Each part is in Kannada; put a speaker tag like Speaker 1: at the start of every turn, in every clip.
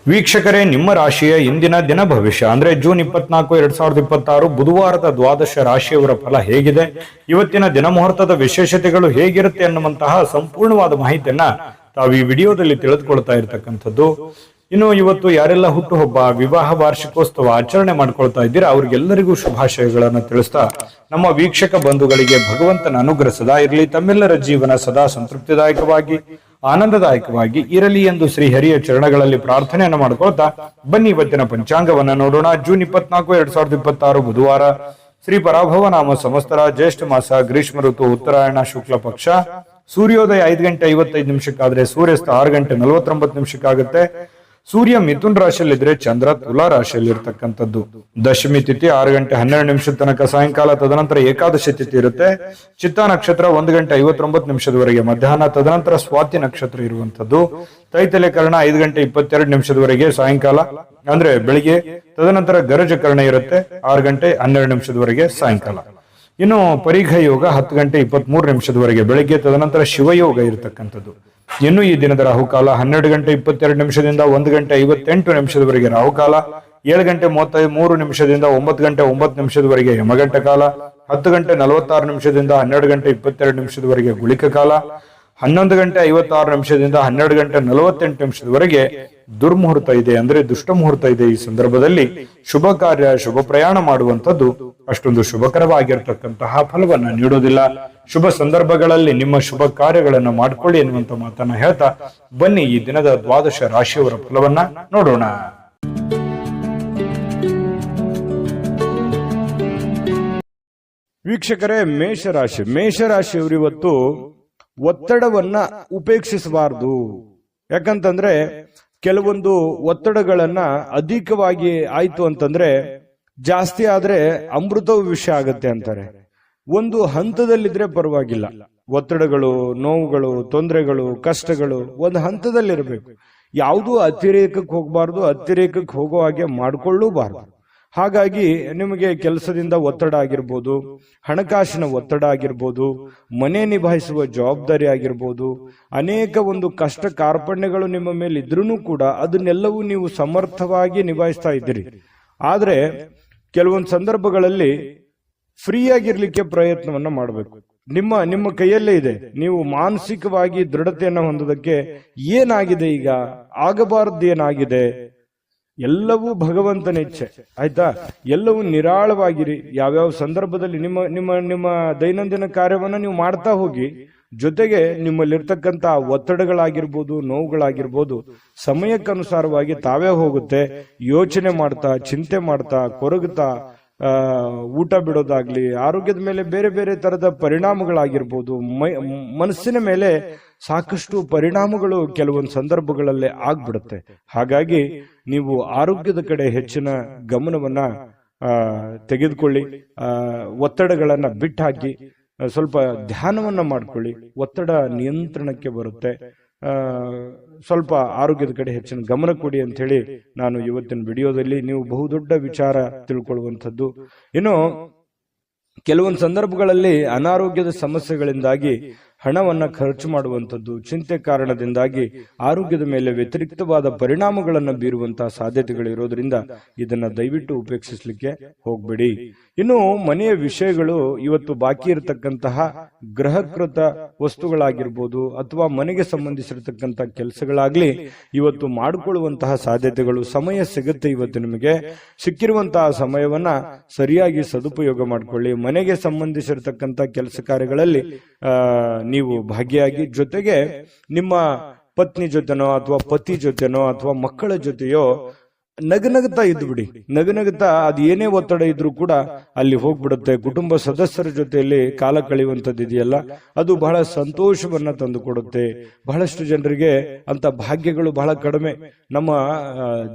Speaker 1: ವೀಕ್ಷಕರೇ, ನಿಮ್ಮ ರಾಶಿಯ ಇಂದಿನ ದಿನ ಭವಿಷ್ಯ ಅಂದ್ರೆ ಜೂನ್ 24, 2026 ಬುಧವಾರದ ದ್ವಾದಶ ರಾಶಿಯವರ ಫಲ ಹೇಗಿದೆ, ಇವತ್ತಿನ ದಿನ ಮುಹೂರ್ತದ ವಿಶೇಷತೆಗಳು ಹೇಗಿರುತ್ತೆ ಅನ್ನುವಂತಹ ಸಂಪೂರ್ಣವಾದ ಮಾಹಿತಿಯನ್ನ ತಾವು ಈ ವಿಡಿಯೋದಲ್ಲಿ ತಿಳಿದುಕೊಳ್ತಾ ಇರತಕ್ಕಂಥದ್ದು. ಇನ್ನು ಇವತ್ತು ಯಾರೆಲ್ಲ ಹುಟ್ಟುಹಬ್ಬ, ವಿವಾಹ ವಾರ್ಷಿಕೋತ್ಸವ ಆಚರಣೆ ಮಾಡ್ಕೊಳ್ತಾ ಇದ್ದೀರಾ ಅವ್ರಿಗೆಲ್ಲರಿಗೂ ಶುಭಾಶಯಗಳನ್ನು ತಿಳಿಸ್ತಾ ನಮ್ಮ ವೀಕ್ಷಕ ಬಂಧುಗಳಿಗೆ ಭಗವಂತನ ಅನುಗ್ರಹ ಸದಾ ಇರಲಿ, ತಮ್ಮೆಲ್ಲರ ಜೀವನ ಸದಾ ಸಂತೃಪ್ತಿದಾಯಕವಾಗಿ ಆನಂದದಾಯಕವಾಗಿ ಇರಲಿ ಎಂದು ಶ್ರೀ ಹರಿಯ ಚರಣಗಳಲ್ಲಿ ಪ್ರಾರ್ಥನೆಯನ್ನು ಮಾಡ್ಕೊಳ್ತಾ ಬನ್ನಿ ಇವತ್ತಿನ ಪಂಚಾಂಗವನ್ನ ನೋಡೋಣ. ಜೂನ್ 24, 2026 ಬುಧವಾರ, ಶ್ರೀ ಪರಾಭವ ನಾಮ ಸಂವತ್ಸರ, ಜ್ಯೇಷ್ಠ ಮಾಸ, ಗ್ರೀಷ್ಮ ಋತು, ಉತ್ತರಾಯಣ ಶುಕ್ಲ ಪಕ್ಷ. ಸೂರ್ಯೋದಯ 5 ಗಂಟೆ 55 ನಿಮಿಷಕ್ಕಾದ್ರೆ ಸೂರ್ಯಾಸ್ತ 6 ಗಂಟೆ 49 ನಿಮಿಷಕ್ಕಾಗುತ್ತೆ. ಸೂರ್ಯ ಮಿಥುನ್ ರಾಶಿಯಲ್ಲಿದ್ರೆ ಚಂದ್ರ ತುಲಾ ರಾಶಿಯಲ್ಲಿ ಇರ್ತಕ್ಕಂಥದ್ದು. ದಶಮಿ ತಿಥಿ 6 ಗಂಟೆ 12 ನಿಮಿಷದ ತನಕ ಸಾಯಂಕಾಲ, ತದನಂತರ ಏಕಾದಶಿ ತಿಥಿ ಇರುತ್ತೆ. ಚಿತ್ತಾ ನಕ್ಷತ್ರ 1 ಗಂಟೆ 59 ನಿಮಿಷದವರೆಗೆ ಮಧ್ಯಾಹ್ನ, ತದನಂತರ ಸ್ವಾತಿ ನಕ್ಷತ್ರ ಇರುವಂತದ್ದು. ತೈತಲೆ ಕರ್ಣ 5 ಗಂಟೆ 22 ನಿಮಿಷದವರೆಗೆ ಸಾಯಂಕಾಲ ಅಂದ್ರೆ ಬೆಳಿಗ್ಗೆ, ತದನಂತರ ಗರಜ ಕರ್ಣ ಇರುತ್ತೆ 6 ಗಂಟೆ 12 ನಿಮಿಷದವರೆಗೆ ಸಾಯಂಕಾಲ. ಇನ್ನು ಪರಿಘ ಯೋಗ 10 ಗಂಟೆ 23 ನಿಮಿಷದವರೆಗೆ ಬೆಳಿಗ್ಗೆ, ತದನಂತರ ಶಿವಯೋಗ ಇರತಕ್ಕಂಥದ್ದು. ಇನ್ನು ಈ ದಿನದ ರಾಹುಕಾಲ 12 ಗಂಟೆ 22 ನಿಮಿಷದಿಂದ 1 ಗಂಟೆ 58 ನಿಮಿಷದವರೆಗೆ ರಾಹುಕಾಲ, 7 ಗಂಟೆ 33 ನಿಮಿಷದಿಂದ 9 ಗಂಟೆ 9 ನಿಮಿಷದವರೆಗೆ ಯಮಗಂಟ ಕಾಲ, 10 ಗಂಟೆ 46 ನಿಮಿಷದಿಂದ 12 ಗಂಟೆ 22 ನಿಮಿಷದವರೆಗೆ ಗುಳಿಕ ಕಾಲ, 11 ಗಂಟೆ 56 ನಿಮಿಷದಿಂದ 12 ಗಂಟೆ 48 ನಿಮಿಷದವರೆಗೆ ದುರ್ಮುಹೂರ್ತ ಇದೆ, ಅಂದ್ರೆ ದುಷ್ಟ ಮುಹೂರ್ತ ಇದೆ. ಈ ಸಂದರ್ಭದಲ್ಲಿ ಶುಭ ಕಾರ್ಯ, ಶುಭ ಪ್ರಯಾಣ ಮಾಡುವಂತದ್ದು ಅಷ್ಟೊಂದು ಶುಭಕರವಾಗಿರ್ತಕ್ಕಂತಹ ಫಲವನ್ನ ನೀಡೋದಿಲ್ಲ. ಶುಭ ಸಂದರ್ಭಗಳಲ್ಲಿ ನಿಮ್ಮ ಶುಭ ಕಾರ್ಯಗಳನ್ನು ಮಾಡಿಕೊಳ್ಳಿ ಎನ್ನುವಂತ ಮಾತನ್ನ ಹೇಳ್ತಾ ಬನ್ನಿ ಈ ದಿನದ ದ್ವಾದಶ ರಾಶಿಯವರ ಫಲವನ್ನ ನೋಡೋಣ. ವೀಕ್ಷಕರೇ, ಮೇಷರಾಶಿಯವರು ಇವತ್ತು ಒತ್ತಡವನ್ನ ಉಪೇಕ್ಷಿಸಬಾರದು. ಯಾಕಂತಂದ್ರೆ ಕೆಲವೊಂದು ಒತ್ತಡಗಳನ್ನ ಅಧಿಕವಾಗಿ ಆಯ್ತು ಅಂತಂದ್ರೆ, ಜಾಸ್ತಿ ಆದ್ರೆ ಅಮೃತವು ವಿಷ ಆಗತ್ತೆ ಅಂತಾರೆ. ಒಂದು ಹಂತದಲ್ಲಿದ್ರೆ ಪರವಾಗಿಲ್ಲ. ಒತ್ತಡಗಳು, ನೋವುಗಳು, ತೊಂದರೆಗಳು, ಕಷ್ಟಗಳು ಒಂದು ಹಂತದಲ್ಲಿರಬೇಕು. ಯಾವುದೂ ಅತಿರೇಕಕ್ಕೆ ಹೋಗಬಾರ್ದು, ಅತಿರೇಕಕ್ಕೆ ಹೋಗೋ ಹಾಗೆ ಮಾಡ್ಕೊಳ್ಳೂಬಾರ್ದು. ಹಾಗಾಗಿ ನಿಮಗೆ ಕೆಲಸದಿಂದ ಒತ್ತಡ ಆಗಿರ್ಬೋದು, ಹಣಕಾಸಿನ ಒತ್ತಡ ಆಗಿರ್ಬೋದು, ಮನೆ ನಿಭಾಯಿಸುವ ಜವಾಬ್ದಾರಿ ಆಗಿರ್ಬೋದು, ಅನೇಕ ಒಂದು ಕಷ್ಟ ಕಾರ್ಪಣ್ಯಗಳು ನಿಮ್ಮ ಮೇಲೆ ಇದ್ರೂ ಕೂಡ ಅದನ್ನೆಲ್ಲವೂ ನೀವು ಸಮರ್ಥವಾಗಿ ನಿಭಾಯಿಸ್ತಾ ಇದ್ದೀರಿ. ಆದ್ರೆ ಕೆಲವೊಂದು ಸಂದರ್ಭಗಳಲ್ಲಿ ಫ್ರೀ ಆಗಿರ್ಲಿಕ್ಕೆ ಪ್ರಯತ್ನವನ್ನ ಮಾಡಬೇಕು. ನಿಮ್ಮ ಕೈಯಲ್ಲೇ ಇದೆ. ನೀವು ಮಾನಸಿಕವಾಗಿ ದೃಢತೆಯನ್ನು ಹೊಂದೋದಕ್ಕೆ ಏನಾಗಿದೆ, ಈಗ ಆಗಬಾರದು ಏನಾಗಿದೆ, ಎಲ್ಲವೂ ಭಗವಂತನ ಇಚ್ಛೆ. ಆಯ್ತಾ? ಎಲ್ಲವೂ ನಿರಾಳವಾಗಿರಿ. ಯಾವ್ಯಾವ ಸಂದರ್ಭದಲ್ಲಿ ನಿಮ್ಮ ನಿಮ್ಮ ನಿಮ್ಮ ದೈನಂದಿನ ಕಾರ್ಯವನ್ನ ನೀವು ಮಾಡ್ತಾ ಹೋಗಿ, ಜೊತೆಗೆ ನಿಮ್ಮಲ್ಲಿರ್ತಕ್ಕಂಥ ಒತ್ತಡಗಳಾಗಿರ್ಬೋದು, ನೋವುಗಳಾಗಿರ್ಬೋದು ಸಮಯಕ್ಕನುಸಾರವಾಗಿ ತಾವೇ ಹೋಗುತ್ತೆ. ಯೋಚನೆ ಮಾಡ್ತಾ, ಚಿಂತೆ ಮಾಡ್ತಾ, ಕೊರಗುತ್ತಾ ಊಟ ಬಿಡೋದಾಗ್ಲಿ, ಆರೋಗ್ಯದ ಮೇಲೆ ಬೇರೆ ಬೇರೆ ತರದ ಪರಿಣಾಮಗಳಾಗಿರ್ಬೋದು, ಮನಸ್ಸಿನ ಮೇಲೆ ಸಾಕಷ್ಟು ಪರಿಣಾಮಗಳು ಕೆಲವೊಂದು ಸಂದರ್ಭಗಳಲ್ಲೇ ಆಗ್ಬಿಡುತ್ತೆ. ಹಾಗಾಗಿ ನೀವು ಆರೋಗ್ಯದ ಕಡೆ ಹೆಚ್ಚಿನ ಗಮನವನ್ನ ತೆಗೆದುಕೊಳ್ಳಿ. ಒತ್ತಡಗಳನ್ನ ಬಿಟ್ಟಾಕಿ ಸ್ವಲ್ಪ ಧ್ಯಾನವನ್ನ ಮಾಡ್ಕೊಳ್ಳಿ. ಒತ್ತಡ ನಿಯಂತ್ರಣಕ್ಕೆ ಬರುತ್ತೆ. ಸ್ವಲ್ಪ ಆರೋಗ್ಯದ ಕಡೆ ಹೆಚ್ಚಿನ ಗಮನ ಕೊಡಿ ಅಂತ ಹೇಳಿ ನಾನು ಇವತ್ತಿನ ವಿಡಿಯೋದಲ್ಲಿ ನೀವು ಬಹುದೊಡ್ಡ ವಿಚಾರ ತಿಳ್ಕೊಳ್ಳುವಂಥದ್ದು. ಇನ್ನು ಕೆಲವೊಂದು ಸಂದರ್ಭಗಳಲ್ಲಿ ಅನಾರೋಗ್ಯದ ಸಮಸ್ಯೆಗಳಿಂದಾಗಿ ಹಣವನ್ನ ಖರ್ಚು ಮಾಡುವಂಥದ್ದು, ಚಿಂತೆ ಕಾರಣದಿಂದಾಗಿ ಆರೋಗ್ಯದ ಮೇಲೆ ವ್ಯತಿರಿಕ್ತವಾದ ಪರಿಣಾಮಗಳನ್ನು ಬೀರುವಂತಹ ಸಾಧ್ಯತೆಗಳಿರೋದ್ರಿಂದ ಇದನ್ನ ದಯವಿಟ್ಟು ಉಪೇಕ್ಷಿಸಲಿಕ್ಕೆ ಹೋಗ್ಬೇಡಿ. ಇನ್ನು ಮನೆಯ ವಿಷಯಗಳು, ಇವತ್ತು ಬಾಕಿ ಇರತಕ್ಕಂತಹ ಗೃಹಕೃತ ವಸ್ತುಗಳಾಗಿರ್ಬೋದು ಅಥವಾ ಮನೆಗೆ ಸಂಬಂಧಿಸಿರತಕ್ಕಂತಹ ಕೆಲಸಗಳಾಗ್ಲಿ ಇವತ್ತು ಮಾಡಿಕೊಳ್ಳುವಂತಹ ಸಾಧ್ಯತೆಗಳು, ಸಮಯ ಸಿಗುತ್ತೆ. ಇವತ್ತು ನಿಮಗೆ ಸಿಕ್ಕಿರುವಂತಹ ಸಮಯವನ್ನ ಸರಿಯಾಗಿ ಸದುಪಯೋಗ ಮಾಡಿಕೊಳ್ಳಿ. ಮನೆಗೆ ಸಂಬಂಧಿಸಿರತಕ್ಕಂಥ ಕೆಲಸ ಕಾರ್ಯಗಳಲ್ಲಿ ನೀವು ಭಾಗಿಯಾಗಿ, ಜೊತೆಗೆ ನಿಮ್ಮ ಪತ್ನಿ ಜೊತೆನೋ ಅಥವಾ ಪತಿ ಜೊತೆನೋ ಅಥವಾ ಮಕ್ಕಳ ಜೊತೆಯೋ ನಗನಗುತ್ತಾ ಇದ್ದು ಬಿಡಿ. ನಗನಗುತ್ತಾ ಅದು ಏನೇ ಒತ್ತಡ ಇದ್ರೂ ಕೂಡ ಅಲ್ಲಿ ಹೋಗ್ಬಿಡುತ್ತೆ. ಕುಟುಂಬ ಸದಸ್ಯರ ಜೊತೆಯಲ್ಲಿ ಕಾಲ ಕಳೆಯುವಂಥದ್ದು ಇದೆಯಲ್ಲ, ಅದು ಬಹಳ ಸಂತೋಷವನ್ನ ತಂದು ಕೊಡುತ್ತೆ. ಬಹಳಷ್ಟು ಜನರಿಗೆ ಅಂತ ಭಾಗ್ಯಗಳು ಬಹಳ ಕಡಿಮೆ. ನಮ್ಮ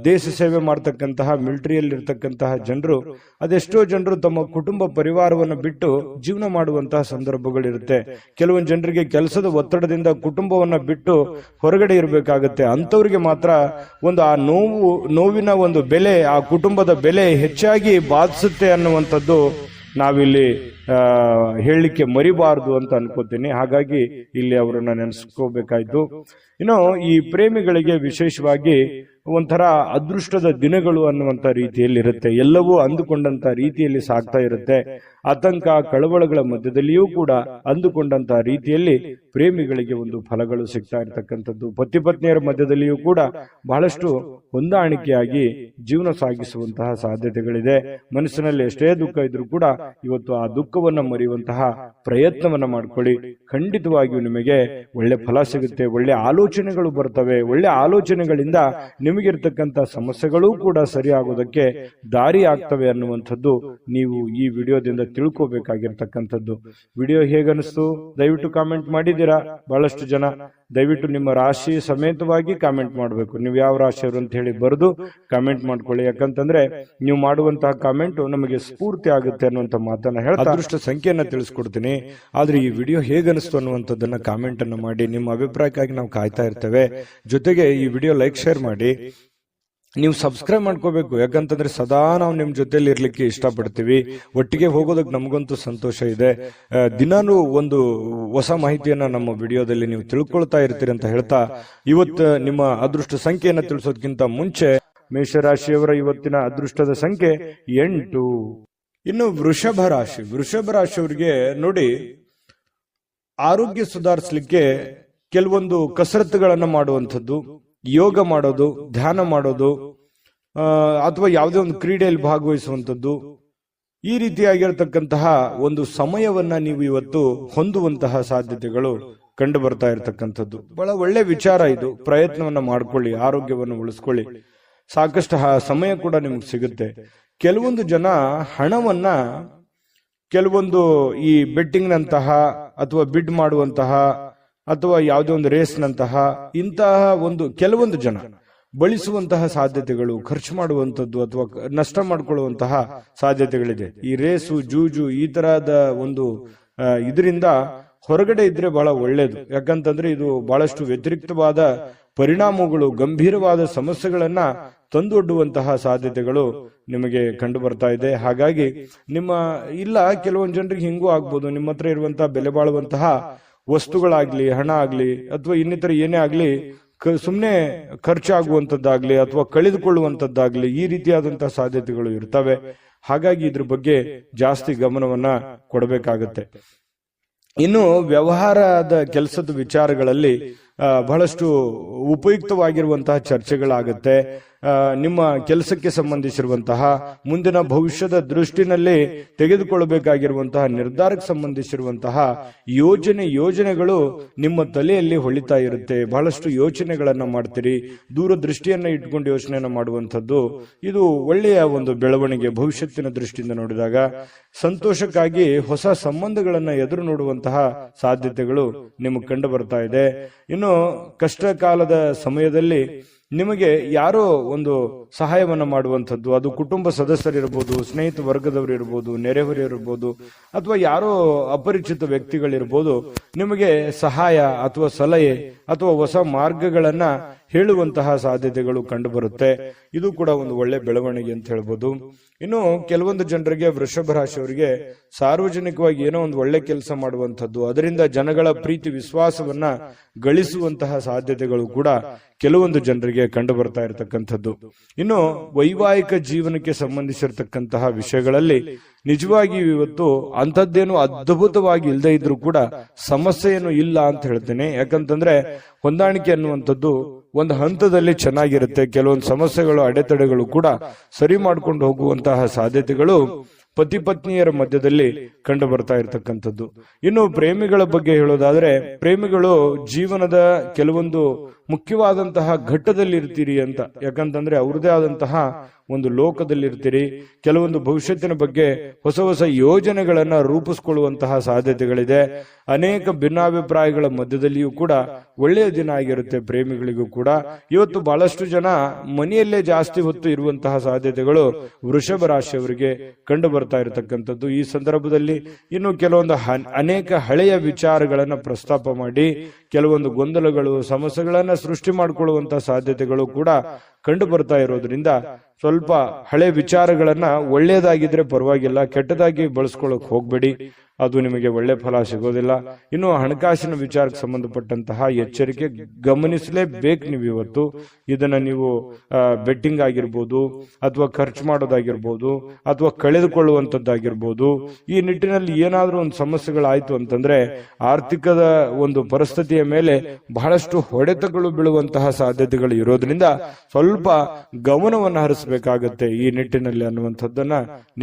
Speaker 1: ದೇಶ ಸೇವೆ ಮಾಡ್ತಕ್ಕಂತಹ ಮಿಲಿಟರಿಯಲ್ಲಿರ್ತಕ್ಕಂತಹ ಜನರು, ಅದೆಷ್ಟೋ ಜನರು ತಮ್ಮ ಕುಟುಂಬ ಪರಿವಾರವನ್ನು ಬಿಟ್ಟು ಜೀವನ ಮಾಡುವಂತಹ ಸಂದರ್ಭಗಳಿರುತ್ತೆ. ಕೆಲವೊಂದು ಜನರಿಗೆ ಕೆಲಸದ ಒತ್ತಡದಿಂದ ಕುಟುಂಬವನ್ನ ಬಿಟ್ಟು ಹೊರಗಡೆ ಇರಬೇಕಾಗತ್ತೆ. ಅಂತವ್ರಿಗೆ ಮಾತ್ರ ಒಂದು ಆ ನೋವಿನ ಒಂದು ಬೆಲೆ, ಆ ಕುಟುಂಬದ ಬೆಲೆ ಹೆಚ್ಚಾಗಿ ಬಾಧಿಸುತ್ತೆ ಅನ್ನುವಂಥದ್ದು ನಾವಿಲ್ಲಿ ಹೇಳಲಿಕ್ಕೆ ಮರಿಬಾರದು ಅಂತ ಅನ್ಕೋತೀನಿ. ಹಾಗಾಗಿ ಇಲ್ಲಿ ಅವರನ್ನ ನೆನೆಸ್ಕೋಬೇಕಾಯ್ತು. ಇನ್ನು ಈ ಪ್ರೇಮಿಗಳಿಗೆ ವಿಶೇಷವಾಗಿ ಒಂಥರ ಅದೃಷ್ಟದ ದಿನಗಳು ಅನ್ನುವಂತ ರೀತಿಯಲ್ಲಿ ಇರುತ್ತೆ. ಎಲ್ಲವೂ ಅಂದುಕೊಂಡಂತ ರೀತಿಯಲ್ಲಿ ಸಾಗ್ತಾ ಇರುತ್ತೆ. ಆತಂಕ ಕಳವಳಗಳ ಮಧ್ಯದಲ್ಲಿಯೂ ಕೂಡ ಅಂದುಕೊಂಡಂತ ರೀತಿಯಲ್ಲಿ ಪ್ರೇಮಿಗಳಿಗೆ ಒಂದು ಫಲಗಳು ಸಿಗ್ತಾ ಇರತಕ್ಕಂಥದ್ದು. ಪತಿ ಪತ್ನಿಯರ ಮಧ್ಯದಲ್ಲಿಯೂ ಕೂಡ ಬಹಳಷ್ಟು ಹೊಂದಾಣಿಕೆಯಾಗಿ ಜೀವನ ಸಾಗಿಸುವಂತಹ ಸಾಧ್ಯತೆಗಳಿದೆ. ಮನಸ್ಸಿನಲ್ಲಿ ಎಷ್ಟೇ ದುಃಖ ಇದ್ರೂ ಕೂಡ ಇವತ್ತು ಆ ದುಃಖವನ್ನ ಮರೆಯುವಂತಹ ಪ್ರಯತ್ನವನ್ನ ಮಾಡ್ಕೊಳ್ಳಿ. ಖಂಡಿತವಾಗಿಯೂ ನಿಮಗೆ ಒಳ್ಳೆ ಫಲ ಸಿಗುತ್ತೆ. ಒಳ್ಳೆ ಆಲೋಚನೆಗಳು ಬರ್ತವೆ. ಒಳ್ಳೆ ಆಲೋಚನೆಗಳಿಂದ ನಿಮಗಿರ್ತಕ್ಕಂಥ ಸಮಸ್ಯೆಗಳು ಕೂಡ ಸರಿಯಾಗೋದಕ್ಕೆ ದಾರಿ ಆಗ್ತವೆ ಅನ್ನುವಂಥದ್ದು ನೀವು ಈ ವಿಡಿಯೋದಿಂದ ತಿಳ್ಕೋಬೇಕಾಗಿರ್ತಕ್ಕಂಥದ್ದು. ವಿಡಿಯೋ ಹೇಗನಿಸ್ತು ದಯವಿಟ್ಟು ಕಾಮೆಂಟ್ ಮಾಡಿದ್ದೀರಾ. ಬಹಳಷ್ಟು ಜನ ದಯವಿಟ್ಟು ನಿಮ್ಮ ರಾಶಿ ಸಮೇತವಾಗಿ ಕಾಮೆಂಟ್ ಮಾಡಬೇಕು. ನೀವು ಯಾವ ರಾಶಿಯವರು ಅಂತ ಹೇಳಿ ಬರೆದು ಕಾಮೆಂಟ್ ಮಾಡ್ಕೊಳ್ಳಿ. ಯಾಕಂತಂದ್ರೆ ನೀವು ಮಾಡುವಂತಹ ಕಾಮೆಂಟ್ ನಮಗೆ ಸ್ಫೂರ್ತಿ ಆಗುತ್ತೆ ಅನ್ನುವಂತ ಮಾತನ್ನ ಹೇಳ್ತಾ ಅದೃಷ್ಟ ಸಂಖ್ಯೆಯನ್ನ ತಿಳಿಸ್ಕೊಡ್ತೀನಿ. ಆದ್ರೆ ಈ ವಿಡಿಯೋ ಹೇಗನಿಸ್ತು ಅನ್ನುವಂಥದ್ದನ್ನ ಕಾಮೆಂಟ್ ಅನ್ನು ಮಾಡಿ. ನಿಮ್ಮ ಅಭಿಪ್ರಾಯಕ್ಕಾಗಿ ನಾವು ಕಾಯ್ತಾ ಇರ್ತೇವೆ. ಜೊತೆಗೆ ಈ ವಿಡಿಯೋ ಲೈಕ್ ಶೇರ್ ಮಾಡಿ. ನೀವು ಸಬ್ಸ್ಕ್ರೈಬ್ ಮಾಡ್ಕೋಬೇಕು. ಯಾಕಂತಂದ್ರೆ ಸದಾ ನಾವು ನಿಮ್ ಜೊತೆಲಿ ಇರ್ಲಿಕ್ಕೆ ಇಷ್ಟಪಡ್ತೀವಿ. ಒಟ್ಟಿಗೆ ಹೋಗೋದಕ್ಕೆ ನಮಗಂತೂ ಸಂತೋಷ ಇದೆ. ದಿನಾನು ಒಂದು ಹೊಸ ಮಾಹಿತಿಯನ್ನ ನಮ್ಮ ವಿಡಿಯೋದಲ್ಲಿ ನೀವು ತಿಳ್ಕೊಳ್ತಾ ಇರ್ತೀರಿ ಅಂತ ಹೇಳ್ತಾ ಇವತ್ತು ನಿಮ್ಮ ಅದೃಷ್ಟ ಸಂಖ್ಯೆಯನ್ನ ತಿಳಿಸೋದಕ್ಕಿಂತ ಮುಂಚೆ ಮೇಷರಾಶಿಯವರ ಇವತ್ತಿನ ಅದೃಷ್ಟದ ಸಂಖ್ಯೆ 8. ಇನ್ನು ವೃಷಭ ರಾಶಿಯವರಿಗೆ ನೋಡಿ, ಆರೋಗ್ಯ ಸುಧಾರಿಸಲಿಕ್ಕೆ ಕೆಲವೊಂದು ಕಸರತ್ತುಗಳನ್ನ ಮಾಡುವಂಥದ್ದು, ಯೋಗ ಮಾಡೋದು, ಧ್ಯಾನ ಮಾಡೋದು, ಅಥವಾ ಯಾವುದೇ ಒಂದು ಕ್ರೀಡೆಯಲ್ಲಿ ಭಾಗವಹಿಸುವಂಥದ್ದು, ಈ ರೀತಿಯಾಗಿರತಕ್ಕಂತಹ ಒಂದು ಸಮಯವನ್ನ ನೀವು ಇವತ್ತು ಹೊಂದುವಂತಹ ಸಾಧ್ಯತೆಗಳು ಕಂಡು ಬರ್ತಾ ಇರತಕ್ಕಂಥದ್ದು. ಬಹಳ ಒಳ್ಳೆ ವಿಚಾರ ಇದು. ಪ್ರಯತ್ನವನ್ನ ಮಾಡ್ಕೊಳ್ಳಿ, ಆರೋಗ್ಯವನ್ನು ಉಳಿಸ್ಕೊಳ್ಳಿ. ಸಾಕಷ್ಟು ಸಮಯ ಕೂಡ ನಿಮ್ಗೆ ಸಿಗುತ್ತೆ. ಕೆಲವೊಂದು ಜನ ಹಣವನ್ನ ಕೆಲವೊಂದು ಈ ಬೆಟ್ಟಿಂಗ್ ನಂತಹ ಅಥವಾ ಬಿಡ್ ಮಾಡುವಂತಹ ಅಥವಾ ಯಾವುದೇ ಒಂದು ರೇಸ್ನಂತಹ ಇಂತಹ ಒಂದು ಕೆಲವೊಂದು ಜನ ಬಳಸುವಂತಹ ಸಾಧ್ಯತೆಗಳು, ಖರ್ಚು ಮಾಡುವಂಥದ್ದು ಅಥವಾ ನಷ್ಟ ಮಾಡಿಕೊಳ್ಳುವಂತಹ ಸಾಧ್ಯತೆಗಳಿದೆ. ಈ ರೇಸು ಜೂಜು ಈ ತರಹದ ಒಂದು ಇದರಿಂದ ಹೊರಗಡೆ ಇದ್ರೆ ಬಹಳ ಒಳ್ಳೇದು. ಯಾಕಂತಂದ್ರೆ ಇದು ಬಹಳಷ್ಟು ವ್ಯತಿರಿಕ್ತವಾದ ಪರಿಣಾಮಗಳು, ಗಂಭೀರವಾದ ಸಮಸ್ಯೆಗಳನ್ನ ತಂದೊಡ್ಡುವಂತಹ ಸಾಧ್ಯತೆಗಳು ನಿಮಗೆ ಕಂಡು ಬರ್ತಾ ಇದೆ. ಹಾಗಾಗಿ ಕೆಲವೊಂದು ಜನರಿಗೆ ಹಿಂಗೂ ಆಗ್ಬೋದು. ನಿಮ್ಮ ಹತ್ರ ಇರುವಂತಹ ಬೆಲೆ ಬಾಳುವಂತಹ ವಸ್ತುಗಳಾಗ್ಲಿ, ಹಣ ಆಗ್ಲಿ ಅಥವಾ ಇನ್ನಿತರ ಏನೇ ಆಗ್ಲಿ ಸುಮ್ಮನೆ ಖರ್ಚಾಗುವಂತದ್ದಾಗ್ಲಿ ಅಥವಾ ಕಳೆದುಕೊಳ್ಳುವಂತದ್ದಾಗ್ಲಿ ಈ ರೀತಿಯಾದಂತಹ ಸಾಧ್ಯತೆಗಳು ಇರ್ತವೆ. ಹಾಗಾಗಿ ಇದ್ರ ಬಗ್ಗೆ ಜಾಸ್ತಿ ಗಮನವನ್ನ ಕೊಡಬೇಕಾಗತ್ತೆ. ಇನ್ನು ವ್ಯವಹಾರದ ಕೆಲಸದ ವಿಚಾರಗಳಲ್ಲಿ ಬಹಳಷ್ಟು ಉಪಯುಕ್ತವಾಗಿರುವಂತಹ ಚರ್ಚೆಗಳಾಗತ್ತೆ. ನಿಮ್ಮ ಕೆಲಸಕ್ಕೆ ಸಂಬಂಧಿಸಿರುವಂತಹ ಮುಂದಿನ ಭವಿಷ್ಯದ ದೃಷ್ಟಿನಲ್ಲಿ ತೆಗೆದುಕೊಳ್ಳಬೇಕಾಗಿರುವಂತಹ ನಿರ್ಧಾರಕ್ಕೆ ಸಂಬಂಧಿಸಿರುವಂತಹ ಯೋಜನೆಗಳು ನಿಮ್ಮ ತಲೆಯಲ್ಲಿ ಹೊಳಿತಾ ಇರುತ್ತೆ. ಬಹಳಷ್ಟು ಯೋಚನೆಗಳನ್ನ ಮಾಡ್ತೀರಿ. ದೂರದೃಷ್ಟಿಯನ್ನ ಇಟ್ಕೊಂಡು ಯೋಚನೆಯನ್ನ ಮಾಡುವಂಥದ್ದು ಇದು ಒಳ್ಳೆಯ ಒಂದು ಬೆಳವಣಿಗೆ. ಭವಿಷ್ಯತ್ತಿನ ದೃಷ್ಟಿಯಿಂದ ನೋಡಿದಾಗ ಸಂತೋಷಕ್ಕಾಗಿ ಹೊಸ ಸಂಬಂಧಗಳನ್ನ ಎದುರು ನೋಡುವಂತಹ ಸಾಧ್ಯತೆಗಳು ನಿಮಗೆ ಕಂಡು ಬರ್ತಾ ಇದೆ. ಇನ್ನು ಕಷ್ಟ ಕಾಲದ ಸಮಯದಲ್ಲಿ ನಿಮಗೆ ಯಾರೋ ಒಂದು ಸಹಾಯವನ್ನ ಮಾಡುವಂಥದ್ದು, ಅದು ಕುಟುಂಬ ಸದಸ್ಯರಿರ್ಬೋದು, ಸ್ನೇಹಿತ ವರ್ಗದವರು ಇರ್ಬೋದು, ನೆರೆಹೊರೆಯರಿರ್ಬೋದು, ಅಥವಾ ಯಾರೋ ಅಪರಿಚಿತ ವ್ಯಕ್ತಿಗಳಿರ್ಬೋದು, ನಿಮಗೆ ಸಹಾಯ ಅಥವಾ ಸಲಹೆ ಅಥವಾ ಹೊಸ ಮಾರ್ಗಗಳನ್ನ ಹೇಳುವಂತಹ ಸಾಧ್ಯತೆಗಳು ಕಂಡು ಬರುತ್ತೆ. ಇದು ಕೂಡ ಒಂದು ಒಳ್ಳೆ ಬೆಳವಣಿಗೆ ಅಂತ ಹೇಳ್ಬೋದು. ಇನ್ನು ಕೆಲವೊಂದು ಜನರಿಗೆ, ವೃಷಭ ರಾಶಿಯವರಿಗೆ ಸಾರ್ವಜನಿಕವಾಗಿ ಏನೋ ಒಂದು ಒಳ್ಳೆ ಕೆಲಸ ಮಾಡುವಂಥದ್ದು, ಅದರಿಂದ ಜನಗಳ ಪ್ರೀತಿ ವಿಶ್ವಾಸವನ್ನ ಗಳಿಸುವಂತಹ ಸಾಧ್ಯತೆಗಳು ಕೂಡ ಕೆಲವೊಂದು ಜನರಿಗೆ ಕಂಡು ಬರ್ತಾ ಇರತಕ್ಕಂಥದ್ದು. ಇನ್ನು ವೈವಾಹಿಕ ಜೀವನಕ್ಕೆ ಸಂಬಂಧಿಸಿರ್ತಕ್ಕಂತಹ ವಿಷಯಗಳಲ್ಲಿ ನಿಜವಾಗಿ ಇವತ್ತು ಅಂಥದ್ದೇನು ಅದ್ಭುತವಾಗಿ ಇಲ್ಲದೆ ಇದ್ರೂ ಕೂಡ ಸಮಸ್ಯೆ ಏನು ಇಲ್ಲ ಅಂತ ಹೇಳ್ತೇನೆ. ಯಾಕಂತಂದ್ರೆ ಹೊಂದಾಣಿಕೆ ಅನ್ನುವಂಥದ್ದು ಒಂದು ಹಂತದಲ್ಲಿ ಚೆನ್ನಾಗಿರುತ್ತೆ. ಕೆಲವೊಂದು ಸಮಸ್ಯೆಗಳು, ಅಡೆತಡೆಗಳು ಕೂಡ ಸರಿ ಮಾಡ್ಕೊಂಡು ಹೋಗುವಂತಹ ಸಾಧ್ಯತೆಗಳು ಪತಿ ಪತ್ನಿಯರ ಮಧ್ಯದಲ್ಲಿ ಕಂಡು ಬರ್ತಾ ಇರತಕ್ಕಂಥದ್ದು. ಇನ್ನು ಪ್ರೇಮಿಗಳ ಬಗ್ಗೆ ಹೇಳೋದಾದ್ರೆ, ಪ್ರೇಮಿಗಳು ಜೀವನದ ಕೆಲವೊಂದು ಮುಖ್ಯವಾದಂತಹ ಘಟ್ಟದಲ್ಲಿ ಇರ್ತೀರಿ ಅಂತ. ಯಾಕಂತಂದ್ರೆ ಅವ್ರದೇ ಆದಂತಹ ಒಂದು ಲೋಕದಲ್ಲಿ ಇರ್ತೀರಿ. ಕೆಲವೊಂದು ಭವಿಷ್ಯತ್ತಿನ ಬಗ್ಗೆ ಹೊಸ ಹೊಸ ಯೋಜನೆಗಳನ್ನ ರೂಪಿಸ್ಕೊಳ್ಳುವಂತಹ ಸಾಧ್ಯತೆಗಳಿದೆ. ಅನೇಕ ಭಿನ್ನಾಭಿಪ್ರಾಯಗಳ ಮಧ್ಯದಲ್ಲಿಯೂ ಕೂಡ ಒಳ್ಳೆಯ ದಿನ ಆಗಿರುತ್ತೆ ಪ್ರೇಮಿಗಳಿಗೂ ಕೂಡ. ಇವತ್ತು ಬಹಳಷ್ಟು ಜನ ಮನೆಯಲ್ಲೇ ಜಾಸ್ತಿ ಹೊತ್ತು ಇರುವಂತಹ ಸಾಧ್ಯತೆಗಳು ವೃಷಭ ರಾಶಿಯವರಿಗೆ ಕಂಡು ಬರ್ತಾ ಇರತಕ್ಕಂಥದ್ದು. ಈ ಸಂದರ್ಭದಲ್ಲಿ ಇನ್ನು ಕೆಲವೊಂದು ಅನೇಕ ಹಳೆಯ ವಿಚಾರಗಳನ್ನ ಪ್ರಸ್ತಾಪ ಮಾಡಿ ಕೆಲವೊಂದು ಗೊಂದಲಗಳು, ಸಮಸ್ಯೆಗಳನ್ನ ಸೃಷ್ಟಿ ಮಾಡಿಕೊಳ್ಳುವಂತಹ ಸಾಧ್ಯತೆಗಳು ಕೂಡ ಕಂಡು ಬರ್ತಾ ಇರೋದ್ರಿಂದ ಸ್ವಲ್ಪ ಹಳೆ ವಿಚಾರಗಳನ್ನ ಒಳ್ಳೇದಾಗಿದ್ರೆ ಪರವಾಗಿಲ್ಲ, ಕೆಟ್ಟದಾಗಿ ಬಳಸ್ಕೊಳ್ಳಕ್ ಹೋಗ್ಬೇಡಿ, ಅದು ನಿಮಗೆ ಒಳ್ಳೆ ಫಲ ಸಿಗೋದಿಲ್ಲ. ಇನ್ನು ಹಣಕಾಸಿನ ವಿಚಾರಕ್ಕೆ ಸಂಬಂಧಪಟ್ಟಂತಹ ಎಚ್ಚರಿಕೆ ಗಮನಿಸಲೇಬೇಕು. ನೀವು ಇವತ್ತು ಇದನ್ನ ನೀವು ಬೆಟ್ಟಿಂಗ್ ಆಗಿರ್ಬೋದು, ಅಥವಾ ಖರ್ಚು ಮಾಡೋದಾಗಿರ್ಬೋದು, ಅಥವಾ ಕಳೆದುಕೊಳ್ಳುವಂತದ್ದಾಗಿರ್ಬೋದು, ಈ ನಿಟ್ಟಿನಲ್ಲಿ ಏನಾದ್ರೂ ಒಂದು ಸಮಸ್ಯೆಗಳಾಯ್ತು ಅಂತಂದ್ರೆ ಆರ್ಥಿಕದ ಒಂದು ಪರಿಸ್ಥಿತಿಯ ಮೇಲೆ ಬಹಳಷ್ಟು ಹೊಡೆತಗಳು ಬೀಳುವಂತಹ ಸಾಧ್ಯತೆಗಳು ಇರೋದ್ರಿಂದ ಸ್ವಲ್ಪ ಗಮನವನ್ನು ಹರಿಸಬೇಕಾಗತ್ತೆ ಈ ನಿಟ್ಟಿನಲ್ಲಿ ಅನ್ನುವಂಥದ್ದನ್ನ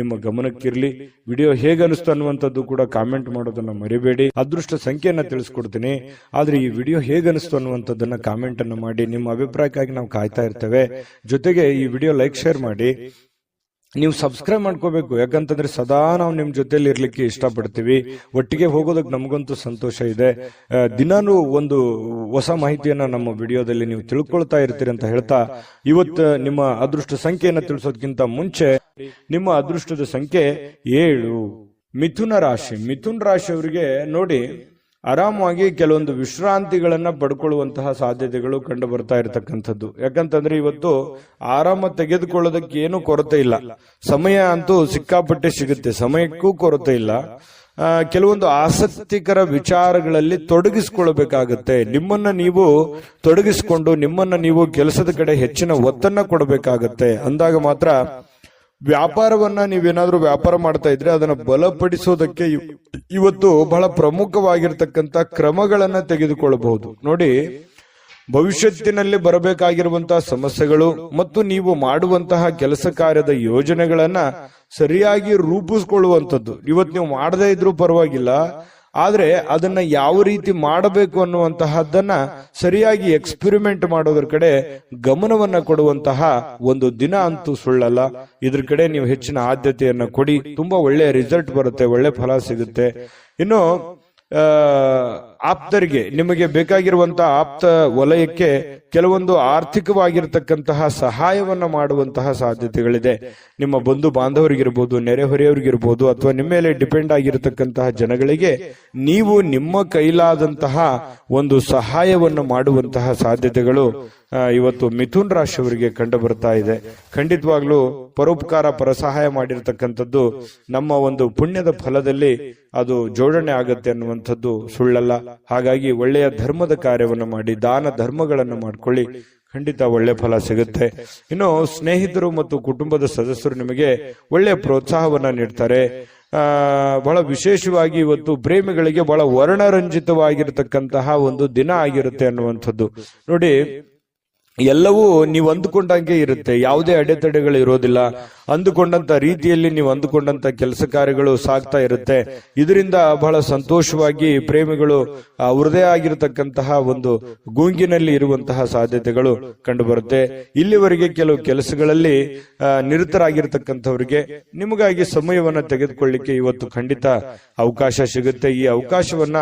Speaker 1: ನಿಮ್ಮ ಗಮನಕ್ಕಿರ್ಲಿ. ವಿಡಿಯೋ ಹೇಗನಿಸ್ತು ಅನ್ನುವಂಥದ್ದು ಕೂಡ ಕಾಮೆಂಟ್ ಮಾಡೋದನ್ನ ಮರಿಬೇಡಿ. ಅದೃಷ್ಟ ಸಂಖ್ಯೆಯನ್ನ ತಿಳಿಸ್ಕೊಡ್ತೀನಿ, ಆದ್ರೆ ಈ ವಿಡಿಯೋ ಹೇಗನಿಸ್ತು ಅನ್ನುವಂಥದ್ದನ್ನ ಕಾಮೆಂಟ್ ಅನ್ನು ಮಾಡಿ. ನಿಮ್ಮ ಅಭಿಪ್ರಾಯಕ್ಕಾಗಿ ನಾವು ಕಾಯ್ತಾ ಇರ್ತೇವೆ. ಜೊತೆಗೆ ಈ ವಿಡಿಯೋ ಲೈಕ್ ಶೇರ್ ಮಾಡಿ. ನೀವು ಸಬ್ಸ್ಕ್ರೈಬ್ ಮಾಡ್ಕೋಬೇಕು, ಯಾಕಂತಂದ್ರೆ ಸದಾ ನಾವು ನಿಮ್ ಜೊತೆಲಿ ಇರ್ಲಿಕ್ಕೆ ಇಷ್ಟಪಡ್ತೀವಿ. ಒಟ್ಟಿಗೆ ಹೋಗೋದಕ್ಕೆ ನಮಗಂತೂ ಸಂತೋಷ ಇದೆ. ದಿನಾನು ಒಂದು ಹೊಸ ಮಾಹಿತಿಯನ್ನ ನಮ್ಮ ವಿಡಿಯೋದಲ್ಲಿ ನೀವು ತಿಳ್ಕೊಳ್ತಾ ಇರ್ತೀರಿ ಅಂತ ಹೇಳ್ತಾ, ಇವತ್ತು ನಿಮ್ಮ ಅದೃಷ್ಟ ಸಂಖ್ಯೆಯನ್ನ ತಿಳಿಸೋದಕ್ಕಿಂತ ಮುಂಚೆ ನಿಮ್ಮ ಅದೃಷ್ಟದ ಸಂಖ್ಯೆ 7. ಮಿಥುನ ರಾಶಿ. ಮಿಥುನ ರಾಶಿಯವರಿಗೆ ನೋಡಿ, ಆರಾಮವಾಗಿ ಕೆಲವೊಂದು ವಿಶ್ರಾಂತಿಗಳನ್ನ ಪಡ್ಕೊಳ್ಳುವಂತಹ ಸಾಧ್ಯತೆಗಳು ಕಂಡು ಬರ್ತಾ ಇರತಕ್ಕಂಥದ್ದು. ಯಾಕಂತಂದ್ರೆ ಇವತ್ತು ಆರಾಮ ತೆಗೆದುಕೊಳ್ಳೋದಕ್ಕೆ ಏನು ಕೊರತೆ ಇಲ್ಲ, ಸಮಯ ಅಂತೂ ಸಿಕ್ಕಾಪಟ್ಟೆ ಸಿಗುತ್ತೆ, ಸಮಯಕ್ಕೂ ಕೊರತೆ ಇಲ್ಲ. ಕೆಲವೊಂದು ಆಸಕ್ತಿಕರ ವಿಚಾರಗಳಲ್ಲಿ ತೊಡಗಿಸಿಕೊಳ್ಳಬೇಕಾಗತ್ತೆ. ನಿಮ್ಮನ್ನ ನೀವು ತೊಡಗಿಸಿಕೊಂಡು ನಿಮ್ಮನ್ನ ನೀವು ಕೆಲಸದ ಕಡೆ ಹೆಚ್ಚಿನ ಒತ್ತನ್ನ ಕೊಡಬೇಕಾಗತ್ತೆ. ಅಂದಾಗ ಮಾತ್ರ ವ್ಯಾಪಾರವನ್ನ ನೀವೇನಾದ್ರೂ ವ್ಯಾಪಾರ ಮಾಡ್ತಾ ಇದ್ರೆ ಅದನ್ನ ಬಲಪಡಿಸೋದಕ್ಕೆ ಇವತ್ತು ಬಹಳ ಪ್ರಮುಖವಾಗಿರ್ತಕ್ಕಂಥ ಕ್ರಮಗಳನ್ನ ತೆಗೆದುಕೊಳ್ಳಬಹುದು. ನೋಡಿ, ಭವಿಷ್ಯತ್ತಿನಲ್ಲಿ ಬರಬೇಕಾಗಿರುವಂತಹ ಸಮಸ್ಯೆಗಳು ಮತ್ತು ನೀವು ಮಾಡುವಂತಹ ಕೆಲಸ ಕಾರ್ಯದ ಯೋಜನೆಗಳನ್ನ ಸರಿಯಾಗಿ ರೂಪಿಸ್ಕೊಳ್ಳುವಂಥದ್ದು. ಇವತ್ತು ನೀವು ಮಾಡದೇ ಇದ್ರೂ ಪರವಾಗಿಲ್ಲ, ಆದ್ರೆ ಅದನ್ನ ಯಾವ ರೀತಿ ಮಾಡಬೇಕು ಅನ್ನುವಂತಹದ್ದನ್ನ ಸರಿಯಾಗಿ ಎಕ್ಸ್ಪೆರಿಮೆಂಟ್ ಮಾಡೋದ್ರ ಕಡೆ ಗಮನವನ್ನ ಕೊಡುವಂತಹ ಒಂದು ದಿನ ಅಂತೂ ಸುಳ್ಳಲ್ಲ. ಇದ್ರ ಕಡೆ ನೀವು ಹೆಚ್ಚಿನ ಆದ್ಯತೆಯನ್ನ ಕೊಡಿ, ತುಂಬಾ ಒಳ್ಳೆಯ ರಿಸಲ್ಟ್ ಬರುತ್ತೆ, ಒಳ್ಳೆ ಫಲ ಸಿಗುತ್ತೆ. ಇನ್ನು ಆಪ್ತರಿಗೆ, ನಿಮಗೆ ಬೇಕಾಗಿರುವಂತಹ ಆಪ್ತ ವಲಯಕ್ಕೆ ಕೆಲವೊಂದು ಆರ್ಥಿಕವಾಗಿರ್ತಕ್ಕಂತಹ ಸಹಾಯವನ್ನ ಮಾಡುವಂತಹ ಸಾಧ್ಯತೆಗಳಿದೆ. ನಿಮ್ಮ ಬಂಧು ಬಾಂಧವರಿಗಿರ್ಬೋದು, ನೆರೆಹೊರೆಯವರಿಗಿರ್ಬೋದು, ಅಥವಾ ನಿಮ್ಮ ಮೇಲೆ ಡಿಪೆಂಡ್ ಆಗಿರತಕ್ಕಂತಹ ಜನಗಳಿಗೆ ನೀವು ನಿಮ್ಮ ಕೈಲಾದಂತಹ ಒಂದು ಸಹಾಯವನ್ನು ಮಾಡುವಂತಹ ಸಾಧ್ಯತೆಗಳು ಇವತ್ತು ಮಿಥುನ್ ರಾಶಿಯವರಿಗೆ ಕಂಡು ಬರ್ತಾ ಇದೆ. ಖಂಡಿತವಾಗ್ಲೂ ಪರೋಪಕಾರ, ಪರಸಹಾಯ ಮಾಡಿರ್ತಕ್ಕಂಥದ್ದು ನಮ್ಮ ಒಂದು ಪುಣ್ಯದ ಫಲದಲ್ಲಿ ಅದು ಜೋಡಣೆ ಆಗತ್ತೆ ಅನ್ನುವಂಥದ್ದು ಸುಳ್ಳಲ್ಲ. ಹಾಗಾಗಿ ಒಳ್ಳೆಯ ಧರ್ಮದ ಕಾರ್ಯವನ್ನು ಮಾಡಿ, ದಾನ ಧರ್ಮಗಳನ್ನು ಮಾಡ್ಕೊಳ್ಳಿ, ಖಂಡಿತ ಒಳ್ಳೆ ಫಲ ಸಿಗುತ್ತೆ. ಇನ್ನು ಸ್ನೇಹಿತರು ಮತ್ತು ಕುಟುಂಬದ ಸದಸ್ಯರು ನಿಮಗೆ ಒಳ್ಳೆಯ ಪ್ರೋತ್ಸಾಹವನ್ನ ನೀಡ್ತಾರೆ. ಬಹಳ ವಿಶೇಷವಾಗಿ ಇವತ್ತು ಪ್ರೇಮಿಗಳಿಗೆ ಬಹಳ ವರ್ಣರಂಜಿತವಾಗಿರತಕ್ಕಂತಹ ಒಂದು ದಿನ ಆಗಿರುತ್ತೆ ಅನ್ನುವಂಥದ್ದು. ನೋಡಿ, ಎಲ್ಲವೂ ನೀವು ಅಂದುಕೊಂಡಂಗೆ ಇರುತ್ತೆ, ಯಾವುದೇ ಅಡೆತಡೆಗಳು ಇರೋದಿಲ್ಲ. ಅಂದುಕೊಂಡಂತ ರೀತಿಯಲ್ಲಿ ನೀವು ಅಂದುಕೊಂಡಂತ ಕೆಲಸ ಕಾರ್ಯಗಳು ಸಾಗ್ತಾ ಇರುತ್ತೆ. ಇದರಿಂದ ಬಹಳ ಸಂತೋಷವಾಗಿ ಪ್ರೇಮಿಗಳು ಅವರದೇ ಆಗಿರತಕ್ಕಂತಹ ಒಂದು ಗುಂಗಿನಲ್ಲಿ ಇರುವಂತಹ ಸಾಧ್ಯತೆಗಳು ಕಂಡು ಬರುತ್ತೆ. ಇಲ್ಲಿವರೆಗೆ ಕೆಲವು ಕೆಲಸಗಳಲ್ಲಿ ನಿರತರಾಗಿರ್ತಕ್ಕಂಥವರಿಗೆ ನಿಮಗಾಗಿ ಸಮಯವನ್ನ ತೆಗೆದುಕೊಳ್ಳಿಕ್ಕೆ ಇವತ್ತು ಖಂಡಿತ ಅವಕಾಶ ಸಿಗುತ್ತೆ. ಈ ಅವಕಾಶವನ್ನ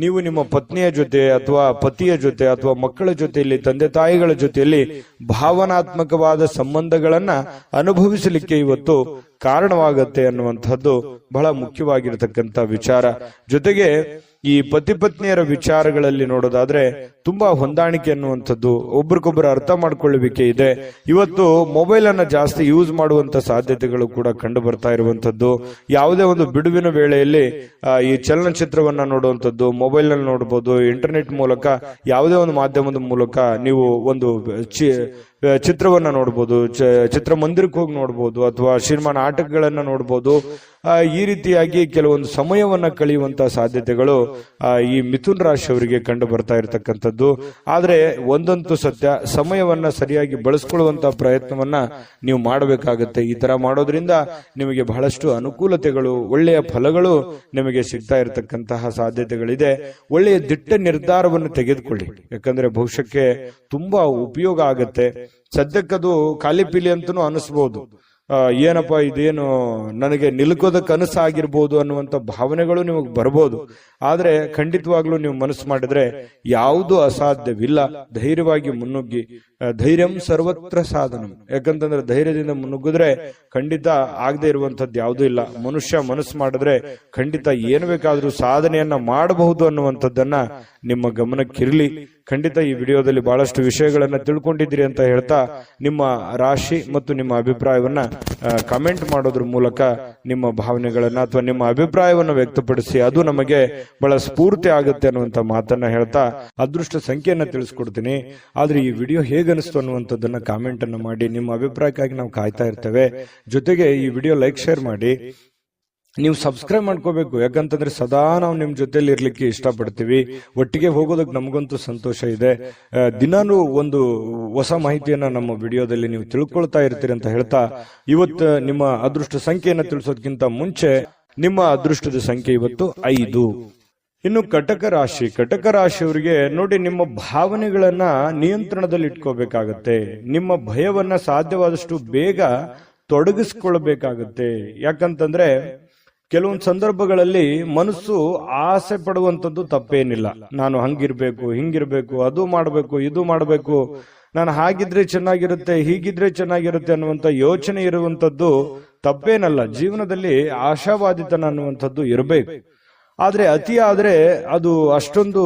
Speaker 1: ನೀವು ನಿಮ್ಮ ಪತ್ನಿಯ ಜೊತೆ ಅಥವಾ ಪತಿಯ ಜೊತೆ ಅಥವಾ ಮಕ್ಕಳ ಜೊತೆಯಲ್ಲಿ, ತಂದೆ ತಾಯಿಗಳ ಜೊತೆಯಲ್ಲಿ ಭಾವನಾತ್ಮಕವಾದ ಸಂಬಂಧಗಳನ್ನ ಅನುಭವಿಸಲಿಕ್ಕೆ ಇವತ್ತು ಕಾರಣವಾಗತ್ತೆ ಅನ್ನುವಂಥದ್ದು ಬಹಳ ಮುಖ್ಯವಾಗಿರತಕ್ಕಂಥ ವಿಚಾರ. ಜೊತೆಗೆ ಈ ಪತಿ ಪತ್ನಿಯರ ವಿಚಾರಗಳಲ್ಲಿ ನೋಡೋದಾದ್ರೆ ತುಂಬಾ ಹೊಂದಾಣಿಕೆ ಅನ್ನುವಂಥದ್ದು, ಒಬ್ರಿಗೊಬ್ಬರು ಅರ್ಥ ಮಾಡ್ಕೊಳ್ಳುವಿಕೆ ಇದೆ. ಇವತ್ತು ಮೊಬೈಲ್ ಅನ್ನ ಜಾಸ್ತಿ ಯೂಸ್ ಮಾಡುವಂತ ಸಾಧ್ಯತೆಗಳು ಕೂಡ ಕಂಡು ಬರ್ತಾ ಇರುವಂತದ್ದು. ಯಾವುದೇ ಒಂದು ಬಿಡುವಿನ ವೇಳೆಯಲ್ಲಿ ಈ ಚಲನಚಿತ್ರವನ್ನ ನೋಡುವಂಥದ್ದು, ಮೊಬೈಲ್ ನಲ್ಲಿ ನೋಡಬಹುದು, ಇಂಟರ್ನೆಟ್ ಮೂಲಕ, ಯಾವುದೇ ಒಂದು ಮಾಧ್ಯಮದ ಮೂಲಕ ನೀವು ಒಂದು ಚಿತ್ರವನ್ನ ನೋಡಬಹುದು, ಚಿತ್ರಮಂದಿರಕ್ಕೆ ಹೋಗಿ ನೋಡಬಹುದು, ಅಥವಾ ಸಿನಿಮಾ ನಾಟಕಗಳನ್ನ ನೋಡಬಹುದು. ಈ ರೀತಿಯಾಗಿ ಕೆಲವೊಂದು ಸಮಯವನ್ನ ಕಳೆಯುವಂತಹ ಸಾಧ್ಯತೆಗಳು ಈ ಮಿಥುನ್ ರಾಶಿಯವರಿಗೆ ಕಂಡು ಬರ್ತಾ ಇರತಕ್ಕಂಥದ್ದು. ಆದ್ರೆ ಒಂದಂತೂ ಸತ್ಯ, ಸಮಯವನ್ನ ಸರಿಯಾಗಿ ಬಳಸ್ಕೊಳ್ಳುವಂತಹ ಪ್ರಯತ್ನವನ್ನ ನೀವು ಮಾಡಬೇಕಾಗತ್ತೆ. ಈ ತರ ಮಾಡೋದ್ರಿಂದ ನಿಮಗೆ ಬಹಳಷ್ಟು ಅನುಕೂಲತೆಗಳು, ಒಳ್ಳೆಯ ಫಲಗಳು ನಿಮಗೆ ಸಿಗ್ತಾ ಇರತಕ್ಕಂತಹ ಸಾಧ್ಯತೆಗಳಿದೆ. ಒಳ್ಳೆಯ ದಿಟ್ಟ ನಿರ್ಧಾರವನ್ನು ತೆಗೆದುಕೊಳ್ಳಿ, ಯಾಕಂದ್ರೆ ಭವಿಷ್ಯಕ್ಕೆ ತುಂಬಾ ಉಪಯೋಗ ಆಗತ್ತೆ. ಸದ್ಯಕ್ಕದು ಖಾಲಿ ಪೀಲಿ ಅಂತನೂ ಅನಿಸ್ಬಹುದು, ಏನಪ್ಪಾ ಇದೇನು ನನಗೆ ನಿಲ್ಕೋದಕ್ಕೆ ಕನಸಾಗಿರ್ಬೋದು ಅನ್ನುವಂಥ ಭಾವನೆಗಳು ನಿಮಗೆ ಬರ್ಬೋದು. ಆದ್ರೆ ಖಂಡಿತವಾಗ್ಲೂ ನೀವು ಮನಸ್ಸು ಮಾಡಿದ್ರೆ ಯಾವುದು ಅಸಾಧ್ಯವಿಲ್ಲ. ಧೈರ್ಯವಾಗಿ ಮುನ್ನುಗ್ಗಿ, ಧೈರ್ಯಂ ಸರ್ವತ್ರ ಸಾಧನಂ. ಯಾಕಂತಂದ್ರೆ ಧೈರ್ಯದಿಂದ ಮುನ್ನುಗ್ಗಿದ್ರೆ ಖಂಡಿತ ಆಗದೆ ಇರುವಂತದ್ದು ಯಾವುದೂ ಇಲ್ಲ. ಮನುಷ್ಯ ಮನಸ್ಸು ಮಾಡಿದ್ರೆ ಖಂಡಿತ ಏನು ಬೇಕಾದ್ರೂ ಸಾಧನೆಯನ್ನ ಮಾಡಬಹುದು ಅನ್ನುವಂಥದ್ದನ್ನ ನಿಮ್ಮ ಗಮನಕ್ಕಿರ್ಲಿ. ಖಂಡಿತ ಈ ವಿಡಿಯೋದಲ್ಲಿ ಬಹಳಷ್ಟು ವಿಷಯಗಳನ್ನ ತಿಳ್ಕೊಂಡಿದ್ದೀರಿ ಅಂತ ಹೇಳ್ತಾ ನಿಮ್ಮ ರಾಶಿ ಮತ್ತು ನಿಮ್ಮ ಅಭಿಪ್ರಾಯವನ್ನ ಕಮೆಂಟ್ ಮಾಡೋದ್ರ ಮೂಲಕ ನಿಮ್ಮ ಭಾವನೆಗಳನ್ನ ಅಥವಾ ನಿಮ್ಮ ಅಭಿಪ್ರಾಯವನ್ನು ವ್ಯಕ್ತಪಡಿಸಿ ಅದು ನಮಗೆ ಬಹಳ ಸ್ಫೂರ್ತಿ ಆಗುತ್ತೆ ಅನ್ನುವಂತ ಮಾತನ್ನ ಹೇಳ್ತಾ ಅದೃಷ್ಟ ಸಂಖ್ಯೆಯನ್ನ ತಿಳಿಸ್ಕೊಡ್ತೀನಿ. ಆದ್ರೆ ಈ ವಿಡಿಯೋ ಹೇಗನಿಸ್ತು ಅನ್ನುವಂಥದ್ದನ್ನ ಕಾಮೆಂಟ್ ಅನ್ನ ಮಾಡಿ. ನಿಮ್ಮ ಅಭಿಪ್ರಾಯಕ್ಕಾಗಿ ನಾವು ಕಾಯ್ತಾ ಇರ್ತೇವೆ. ಜೊತೆಗೆ ಈ ವಿಡಿಯೋ ಲೈಕ್ ಶೇರ್ ಮಾಡಿ. ನೀವು ಸಬ್ಸ್ಕ್ರೈಬ್ ಮಾಡ್ಕೋಬೇಕು, ಯಾಕಂತಂದ್ರೆ ಸದಾ ನಾವು ನಿಮ್ ಜೊತೆಲಿ ಇರ್ಲಿಕ್ಕೆ ಇಷ್ಟಪಡ್ತೀವಿ. ಒಟ್ಟಿಗೆ ಹೋಗೋದಕ್ಕೆ ನಮಗಂತೂ ಸಂತೋಷ ಇದೆ. ದಿನಾನು ಒಂದು ಹೊಸ ಮಾಹಿತಿಯನ್ನ ನಮ್ಮ ವಿಡಿಯೋದಲ್ಲಿ ನೀವು ತಿಳ್ಕೊಳ್ತಾ ಇರ್ತೀರಿ ಅಂತ ಹೇಳ್ತಾ ಇವತ್ತು ನಿಮ್ಮ ಅದೃಷ್ಟ ಸಂಖ್ಯೆಯನ್ನ ತಿಳಿಸೋದಕ್ಕಿಂತ ಮುಂಚೆ ನಿಮ್ಮ ಅದೃಷ್ಟದ ಸಂಖ್ಯೆ ಇವತ್ತು 5. ಇನ್ನು ಕಟಕ ರಾಶಿಯವರಿಗೆ ನೋಡಿ, ನಿಮ್ಮ ಭಾವನೆಗಳನ್ನ ನಿಯಂತ್ರಣದಲ್ಲಿ ಇಟ್ಕೋಬೇಕಾಗತ್ತೆ. ನಿಮ್ಮ ಭಯವನ್ನ ಸಾಧ್ಯವಾದಷ್ಟು ಬೇಗ ತೊಡಗಿಸ್ಕೊಳ್ಬೇಕಾಗತ್ತೆ. ಯಾಕಂತಂದ್ರೆ ಕೆಲವೊಂದು ಸಂದರ್ಭಗಳಲ್ಲಿ ಮನಸ್ಸು ಆಸೆ ಪಡುವಂಥದ್ದು ತಪ್ಪೇನಿಲ್ಲ. ನಾನು ಹಂಗಿರ್ಬೇಕು, ಹಿಂಗಿರ್ಬೇಕು, ಅದು ಮಾಡಬೇಕು, ಇದು ಮಾಡಬೇಕು, ನಾನು ಹಾಗಿದ್ರೆ ಚೆನ್ನಾಗಿರುತ್ತೆ, ಹೀಗಿದ್ರೆ ಚೆನ್ನಾಗಿರುತ್ತೆ ಅನ್ನುವಂಥ ಯೋಚನೆ ಇರುವಂಥದ್ದು ತಪ್ಪೇನಲ್ಲ. ಜೀವನದಲ್ಲಿ ಆಶಾವಾದಿತನ ಅನ್ನುವಂಥದ್ದು ಇರಬೇಕು. ಆದ್ರೆ ಅತಿ ಆದ್ರೆ ಅದು ಅಷ್ಟೊಂದು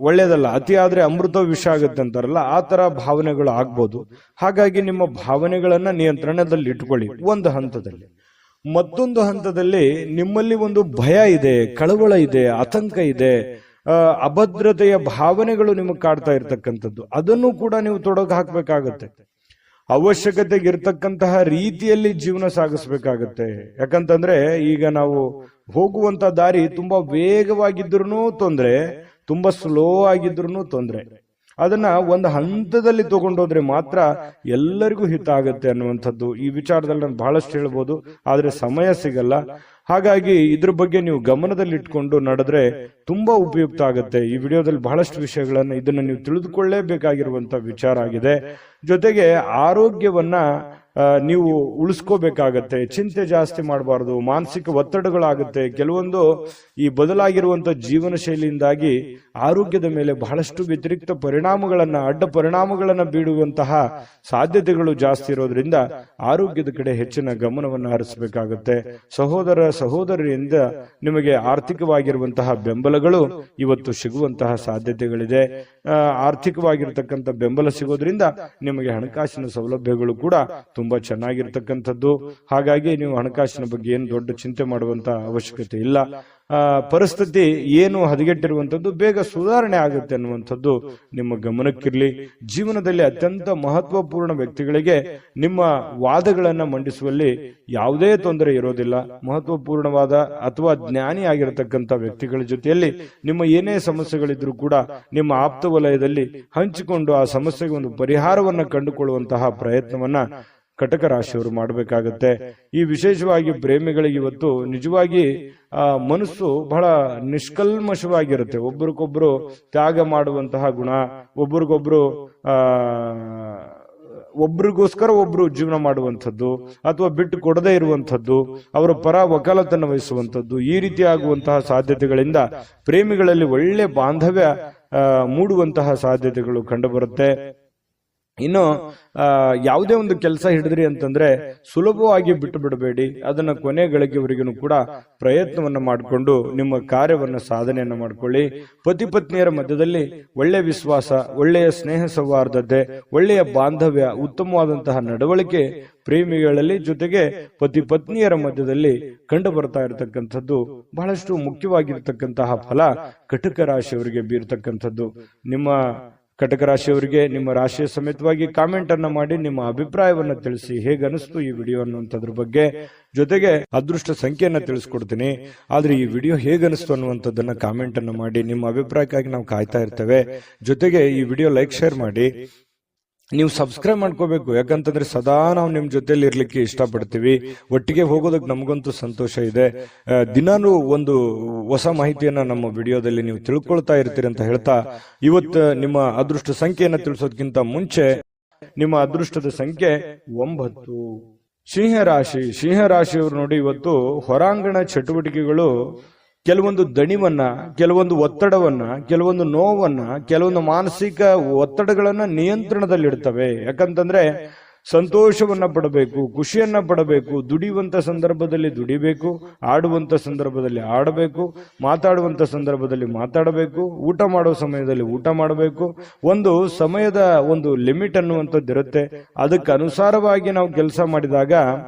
Speaker 1: ಒಳ್ಳೇದಲ್ಲ. ಅತಿ ಆದ್ರೆ ಅಮೃತ ವಿಷ ಆಗುತ್ತೆ ಅಂತಾರಲ್ಲ, ಆ ತರ ಭಾವನೆಗಳು ಆಗ್ಬೋದು. ಹಾಗಾಗಿ ನಿಮ್ಮ ಭಾವನೆಗಳನ್ನ ನಿಯಂತ್ರಣದಲ್ಲಿ ಇಟ್ಕೊಳ್ಳಿ ಒಂದು ಹಂತದಲ್ಲಿ. ಮತ್ತೊಂದು ಹಂತದಲ್ಲಿ ನಿಮ್ಮಲ್ಲಿ ಒಂದು ಭಯ ಇದೆ, ಕಳವಳ ಇದೆ, ಆತಂಕ ಇದೆ, ಅಭದ್ರತೆಯ ಭಾವನೆಗಳು ನಿಮಗೆ ಕಾಡ್ತಾ ಇರ್ತಕ್ಕಂಥದ್ದು, ಅದನ್ನು ಕೂಡ ನೀವು ತೊಡಗು ಹಾಕ್ಬೇಕಾಗತ್ತೆ. ಅವಶ್ಯಕತೆಗೆ ಇರ್ತಕ್ಕಂತಹ ರೀತಿಯಲ್ಲಿ ಜೀವನ ಸಾಗಿಸ್ಬೇಕಾಗತ್ತೆ. ಯಾಕಂತಂದ್ರೆ ಈಗ ನಾವು ಹೋಗುವಂತ ದಾರಿ ತುಂಬಾ ವೇಗವಾಗಿದ್ರು ತೊಂದ್ರೆ, ತುಂಬಾ ಸ್ಲೋ ಆಗಿದ್ರು ತೊಂದ್ರೆ. ಅದನ್ನ ಒಂದು ಹಂತದಲ್ಲಿ ತಗೊಂಡೋದ್ರೆ ಮಾತ್ರ ಎಲ್ಲರಿಗೂ ಹಿತ ಆಗುತ್ತೆ ಅನ್ನುವಂಥದ್ದು. ಈ ವಿಚಾರದಲ್ಲಿ ನಾನು ಬಹಳಷ್ಟು ಹೇಳ್ಬೋದು, ಆದ್ರೆ ಸಮಯ ಸಿಗಲ್ಲ. ಹಾಗಾಗಿ ಇದ್ರ ಬಗ್ಗೆ ನೀವು ಗಮನದಲ್ಲಿ ಇಟ್ಕೊಂಡು ನಡೆದ್ರೆ ತುಂಬಾ ಉಪಯುಕ್ತ ಆಗುತ್ತೆ. ಈ ವಿಡಿಯೋದಲ್ಲಿ ಬಹಳಷ್ಟು ವಿಷಯಗಳನ್ನ ಇದನ್ನ ನೀವು ತಿಳಿದುಕೊಳ್ಳೇಬೇಕಾಗಿರುವಂತ ವಿಚಾರ ಆಗಿದೆ. ಜೊತೆಗೆ ಆರೋಗ್ಯವನ್ನ ನೀವು ಉಳಿಸ್ಕೋಬೇಕಾಗತ್ತೆ. ಚಿಂತೆ ಜಾಸ್ತಿ ಮಾಡಬಾರ್ದು, ಮಾನಸಿಕ ಒತ್ತಡಗಳಾಗುತ್ತೆ. ಕೆಲವೊಂದು ಈ ಬದಲಾಗಿರುವಂತ ಜೀವನ ಶೈಲಿಯಿಂದಾಗಿ ಆರೋಗ್ಯದ ಮೇಲೆ ಬಹಳಷ್ಟು ವ್ಯತಿರಿಕ್ತ ಪರಿಣಾಮಗಳನ್ನ, ಅಡ್ಡ ಪರಿಣಾಮಗಳನ್ನ ಬೀಳುವಂತಹ ಸಾಧ್ಯತೆಗಳು ಜಾಸ್ತಿ ಇರೋದ್ರಿಂದ ಆರೋಗ್ಯದ ಕಡೆ ಹೆಚ್ಚಿನ ಗಮನವನ್ನು ಹರಿಸಬೇಕಾಗತ್ತೆ. ಸಹೋದರಿಯಿಂದ ನಿಮಗೆ ಆರ್ಥಿಕವಾಗಿರುವಂತಹ ಬೆಂಬಲಗಳು ಇವತ್ತು ಸಿಗುವಂತಹ ಸಾಧ್ಯತೆಗಳಿದೆ. ಆರ್ಥಿಕವಾಗಿರ್ತಕ್ಕಂಥ ಬೆಂಬಲ ಸಿಗೋದ್ರಿಂದ ನಿಮಗೆ ಹಣಕಾಸಿನ ಸೌಲಭ್ಯಗಳು ಕೂಡ ತುಂಬಾ ಚೆನ್ನಾಗಿರ್ತಕ್ಕಂಥದ್ದು. ಹಾಗಾಗಿ ನೀವು ಹಣಕಾಸಿನ ಬಗ್ಗೆ ಏನು ದೊಡ್ಡ ಚಿಂತೆ ಮಾಡುವಂತ ಅವಶ್ಯಕತೆ ಇಲ್ಲ. ಪರಿಸ್ಥಿತಿ ಏನು ಹದಗೆಟ್ಟಿರುವಂತದ್ದು ಬೇಗ ಸುಧಾರಣೆ ಆಗುತ್ತೆ ಅನ್ನುವಂಥದ್ದು ನಿಮ್ಮ ಗಮನಕ್ಕಿರ್ಲಿ. ಜೀವನದಲ್ಲಿ ಅತ್ಯಂತ ಮಹತ್ವಪೂರ್ಣ ವ್ಯಕ್ತಿಗಳಿಗೆ ನಿಮ್ಮ ವಾದಗಳನ್ನ ಮಂಡಿಸುವಲ್ಲಿ ಯಾವುದೇ ತೊಂದರೆ ಇರೋದಿಲ್ಲ. ಮಹತ್ವಪೂರ್ಣವಾದ ಅಥವಾ ಜ್ಞಾನಿ ಆಗಿರತಕ್ಕಂಥ ವ್ಯಕ್ತಿಗಳ ಜೊತೆಯಲ್ಲಿ ನಿಮ್ಮ ಏನೇ ಸಮಸ್ಯೆಗಳಿದ್ರೂ ಕೂಡ ನಿಮ್ಮ ಆಪ್ತ ವಲಯದಲ್ಲಿ ಹಂಚಿಕೊಂಡು ಆ ಸಮಸ್ಯೆಗೆ ಒಂದು ಪರಿಹಾರವನ್ನ ಕಂಡುಕೊಳ್ಳುವಂತಹ ಪ್ರಯತ್ನವನ್ನ ಕಟಕ ರಾಶಿಯವರು ಮಾಡಬೇಕಾಗತ್ತೆ. ಈ ವಿಶೇಷವಾಗಿ ಪ್ರೇಮಿಗಳಿಗೆ ಇವತ್ತು ನಿಜವಾಗಿ ಮನಸ್ಸು ಬಹಳ ನಿಷ್ಕಲ್ಮಶವಾಗಿರುತ್ತೆ. ಒಬ್ರಿಗೊಬ್ರು ತ್ಯಾಗ ಮಾಡುವಂತಹ ಗುಣ, ಒಬ್ರಿಗೋಸ್ಕರ ಒಬ್ರು ಜೀವನ ಮಾಡುವಂಥದ್ದು ಅಥವಾ ಬಿಟ್ಟು ಕೊಡದೇ ಇರುವಂಥದ್ದು, ಅವರ ಪರ ವಕಾಲತನ್ನು ವಹಿಸುವಂಥದ್ದು, ಈ ರೀತಿ ಆಗುವಂತಹ ಸಾಧ್ಯತೆಗಳಿಂದ ಪ್ರೇಮಿಗಳಲ್ಲಿ ಒಳ್ಳೆ ಬಾಂಧವ್ಯ ಮೂಡುವಂತಹ ಸಾಧ್ಯತೆಗಳು ಕಂಡುಬರುತ್ತೆ. ಇನ್ನು ಯಾವುದೇ ಒಂದು ಕೆಲಸ ಹಿಡಿದ್ರಿ ಅಂತಂದ್ರೆ ಸುಲಭವಾಗಿ ಬಿಟ್ಟು ಬಿಡಬೇಡಿ. ಅದನ್ನ ಕೊನೆ ಗಳಿಗೆವರೆಗೂ ಕೂಡ ಪ್ರಯತ್ನವನ್ನ ಮಾಡಿಕೊಂಡು ನಿಮ್ಮ ಕಾರ್ಯವನ್ನ ಸಾಧನೆಯನ್ನ ಮಾಡ್ಕೊಳ್ಳಿ. ಪತಿ ಪತ್ನಿಯರ ಮಧ್ಯದಲ್ಲಿ ಒಳ್ಳೆಯ ವಿಶ್ವಾಸ, ಒಳ್ಳೆಯ ಸ್ನೇಹ ಸೌಹಾರ್ದತೆ, ಒಳ್ಳೆಯ ಬಾಂಧವ್ಯ, ಉತ್ತಮವಾದಂತಹ ನಡವಳಿಕೆ ಪ್ರೇಮಿಗಳಲ್ಲಿ ಜೊತೆಗೆ ಪತಿ ಪತ್ನಿಯರ ಮಧ್ಯದಲ್ಲಿ ಕಂಡು ಬರ್ತಾ ಇರತಕ್ಕಂಥದ್ದು ಬಹಳಷ್ಟು ಮುಖ್ಯವಾಗಿರ್ತಕ್ಕಂತಹ ಫಲ ಕಟಕ ರಾಶಿಯವರಿಗೆ ಬೀರ್ತಕ್ಕಂಥದ್ದು. ನಿಮ್ಮ ಕಟಕ ರಾಶಿಯವರಿಗೆ ನಿಮ್ಮ ರಾಶಿಯ ಸಮೇತವಾಗಿ ಕಾಮೆಂಟ್ ಅನ್ನ ಮಾಡಿ ನಿಮ್ಮ ಅಭಿಪ್ರಾಯವನ್ನ ತಿಳಿಸಿ. ಹೇಗನಿಸ್ತು ಈ ವಿಡಿಯೋ ಅನ್ನುವಂಥದ್ರ ಬಗ್ಗೆ. ಜೊತೆಗೆ ಅದೃಷ್ಟ ಸಂಖ್ಯೆಯನ್ನ ತಿಳಿಸ್ಕೊಡ್ತೀನಿ. ಆದ್ರೆ ಈ ವಿಡಿಯೋ ಹೇಗನಿಸ್ತು ಅನ್ನುವಂಥದ್ದನ್ನ ಕಾಮೆಂಟ್ ಅನ್ನ ಮಾಡಿ. ನಿಮ್ಮ ಅಭಿಪ್ರಾಯಕ್ಕಾಗಿ ನಾವು ಕಾಯ್ತಾ ಇರ್ತೇವೆ. ಜೊತೆಗೆ ಈ ವಿಡಿಯೋ ಲೈಕ್ ಶೇರ್ ಮಾಡಿ. ನೀವು ಸಬ್ಸ್ಕ್ರೈಬ್ ಮಾಡ್ಕೋಬೇಕು, ಯಾಕಂತಂದ್ರೆ ಸದಾ ನಾವು ನಿಮ್ ಜೊತೆಲಿ ಇರ್ಲಿಕ್ಕೆ ಇಷ್ಟಪಡ್ತೀವಿ. ಒಟ್ಟಿಗೆ ಹೋಗೋದಕ್ಕೆ ನಮಗಂತೂ ಸಂತೋಷ ಇದೆ. ದಿನಾನು ಒಂದು ಹೊಸ ಮಾಹಿತಿಯನ್ನ ನಮ್ಮ ವಿಡಿಯೋದಲ್ಲಿ ನೀವು ತಿಳ್ಕೊಳ್ತಾ ಇರ್ತೀರಿ ಅಂತ ಹೇಳ್ತಾ ಇವತ್ತು ನಿಮ್ಮ ಅದೃಷ್ಟ ಸಂಖ್ಯೆಯನ್ನ ತಿಳಿಸೋದಕ್ಕಿಂತ ಮುಂಚೆ ನಿಮ್ಮ ಅದೃಷ್ಟದ ಸಂಖ್ಯೆ 9. ಸಿಂಹರಾಶಿಯವರು ನೋಡಿ, ಇವತ್ತು ಹೊರಾಂಗಣ ಚಟುವಟಿಕೆಗಳು ಕೆಲವೊಂದು ದಣಿವನ್ನ, ಕೆಲವೊಂದು ಒತ್ತಡವನ್ನ, ಕೆಲವೊಂದು ನೋವನ್ನ, ಕೆಲವೊಂದು ಮಾನಸಿಕ ಒತ್ತಡಗಳನ್ನ ನಿಯಂತ್ರಣದಲ್ಲಿಡ್ತವೆ. ಯಾಕಂತಂದ್ರೆ ಸಂತೋಷವನ್ನ ಪಡಬೇಕು, ಖುಷಿಯನ್ನ ಪಡಬೇಕು. ದುಡಿಯುವಂತ ಸಂದರ್ಭದಲ್ಲಿ ದುಡಿಬೇಕು, ಆಡುವಂತ ಸಂದರ್ಭದಲ್ಲಿ ಆಡಬೇಕು, ಮಾತಾಡುವಂತ ಸಂದರ್ಭದಲ್ಲಿ ಮಾತಾಡಬೇಕು, ಊಟ ಮಾಡೋ ಸಮಯದಲ್ಲಿ ಊಟ ಮಾಡಬೇಕು. ಒಂದು ಸಮಯದ ಒಂದು ಲಿಮಿಟ್ ಅನ್ನುವಂಥದ್ದು ಇರುತ್ತೆ. ಅದಕ್ಕೆ ಅನುಸಾರವಾಗಿ ನಾವು ಕೆಲಸ ಮಾಡಿದಾಗ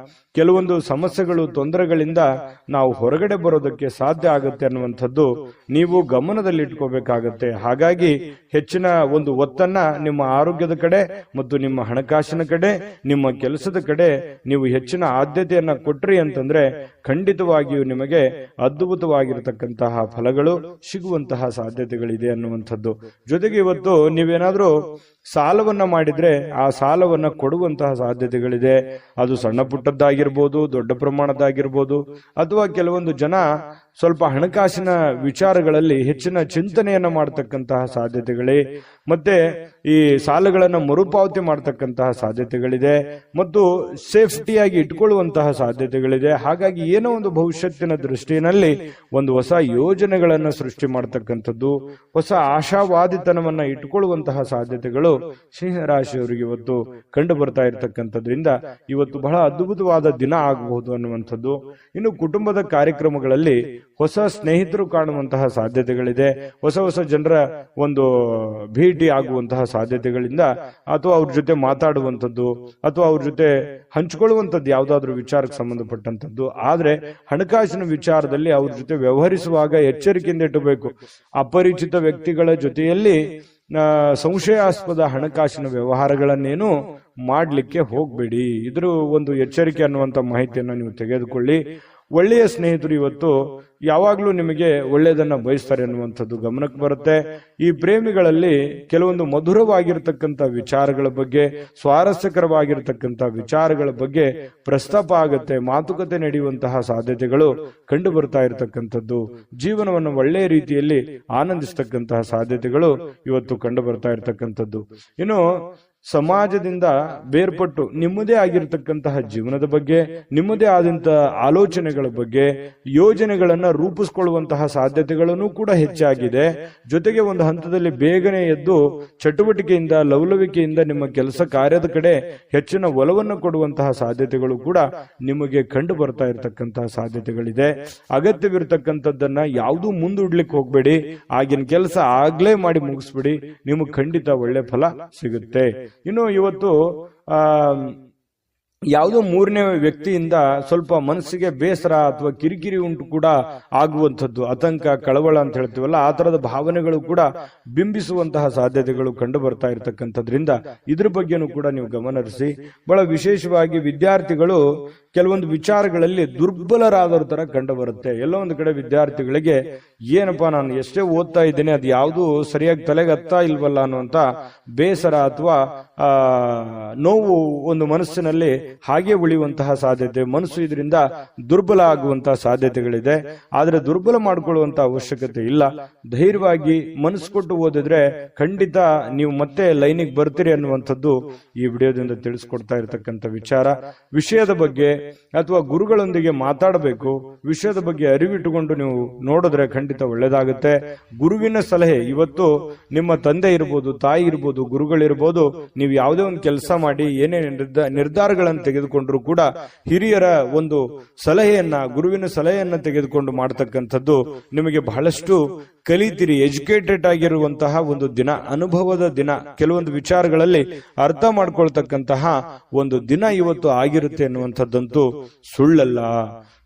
Speaker 1: ಕೆಲವೊಂದು ಸಮಸ್ಯೆಗಳು, ತೊಂದರೆಗಳಿಂದ ನಾವು ಹೊರಗಡೆ ಬರೋದಕ್ಕೆ ಸಾಧ್ಯ ಆಗುತ್ತೆ ಅನ್ನುವಂಥದ್ದು ನೀವು ಗಮನದಲ್ಲಿ ಇಟ್ಕೋಬೇಕಾಗತ್ತೆ. ಹಾಗಾಗಿ ಹೆಚ್ಚಿನ ಒಂದು ಒತ್ತನ್ನ ನಿಮ್ಮ ಆರೋಗ್ಯದ ಕಡೆ ಮತ್ತು ನಿಮ್ಮ ಹಣಕಾಸಿನ ಕಡೆ, ನಿಮ್ಮ ಕೆಲಸದ ಕಡೆ ನೀವು ಹೆಚ್ಚಿನ ಆದ್ಯತೆಯನ್ನ ಕೊಟ್ರಿ ಅಂತಂದ್ರೆ ಖಂಡಿತವಾಗಿಯೂ ನಿಮಗೆ ಅದ್ಭುತವಾಗಿರತಕ್ಕಂತಹ ಫಲಗಳು ಸಿಗುವಂತಹ ಸಾಧ್ಯತೆಗಳಿದೆ ಅನ್ನುವಂಥದ್ದು. ಜೊತೆಗೆ ಇವತ್ತು ನೀವೇನಾದ್ರೂ ಸಾಲವನ್ನ ಮಾಡಿದ್ರೆ ಆ ಸಾಲವನ್ನ ಕೊಡುವಂತಹ ಸಾಧ್ಯತೆಗಳಿದೆ. ಅದು ಸಣ್ಣ ಪುಟ್ಟದ್ದಾಗಿರ್ಬೋದು, ದೊಡ್ಡ ಪ್ರಮಾಣದ್ದಾಗಿರ್ಬೋದು, ಅಥವಾ ಕೆಲವೊಂದು ಜನ ಸ್ವಲ್ಪ ಹಣಕಾಸಿನ ವಿಚಾರಗಳಲ್ಲಿ ಹೆಚ್ಚಿನ ಚಿಂತನೆಯನ್ನ ಮಾಡತಕ್ಕಂತಹ ಸಾಧ್ಯತೆಗಳೇ, ಮತ್ತೆ ಈ ಸಾಲಗಳನ್ನ ಮರುಪಾವತಿ ಮಾಡತಕ್ಕಂತಹ ಸಾಧ್ಯತೆಗಳಿದೆ, ಮತ್ತು ಸೇಫ್ಟಿಯಾಗಿ ಇಟ್ಕೊಳ್ಳುವಂತಹ ಸಾಧ್ಯತೆಗಳಿದೆ. ಹಾಗಾಗಿ ಏನೋ ಒಂದು ಭವಿಷ್ಯತ್ತಿನ ದೃಷ್ಟಿಯಲ್ಲಿ ಒಂದು ಹೊಸ ಯೋಜನೆಗಳನ್ನ ಸೃಷ್ಟಿ ಮಾಡತಕ್ಕಂಥದ್ದು, ಹೊಸ ಆಶಾವಾದಿತನವನ್ನ ಇಟ್ಕೊಳ್ಳುವಂತಹ ಸಾಧ್ಯತೆಗಳು ಸಿಂಹರಾಶಿಯವರಿಗೆ ಇವತ್ತು ಕಂಡು ಬರ್ತಾ ಇರತಕ್ಕಂಥದ್ರಿಂದ ಇವತ್ತು ಬಹಳ ಅದ್ಭುತವಾದ ದಿನ ಆಗಬಹುದು ಅನ್ನುವಂಥದ್ದು. ಇನ್ನು ಕುಟುಂಬದ ಕಾರ್ಯಕ್ರಮಗಳಲ್ಲಿ ಹೊಸ ಸ್ನೇಹಿತರು ಕಾಣುವಂತಹ ಸಾಧ್ಯತೆಗಳಿದೆ. ಹೊಸ ಹೊಸ ಜನರ ಒಂದು ಭೇಟಿ ಆಗುವಂತಹ ಸಾಧ್ಯತೆಗಳಿಂದ, ಅಥವಾ ಅವ್ರ ಜೊತೆ ಮಾತಾಡುವಂಥದ್ದು, ಅಥವಾ ಅವ್ರ ಜೊತೆ ಹಂಚಿಕೊಳ್ಳುವಂಥದ್ದು ಯಾವುದಾದ್ರೂ ವಿಚಾರಕ್ಕೆ ಸಂಬಂಧಪಟ್ಟಂಥದ್ದು. ಆದ್ರೆ ಹಣಕಾಸಿನ ವಿಚಾರದಲ್ಲಿ ಅವ್ರ ಜೊತೆ ವ್ಯವಹರಿಸುವಾಗ ಎಚ್ಚರಿಕೆಯಿಂದ ಇಟ್ಟಬೇಕು. ಅಪರಿಚಿತ ವ್ಯಕ್ತಿಗಳ ಜೊತೆಯಲ್ಲಿ ಸಂಶಯಾಸ್ಪದ ಹಣಕಾಸಿನ ವ್ಯವಹಾರಗಳನ್ನೇನು ಮಾಡ್ಲಿಕ್ಕೆ ಹೋಗ್ಬೇಡಿ. ಇದ್ರ ಒಂದು ಎಚ್ಚರಿಕೆ ಅನ್ನುವಂಥ ಮಾಹಿತಿಯನ್ನು ನೀವು ತೆಗೆದುಕೊಳ್ಳಿ. ಒಳ್ಳೆಯ ಸ್ನೇಹಿತರು ಇವತ್ತು ಯಾವಾಗ್ಲೂ ನಿಮಗೆ ಒಳ್ಳೆಯದನ್ನ ಬಯಸ್ತಾರೆ ಅನ್ನುವಂಥದ್ದು ಗಮನಕ್ಕೆ ಬರುತ್ತೆ. ಈ ಪ್ರೇಮಿಗಳಲ್ಲಿ ಕೆಲವೊಂದು ಮಧುರವಾಗಿರ್ತಕ್ಕಂಥ ವಿಚಾರಗಳ ಬಗ್ಗೆ, ಸ್ವಾರಸ್ಯಕರವಾಗಿರ್ತಕ್ಕಂಥ ವಿಚಾರಗಳ ಬಗ್ಗೆ ಪ್ರಸ್ತಾಪ ಆಗುತ್ತೆ, ಮಾತುಕತೆ ನಡೆಯುವಂತಹ ಸಾಧ್ಯತೆಗಳು ಕಂಡು ಬರ್ತಾ ಇರತಕ್ಕಂಥದ್ದು. ಜೀವನವನ್ನು ಒಳ್ಳೆಯ ರೀತಿಯಲ್ಲಿ ಆನಂದಿಸ್ತಕ್ಕಂತಹ ಸಾಧ್ಯತೆಗಳು ಇವತ್ತು ಕಂಡು ಬರ್ತಾ ಇರತಕ್ಕಂಥದ್ದು. ಇನ್ನು ಸಮಾಜದಿಂದ ಬೇರ್ಪಟ್ಟು ನಿಮ್ಮದೇ ಆಗಿರತಕ್ಕಂತಹ ಜೀವನದ ಬಗ್ಗೆ, ನಿಮ್ಮದೇ ಆದಂತಹ ಆಲೋಚನೆಗಳ ಬಗ್ಗೆ, ಯೋಜನೆಗಳನ್ನ ರೂಪಿಸಿಕೊಳ್ಳುವಂತಹ ಸಾಧ್ಯತೆಗಳನ್ನು ಕೂಡ ಹೆಚ್ಚಾಗಿದೆ. ಜೊತೆಗೆ ಒಂದು ಹಂತದಲ್ಲಿ ಬೇಗನೆ ಎದ್ದು ಚಟುವಟಿಕೆಯಿಂದ, ಲವಲವಿಕೆಯಿಂದ ನಿಮ್ಮ ಕೆಲಸ ಕಾರ್ಯದ ಕಡೆ ಹೆಚ್ಚಿನ ಒಲವನ್ನು ಕೊಡುವಂತಹ ಸಾಧ್ಯತೆಗಳು ಕೂಡ ನಿಮಗೆ ಕಂಡು ಬರ್ತಾ ಇರತಕ್ಕಂತಹ ಸಾಧ್ಯತೆಗಳಿದೆ. ಅಗತ್ಯವಿರತಕ್ಕಂಥದ್ದನ್ನ ಯಾವುದೂ ಮುಂದೂಡ್ಲಿಕ್ಕೆ ಹೋಗ್ಬೇಡಿ. ಆಗಿನ ಕೆಲಸ ಆಗ್ಲೇ ಮಾಡಿ ಮುಗಿಸ್ಬಿಡಿ, ನಿಮಗೆ ಖಂಡಿತ ಒಳ್ಳೆ ಫಲ ಸಿಗುತ್ತೆ. ಇನ್ನು ಇವತ್ತು ಯಾವುದೋ ಮೂರನೇ ವ್ಯಕ್ತಿಯಿಂದ ಸ್ವಲ್ಪ ಮನಸ್ಸಿಗೆ ಬೇಸರ ಅಥವಾ ಕಿರಿಕಿರಿ ಉಂಟು ಕೂಡ ಆಗುವಂಥದ್ದು, ಆತಂಕ, ಕಳವಳ ಅಂತ ಹೇಳ್ತೀವಲ್ಲ, ಆ ತರದ ಭಾವನೆಗಳು ಕೂಡ ಬಿಂಬಿಸುವಂತಹ ಸಾಧ್ಯತೆಗಳು ಕಂಡು ಬರ್ತಾ ಇರತಕ್ಕಂಥದ್ರಿಂದ ಇದ್ರ ಬಗ್ಗೆನೂ ಕೂಡ ನೀವು ಗಮನಹರಿಸಿ. ಬಹಳ ವಿಶೇಷವಾಗಿ ವಿದ್ಯಾರ್ಥಿಗಳು ಕೆಲವೊಂದು ವಿಚಾರಗಳಲ್ಲಿ ದುರ್ಬಲರಾದವ್ರ ತರ ಕಂಡು ಬರುತ್ತೆ. ಎಲ್ಲೋ ಒಂದು ಕಡೆ ವಿದ್ಯಾರ್ಥಿಗಳಿಗೆ ಏನಪ್ಪಾ, ನಾನು ಎಷ್ಟೇ ಓದ್ತಾ ಇದ್ದೇನೆ, ಅದು ಯಾವುದು ಸರಿಯಾಗಿ ತಲೆಗೆ ಹತ್ತಾ ಇಲ್ವಲ್ಲ ಅನ್ನುವಂತ ಬೇಸರ ಅಥವಾ ನೋವು ಒಂದು ಮನಸ್ಸಿನಲ್ಲಿ ಹಾಗೆ ಉಳಿಯುವಂತಹ ಸಾಧ್ಯತೆ, ಮನಸ್ಸು ಇದರಿಂದ ದುರ್ಬಲ ಆಗುವಂತಹ ಸಾಧ್ಯತೆಗಳಿದೆ. ಆದ್ರೆ ದುರ್ಬಲ ಮಾಡಿಕೊಳ್ಳುವಂತಹ ಅವಶ್ಯಕತೆ ಇಲ್ಲ. ಧೈರ್ಯವಾಗಿ ಮನಸ್ಸು ಕೊಟ್ಟು ಓದಿದ್ರೆ ಖಂಡಿತ ನೀವು ಮತ್ತೆ ಲೈನಿಗೆ ಬರ್ತೀರಿ ಅನ್ನುವಂಥದ್ದು ಈ ವಿಡಿಯೋದಿಂದ ತಿಳಿಸ್ಕೊಡ್ತಾ ಇರತಕ್ಕಂಥ ವಿಚಾರ. ವಿಷಯದ ಬಗ್ಗೆ ಅಥವಾ ಗುರುಗಳೊಂದಿಗೆ ಮಾತಾಡಬೇಕು, ವಿಷಯದ ಬಗ್ಗೆ ಅರಿವಿಟ್ಟುಕೊಂಡು ನೀವು ನೋಡಿದ್ರೆ ಖಂಡಿತ ಒಳ್ಳೇದಾಗುತ್ತೆ. ಗುರುವಿನ ಸಲಹೆ, ಇವತ್ತು ನಿಮ್ಮ ತಂದೆ ಇರ್ಬೋದು, ತಾಯಿ ಇರ್ಬೋದು, ಗುರುಗಳಿರ್ಬೋದು, ನೀವು ಯಾವುದೇ ಒಂದು ಕೆಲಸ ಮಾಡಿ ಏನೇ ನಿರ್ಧಾರಗಳನ್ನು ತೆಗೆದುಕೊಂಡ್ರು ಕೂಡ ಹಿರಿಯರ ಒಂದು ಸಲಹೆಯನ್ನ, ಗುರುವಿನ ಸಲಹೆಯನ್ನ ತೆಗೆದುಕೊಂಡು ಮಾಡತಕ್ಕಂಥದ್ದು ನಿಮಗೆ ಬಹಳಷ್ಟು ಕಲಿತೀರಿ. ಎಜುಕೇಟೆಡ್ ಆಗಿರುವಂತಹ ಒಂದು ದಿನ, ಅನುಭವದ ದಿನ, ಕೆಲವೊಂದು ವಿಚಾರಗಳಲ್ಲಿ ಅರ್ಥ ಮಾಡ್ಕೊಳ್ತಕ್ಕಂತಹ ಒಂದು ದಿನ ಇವತ್ತು ಆಗಿರುತ್ತೆ ಅನ್ನುವಂಥದ್ದಂತೂ ಸುಳ್ಳಲ್ಲ.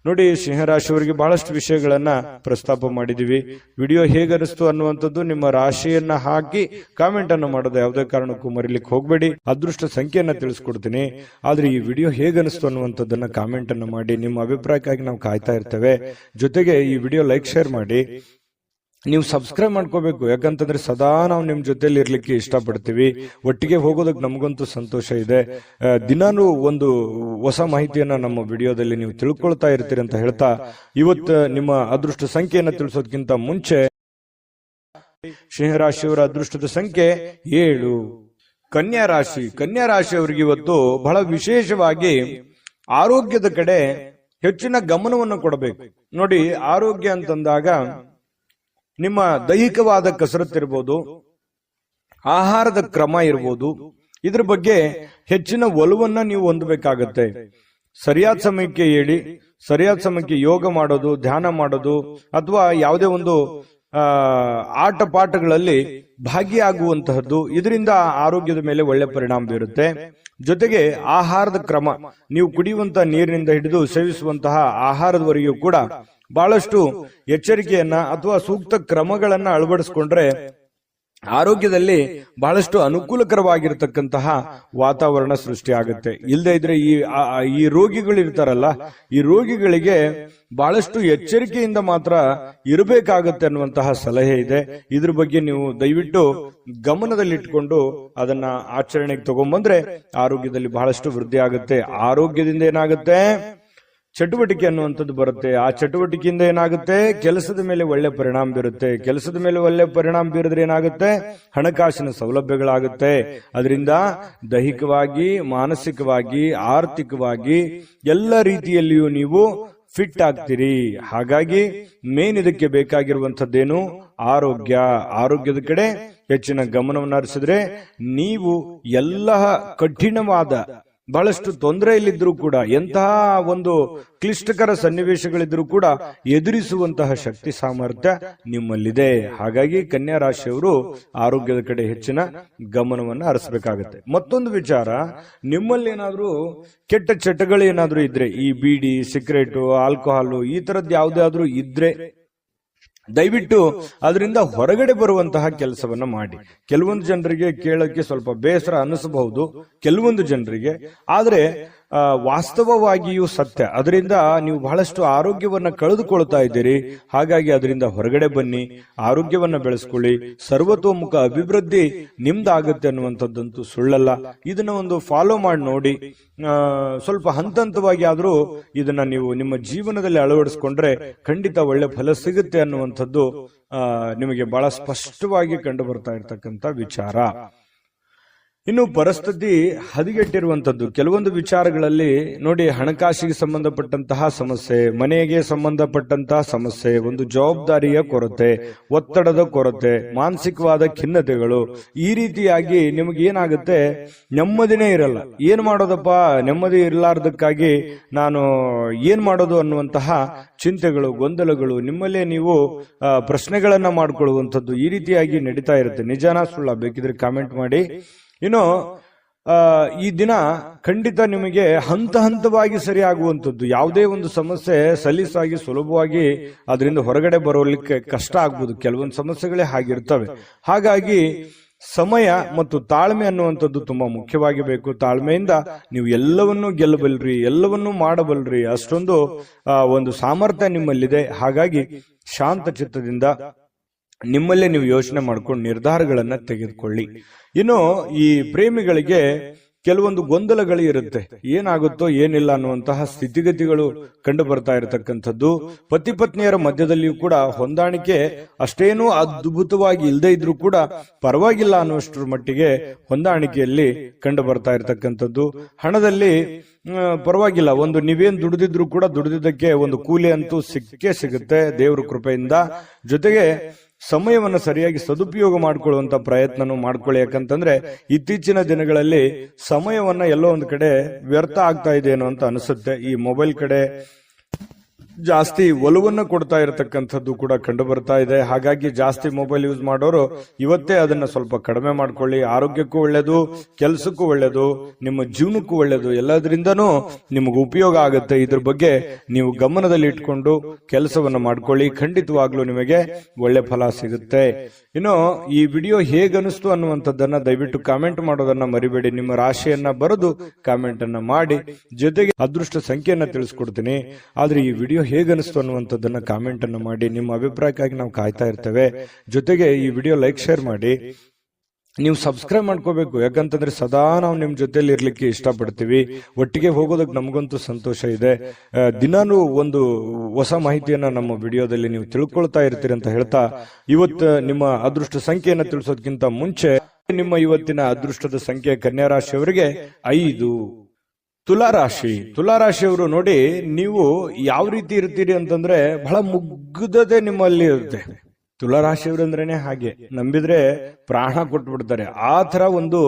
Speaker 1: ನೋಡಿ, ಸಿಂಹರಾಶಿಯವರಿಗೆ ಬಹಳಷ್ಟು ವಿಷಯಗಳನ್ನ ಪ್ರಸ್ತಾಪ ಮಾಡಿದೀವಿ. ವಿಡಿಯೋ ಹೇಗನಿಸ್ತು ಅನ್ನುವಂಥದ್ದು ನಿಮ್ಮ ರಾಶಿಯನ್ನ ಹಾಕಿ ಕಾಮೆಂಟ್ ಅನ್ನು ಮಾಡೋದು ಯಾವುದೇ ಕಾರಣಕ್ಕೂ ಮರಿಲಿಕ್ಕೆ ಹೋಗ್ಬೇಡಿ. ಅದೃಷ್ಟ ಸಂಖ್ಯೆಯನ್ನ ತಿಳಿಸ್ಕೊಡ್ತೀನಿ, ಆದ್ರೆ ಈ ವಿಡಿಯೋ ಹೇಗನಿಸ್ತು ಅನ್ನುವಂಥದ್ದನ್ನ ಕಾಮೆಂಟ್ ಅನ್ನು ಮಾಡಿ. ನಿಮ್ಮ ಅಭಿಪ್ರಾಯಕ್ಕಾಗಿ ನಾವು ಕಾಯ್ತಾ ಇರ್ತೇವೆ. ಜೊತೆಗೆ ಈ ವಿಡಿಯೋ ಲೈಕ್, ಶೇರ್ ಮಾಡಿ. ನೀವು ಸಬ್ಸ್ಕ್ರೈಬ್ ಮಾಡ್ಕೋಬೇಕು, ಯಾಕಂತಂದ್ರೆ ಸದಾ ನಾವು ನಿಮ್ ಜೊತೆಲಿ ಇರ್ಲಿಕ್ಕೆ ಇಷ್ಟಪಡ್ತೀವಿ. ಒಟ್ಟಿಗೆ ಹೋಗೋದಕ್ಕೆ ನಮಗಂತೂ ಸಂತೋಷ ಇದೆ. ದಿನಾನು ಒಂದು ಹೊಸ ಮಾಹಿತಿಯನ್ನ ನಮ್ಮ ವಿಡಿಯೋದಲ್ಲಿ ನೀವು ತಿಳ್ಕೊಳ್ತಾ ಇರ್ತೀರಿ ಅಂತ ಹೇಳ್ತಾ, ಇವತ್ತು ನಿಮ್ಮ ಅದೃಷ್ಟ ಸಂಖ್ಯೆಯನ್ನ ತಿಳಿಸೋದಕ್ಕಿಂತ ಮುಂಚೆ ಸಿಂಹರಾಶಿಯವರ ಅದೃಷ್ಟದ ಸಂಖ್ಯೆ 7. ಕನ್ಯಾ ರಾಶಿ. ಕನ್ಯಾ ರಾಶಿಯವರಿಗೆ ಇವತ್ತು ಬಹಳ ವಿಶೇಷವಾಗಿ ಆರೋಗ್ಯದ ಕಡೆ ಹೆಚ್ಚಿನ ಗಮನವನ್ನು ಕೊಡಬೇಕು. ನೋಡಿ, ಆರೋಗ್ಯ ಅಂತಂದಾಗ ನಿಮ್ಮ ದೈಹಿಕವಾದ ಕಸರತ್ತು ಇರ್ಬೋದು, ಆಹಾರದ ಕ್ರಮ ಇರ್ಬೋದು, ಇದ್ರ ಬಗ್ಗೆ ಹೆಚ್ಚಿನ ಒಲವನ್ನ ನೀವು ಹೊಂದಬೇಕಾಗತ್ತೆ. ಸರಿಯಾದ ಸಮಯಕ್ಕೆ ಹೇಳಿ, ಸರಿಯಾದ ಸಮಯಕ್ಕೆ ಯೋಗ ಮಾಡೋದು, ಧ್ಯಾನ ಮಾಡೋದು, ಅಥವಾ ಯಾವುದೇ ಒಂದು ಆಟ ಪಾಠಗಳಲ್ಲಿ ಭಾಗಿಯಾಗುವಂತಹದ್ದು, ಇದರಿಂದ ಆರೋಗ್ಯದ ಮೇಲೆ ಒಳ್ಳೆ ಪರಿಣಾಮ ಬೀರುತ್ತೆ. ಜೊತೆಗೆ ಆಹಾರದ ಕ್ರಮ, ನೀವು ಕುಡಿಯುವಂತ ನೀರಿನಿಂದ ಹಿಡಿದು ಸೇವಿಸುವಂತಹ ಆಹಾರದವರೆಗೂ ಕೂಡ ಬಹಳಷ್ಟು ಎಚ್ಚರಿಕೆಯನ್ನ ಅಥವಾ ಸೂಕ್ತ ಕ್ರಮಗಳನ್ನ ಅಳವಡಿಸಿಕೊಂಡ್ರೆ ಆರೋಗ್ಯದಲ್ಲಿ ಬಹಳಷ್ಟು ಅನುಕೂಲಕರವಾಗಿರತಕ್ಕಂತಹ ವಾತಾವರಣ ಸೃಷ್ಟಿಯಾಗುತ್ತೆ. ಇಲ್ಲದೆ ಇದ್ರೆ ಈ ರೋಗಿಗಳು ಇರ್ತಾರಲ್ಲ, ಈ ರೋಗಿಗಳಿಗೆ ಬಹಳಷ್ಟು ಎಚ್ಚರಿಕೆಯಿಂದ ಮಾತ್ರ ಇರಬೇಕಾಗತ್ತೆ ಅನ್ನುವಂತಹ ಸಲಹೆ ಇದೆ. ಇದ್ರ ಬಗ್ಗೆ ನೀವು ದಯವಿಟ್ಟು ಗಮನದಲ್ಲಿಟ್ಕೊಂಡು ಅದನ್ನ ಆಚರಣೆಗೆ ತಗೊಂಡ್ಬಂದ್ರೆ ಆರೋಗ್ಯದಲ್ಲಿ ಬಹಳಷ್ಟು ವೃದ್ಧಿ ಆಗುತ್ತೆ. ಆರೋಗ್ಯದಿಂದ ಏನಾಗುತ್ತೆ, ಚಟುವಟಿಕೆ ಅನ್ನುವಂಥದ್ದು ಬರುತ್ತೆ. ಆ ಚಟುವಟಿಕೆಯಿಂದ ಏನಾಗುತ್ತೆ, ಕೆಲಸದ ಮೇಲೆ ಒಳ್ಳೆ ಪರಿಣಾಮ ಬೀರುತ್ತೆ. ಕೆಲಸದ ಮೇಲೆ ಒಳ್ಳೆ ಪರಿಣಾಮ ಬೀರಿದ್ರೆ ಏನಾಗುತ್ತೆ, ಹಣಕಾಸಿನ ಸೌಲಭ್ಯಗಳಾಗುತ್ತೆ. ಅದರಿಂದ ದೈಹಿಕವಾಗಿ, ಮಾನಸಿಕವಾಗಿ, ಆರ್ಥಿಕವಾಗಿ ಎಲ್ಲ ರೀತಿಯಲ್ಲಿಯೂ ನೀವು ಫಿಟ್ ಆಗ್ತೀರಿ. ಹಾಗಾಗಿ ಮೇನ್ ಇದಕ್ಕೆ ಬೇಕಾಗಿರುವಂತದ್ದೇನು, ಆರೋಗ್ಯ. ಆರೋಗ್ಯದ ಕಡೆ ಹೆಚ್ಚಿನ ಗಮನವನ್ನು ಹರಿಸಿದ್ರೆ ನೀವು ಎಲ್ಲ ಕಠಿಣವಾದ ಬಹಳಷ್ಟು ತೊಂದರೆಯಲ್ಲಿದ್ರೂ ಕೂಡ, ಎಂತಹ ಒಂದು ಕ್ಲಿಷ್ಟಕರ ಸನ್ನಿವೇಶಗಳಿದ್ರೂ ಕೂಡ ಎದುರಿಸುವಂತಹ ಶಕ್ತಿ ಸಾಮರ್ಥ್ಯ ನಿಮ್ಮಲ್ಲಿದೆ. ಹಾಗಾಗಿ ಕನ್ಯಾ ರಾಶಿಯವರು ಆರೋಗ್ಯದ ಕಡೆ ಹೆಚ್ಚಿನ ಗಮನವನ್ನು ಹರಿಸಬೇಕಾಗುತ್ತೆ. ಮತ್ತೊಂದು ವಿಚಾರ, ನಿಮ್ಮಲ್ಲಿ ಏನಾದ್ರೂ ಕೆಟ್ಟ ಚಟಗಳು ಏನಾದ್ರೂ ಇದ್ರೆ, ಈ ಬೀಡಿ, ಸಿಗರೇಟು, ಆಲ್ಕೋಹಾಲು ಈ ತರದ್ ಯಾವುದಾದ್ರೂ ಇದ್ರೆ ದಯವಿಟ್ಟು ಅದರಿಂದ ಹೊರಗಡೆ ಬರುವಂತಹ ಕೆಲಸವನ್ನ ಮಾಡಿ. ಕೆಲವೊಂದು ಜನರಿಗೆ ಕೇಳಕ್ಕೆ ಸ್ವಲ್ಪ ಬೇಸರ ಅನಿಸಬಹುದು, ಕೆಲವೊಂದು ಜನರಿಗೆ, ಆದ್ರೆ ವಾಸ್ತವವಾಗಿಯೂ ಸತ್ಯ. ಅದರಿಂದ ನೀವು ಬಹಳಷ್ಟು ಆರೋಗ್ಯವನ್ನ ಕಳೆದುಕೊಳ್ತಾ ಇದ್ದೀರಿ. ಹಾಗಾಗಿ ಅದರಿಂದ ಹೊರಗಡೆ ಬನ್ನಿ, ಆರೋಗ್ಯವನ್ನ ಬೆಳೆಸ್ಕೊಳ್ಳಿ, ಸರ್ವತೋಮುಖ ಅಭಿವೃದ್ಧಿ ನಿಮ್ದಾಗುತ್ತೆ ಅನ್ನುವಂಥದ್ದಂತೂ ಸುಳ್ಳಲ್ಲ. ಇದನ್ನ ಒಂದು ಫಾಲೋ ಮಾಡಿ ನೋಡಿ. ಸ್ವಲ್ಪ ಹಂತ ಹಂತವಾಗಿ ಆದ್ರೂ ಇದನ್ನ ನೀವು ನಿಮ್ಮ ಜೀವನದಲ್ಲಿ ಅಳವಡಿಸ್ಕೊಂಡ್ರೆ ಖಂಡಿತ ಒಳ್ಳೆ ಫಲ ಸಿಗುತ್ತೆ ಅನ್ನುವಂಥದ್ದು ನಿಮಗೆ ಬಹಳ ಸ್ಪಷ್ಟವಾಗಿ ಕಂಡು ಬರ್ತಾ ಇರ್ತಕ್ಕಂಥ ವಿಚಾರ. ಇನ್ನು ಪರಿಸ್ಥಿತಿ ಹದಗೆಟ್ಟಿರುವಂತದ್ದು ಕೆಲವೊಂದು ವಿಚಾರಗಳಲ್ಲಿ ನೋಡಿ, ಹಣಕಾಸಿಗೆ ಸಂಬಂಧಪಟ್ಟಂತಹ ಸಮಸ್ಯೆ, ಮನೆಗೆ ಸಂಬಂಧಪಟ್ಟಂತಹ ಸಮಸ್ಯೆ, ಒಂದು ಜವಾಬ್ದಾರಿಯ ಕೊರತೆ, ಒತ್ತಡದ ಕೊರತೆ, ಮಾನಸಿಕವಾದ ಖಿನ್ನತೆಗಳು, ಈ ರೀತಿಯಾಗಿ ನಿಮಗೆ ಏನಾಗುತ್ತೆ, ನೆಮ್ಮದಿನೇ ಇರಲ್ಲ. ಏನ್ ಮಾಡೋದಪ್ಪ, ನೆಮ್ಮದಿ ಇರಲಾರ್ದಕ್ಕಾಗಿ ನಾನು ಏನ್ ಮಾಡೋದು ಅನ್ನುವಂತಹ ಚಿಂತೆಗಳು, ಗೊಂದಲಗಳು, ನಿಮ್ಮಲ್ಲೇ ನೀವು ಪ್ರಶ್ನೆಗಳನ್ನ ಮಾಡಿಕೊಳ್ಳುವಂಥದ್ದು ಈ ರೀತಿಯಾಗಿ ನಡೀತಾ ಇರುತ್ತೆ. ನಿಜಾನ ಸುಳ್ಳ ಬೇಕಿದ್ರೆ ಕಾಮೆಂಟ್ ಮಾಡಿ. ಇನ್ನು ಈ ದಿನ ಖಂಡಿತ ನಿಮಗೆ ಹಂತ ಹಂತವಾಗಿ ಸರಿಯಾಗುವಂಥದ್ದು. ಯಾವುದೇ ಒಂದು ಸಮಸ್ಯೆ ಸಲೀಸಾಗಿ ಸುಲಭವಾಗಿ ಅದರಿಂದ ಹೊರಗಡೆ ಬರೋಲಿಕ್ಕೆ ಕಷ್ಟ ಆಗ್ಬೋದು. ಕೆಲವೊಂದು ಸಮಸ್ಯೆಗಳೇ ಹಾಗಿರ್ತವೆ. ಹಾಗಾಗಿ ಸಮಯ ಮತ್ತು ತಾಳ್ಮೆ ಅನ್ನುವಂಥದ್ದು ತುಂಬಾ ಮುಖ್ಯವಾಗಿ ಬೇಕು. ತಾಳ್ಮೆಯಿಂದ ನೀವು ಎಲ್ಲವನ್ನೂ ಗೆಲ್ಲಬಲ್ರಿ, ಎಲ್ಲವನ್ನೂ ಮಾಡಬಲ್ರಿ, ಅಷ್ಟೊಂದು ಒಂದು ಸಾಮರ್ಥ್ಯ ನಿಮ್ಮಲ್ಲಿದೆ. ಹಾಗಾಗಿ ಶಾಂತ ಚಿತ್ತದಿಂದ ನಿಮ್ಮಲ್ಲೇ ನೀವು ಯೋಚನೆ ಮಾಡ್ಕೊಂಡು ನಿರ್ಧಾರಗಳನ್ನ ತೆಗೆದುಕೊಳ್ಳಿ. ಇನ್ನು ಈ ಪ್ರೇಮಿಗಳಿಗೆ ಕೆಲವೊಂದು ಗೊಂದಲಗಳು ಇರುತ್ತೆ, ಏನಾಗುತ್ತೋ ಏನಿಲ್ಲ ಅನ್ನುವಂತಹ ಸ್ಥಿತಿಗತಿಗಳು ಕಂಡು ಬರ್ತಾ ಇರತಕ್ಕಂಥದ್ದು. ಪತಿ ಪತ್ನಿಯರ ಮಧ್ಯದಲ್ಲಿಯೂ ಕೂಡ ಹೊಂದಾಣಿಕೆ ಅಷ್ಟೇನೂ ಅದ್ಭುತವಾಗಿ ಇಲ್ಲದೆ ಇದ್ರೂ ಕೂಡ ಪರವಾಗಿಲ್ಲ ಅನ್ನುವಷ್ಟರ ಮಟ್ಟಿಗೆ ಹೊಂದಾಣಿಕೆಯಲ್ಲಿ ಕಂಡು ಬರ್ತಾ ಇರತಕ್ಕಂಥದ್ದು. ಹಣದಲ್ಲಿ ಪರವಾಗಿಲ್ಲ, ಒಂದು ನೀವೇನ್ ದುಡಿದಿದ್ರು ಕೂಡ ದುಡಿದಿದ್ದಕ್ಕೆ ಒಂದು ಕೂಲಿ ಅಂತೂ ಸಿಕ್ಕೇ ಸಿಗುತ್ತೆ ದೇವ್ರ ಕೃಪೆಯಿಂದ. ಜೊತೆಗೆ ಸಮಯವನ್ನು ಸರಿಯಾಗಿ ಸದುಪಯೋಗ ಮಾಡಿಕೊಳ್ಳುವಂತ ಪ್ರಯತ್ನನೂ ಮಾಡ್ಕೊಳ್ಳಿ. ಯಾಕಂತಂದ್ರೆ ಇತ್ತೀಚಿನ ದಿನಗಳಲ್ಲಿ ಸಮಯವನ್ನ ಎಲ್ಲೋ ಒಂದು ಕಡೆ ವ್ಯರ್ಥ ಆಗ್ತಾ ಇದೆ ಏನೋ ಅಂತ ಅನಿಸುತ್ತೆ. ಈ ಮೊಬೈಲ್ ಕಡೆ ಜಾಸ್ತಿ ಒಲವನ್ನ ಕೊಡ್ತಾ ಇರತಕ್ಕಂಥದ್ದು ಕೂಡ ಕಂಡು ಬರ್ತಾ ಇದೆ. ಹಾಗಾಗಿ ಜಾಸ್ತಿ ಮೊಬೈಲ್ ಯೂಸ್ ಮಾಡೋರು ಇವತ್ತೇ ಅದನ್ನ ಸ್ವಲ್ಪ ಕಡಿಮೆ ಮಾಡ್ಕೊಳ್ಳಿ. ಆರೋಗ್ಯಕ್ಕೂ ಒಳ್ಳೇದು, ಕೆಲಸಕ್ಕೂ ಒಳ್ಳೇದು, ನಿಮ್ಮ ಜೀವನಕ್ಕೂ ಒಳ್ಳೇದು, ಎಲ್ಲದರಿಂದನೂ ನಿಮಗೆ ಉಪಯೋಗ ಆಗುತ್ತೆ. ಇದ್ರ ಬಗ್ಗೆ ನೀವು ಗಮನದಲ್ಲಿ ಇಟ್ಕೊಂಡು ಕೆಲಸವನ್ನ ಮಾಡ್ಕೊಳ್ಳಿ. ಖಂಡಿತವಾಗ್ಲೂ ನಿಮಗೆ ಒಳ್ಳೆ ಫಲ ಸಿಗುತ್ತೆ. ಇನ್ನು ಈ ವಿಡಿಯೋ ಹೇಗನಿಸ್ತು ಅನ್ನುವಂಥದ್ದನ್ನ ದಯವಿಟ್ಟು ಕಾಮೆಂಟ್ ಮಾಡೋದನ್ನ ಮರಿಬೇಡಿ. ನಿಮ್ಮ ರಾಶಿಯನ್ನ ಬರೆದು ಕಾಮೆಂಟ್ ಅನ್ನ ಮಾಡಿ. ಜೊತೆಗೆ ಅದೃಷ್ಟ ಸಂಖ್ಯೆಯನ್ನ ತಿಳಿಸ್ಕೊಡ್ತೀನಿ. ಆದ್ರೆ ಈ ವಿಡಿಯೋ ಹೇಗನಿಸ್ತು ಅನ್ನುವಂಥದ್ದನ್ನ ಕಾಮೆಂಟ್ ಅನ್ನು ಮಾಡಿ. ನಿಮ್ಮ ಅಭಿಪ್ರಾಯಕ್ಕಾಗಿ ನಾವು ಕಾಯ್ತಾ ಇರ್ತೇವೆ. ಜೊತೆಗೆ ಈ ವಿಡಿಯೋ ಲೈಕ್, ಶೇರ್ ಮಾಡಿ. ನೀವು ಸಬ್ಸ್ಕ್ರೈಬ್ ಮಾಡ್ಕೋಬೇಕು. ಯಾಕಂತಂದ್ರೆ ಸದಾ ನಾವು ನಿಮ್ ಜೊತೆಲಿ ಇರ್ಲಿಕ್ಕೆ ಇಷ್ಟಪಡ್ತೀವಿ. ಒಟ್ಟಿಗೆ ಹೋಗೋದಕ್ಕೆ ನಮಗಂತೂ ಸಂತೋಷ ಇದೆ. ದಿನಾನು ಒಂದು ಹೊಸ ಮಾಹಿತಿಯನ್ನ ನಮ್ಮ ವಿಡಿಯೋದಲ್ಲಿ ನೀವು ತಿಳ್ಕೊಳ್ತಾ ಇರ್ತೀರಿ ಅಂತ ಹೇಳ್ತಾ, ಇವತ್ತು ನಿಮ್ಮ ಅದೃಷ್ಟ ಸಂಖ್ಯೆಯನ್ನ ತಿಳಿಸೋದಕ್ಕಿಂತ ಮುಂಚೆ ನಿಮ್ಮ ಇವತ್ತಿನ ಅದೃಷ್ಟದ ಸಂಖ್ಯೆ ಕನ್ಯಾ ರಾಶಿಯವರಿಗೆ 5. ತುಲಾರಾಶಿಯವರು ನೋಡಿ, ನೀವು ಯಾವ ರೀತಿ ಇರ್ತೀರಿ ಅಂತಂದ್ರೆ ಬಹಳ ಮುಗ್ಧತೆ ನಿಮ್ಮಲ್ಲಿ ಇರುತ್ತೆ. ತುಲಾರಾಶಿಯವರು ಅಂದ್ರೇನೆ ಹಾಗೆ, ನಂಬಿದ್ರೆ ಪ್ರಾಣ ಕೊಟ್ಬಿಡ್ತಾರೆ. ಆ ತರ ಒಂದು